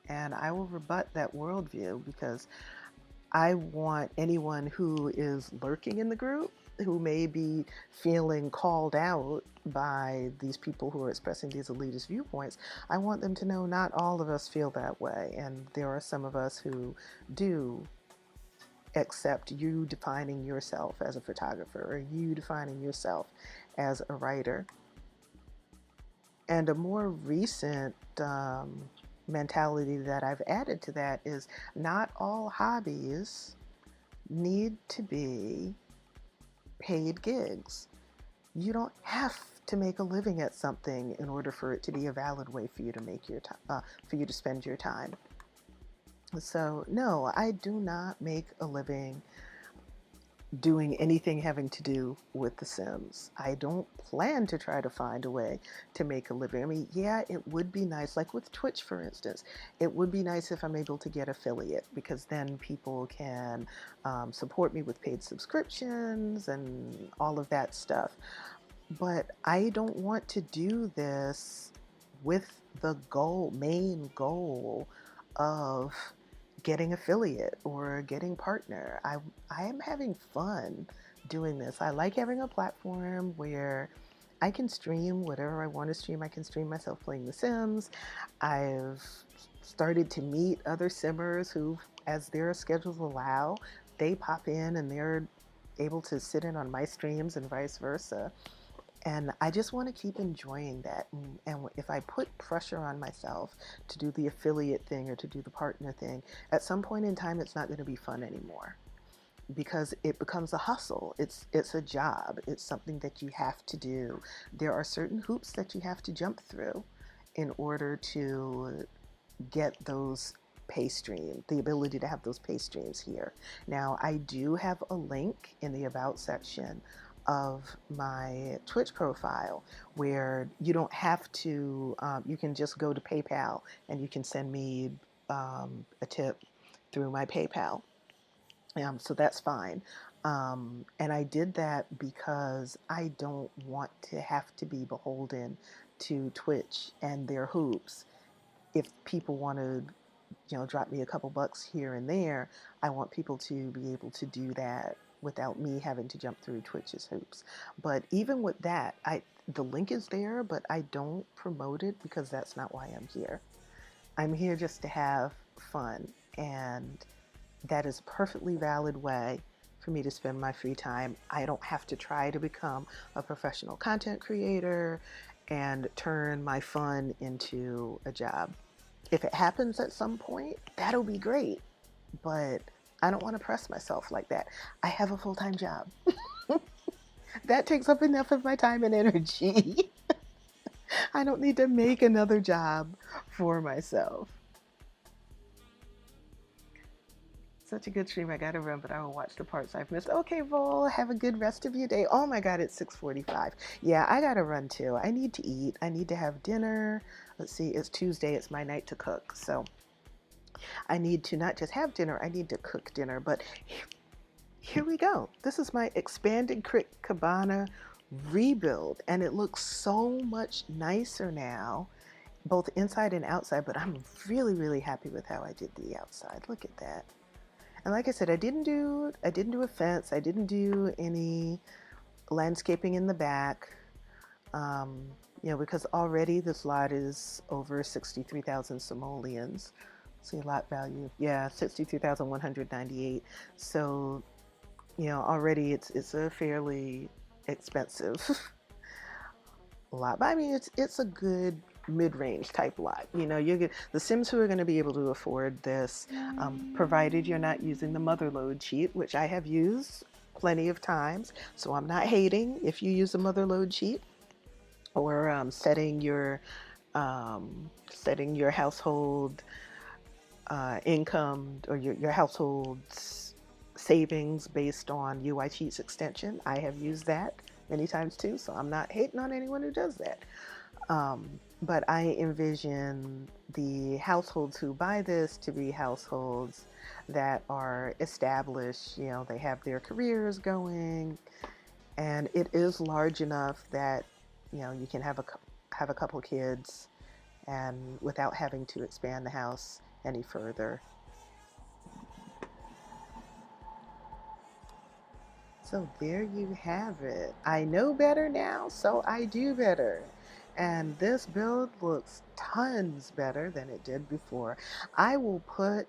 and I will rebut that worldview because I want anyone who is lurking in the group, who may be feeling called out by these people who are expressing these elitist viewpoints, I want them to know not all of us feel that way. And there are some of us who do accept you defining yourself as a photographer or you defining yourself as a writer. And a more recent mentality that I've added to that is not all hobbies need to be paid gigs. You don't have to make a living at something in order for it to be a valid way for you to make your for you to spend your time. So no, I do not make a living doing anything having to do with The Sims. I don't plan to try to find a way to make a living. I mean, yeah, it would be nice, like with Twitch, for instance, it would be nice if I'm able to get affiliate, because then people can support me with paid subscriptions and all of that stuff. But I don't want to do this with the main goal of getting affiliate or getting partner. I am having fun doing this. I like having a platform where I can stream whatever I want to stream. I can stream myself playing The Sims. I've started to meet other Simmers who, as their schedules allow, they pop in and they're able to sit in on my streams and vice versa. And I just want to keep enjoying that. And if I put pressure on myself to do the affiliate thing or to do the partner thing, at some point in time, it's not going to be fun anymore, because it becomes a hustle. It's a job. It's something that you have to do. There are certain hoops that you have to jump through in order to get those pay stream, the ability to have those pay streams here. Now, I do have a link in the About section of my Twitch profile where you don't have to, you can just go to PayPal and you can send me a tip through my PayPal. So that's fine. And I did that because I don't want to have to be beholden to Twitch and their hoops. If people want to, drop me a couple bucks here and there, I want people to be able to do that without me having to jump through Twitch's hoops. But even with that, the link is there, but I don't promote it because that's not why I'm here. I'm here just to have fun, and that is a perfectly valid way for me to spend my free time. I don't have to try to become a professional content creator and turn my fun into a job. If it happens at some point, that'll be great, but I don't want to press myself like that. I have a full-time job. That takes up enough of my time and energy. I don't need to make another job for myself. Such a good stream. I gotta run, but I will watch the parts I've missed. Okay, Vol, have a good rest of your day. Oh my God, it's 6:45. Yeah, I gotta run too. I need to eat. I need to have dinner. Let's see, it's Tuesday. It's my night to cook. So I need to not just have dinner, I need to cook dinner. But here we go. This is my Expanded Crick Cabana rebuild, and it looks so much nicer now, both inside and outside, but I'm really, really happy with how I did the outside. Look at that. And like I said, I didn't do a fence. I didn't do any landscaping in the back, because already this lot is over 63,000 simoleons. See, lot value, yeah, 63,198. So, already it's a fairly expensive lot. But I mean, it's a good mid-range type lot. You get the Sims who are going to be able to afford this, provided you're not using the motherload cheat, which I have used plenty of times. So I'm not hating if you use a motherload cheat, or setting your household income, or your household's savings based on UI Cheats extension. I have used that many times too, so I'm not hating on anyone who does that. But I envision the households who buy this to be households that are established. They have their careers going, and it is large enough that you can have a couple kids, and without having to expand the house any further. So there you have it. I know better now, so I do better. And this build looks tons better than it did before. I will put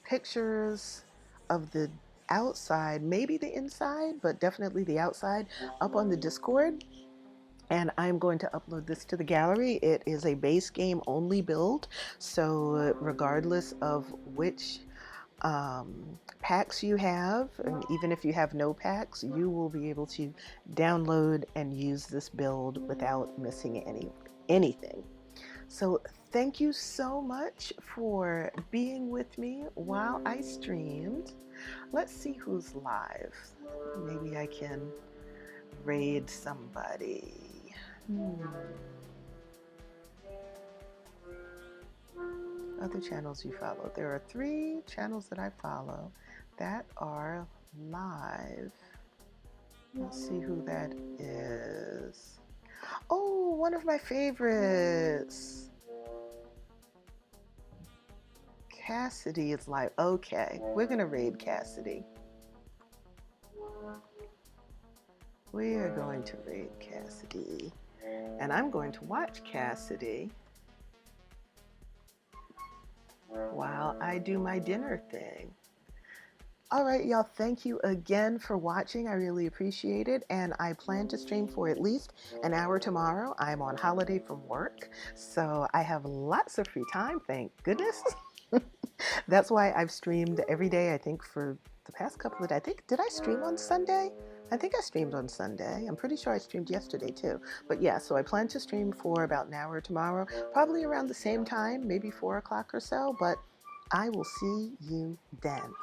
pictures of the outside, maybe the inside, but definitely the outside, up on the Discord. And I'm going to upload this to the gallery. It is a base game only build, so regardless of which packs you have, and even if you have no packs, you will be able to download and use this build without missing anything. So thank you so much for being with me while I streamed. Let's see who's live. Maybe I can raid somebody. Other channels you follow. There are 3 channels that I follow that are live. Let's see who that is. Oh, one of my favorites. Cassidy is live. Okay, we're gonna raid Cassidy. We are going to raid Cassidy. And I'm going to watch Cassidy while I do my dinner thing. All right, y'all, thank you again for watching. I really appreciate it. And I plan to stream for at least an hour tomorrow. I'm on holiday from work, so I have lots of free time, thank goodness. That's why I've streamed every day, I think, for the past couple of days. Did I stream on Sunday? I think I streamed on Sunday. I'm pretty sure I streamed yesterday too. But yeah, so I plan to stream for about an hour tomorrow, probably around the same time, maybe 4 o'clock or so, but I will see you then.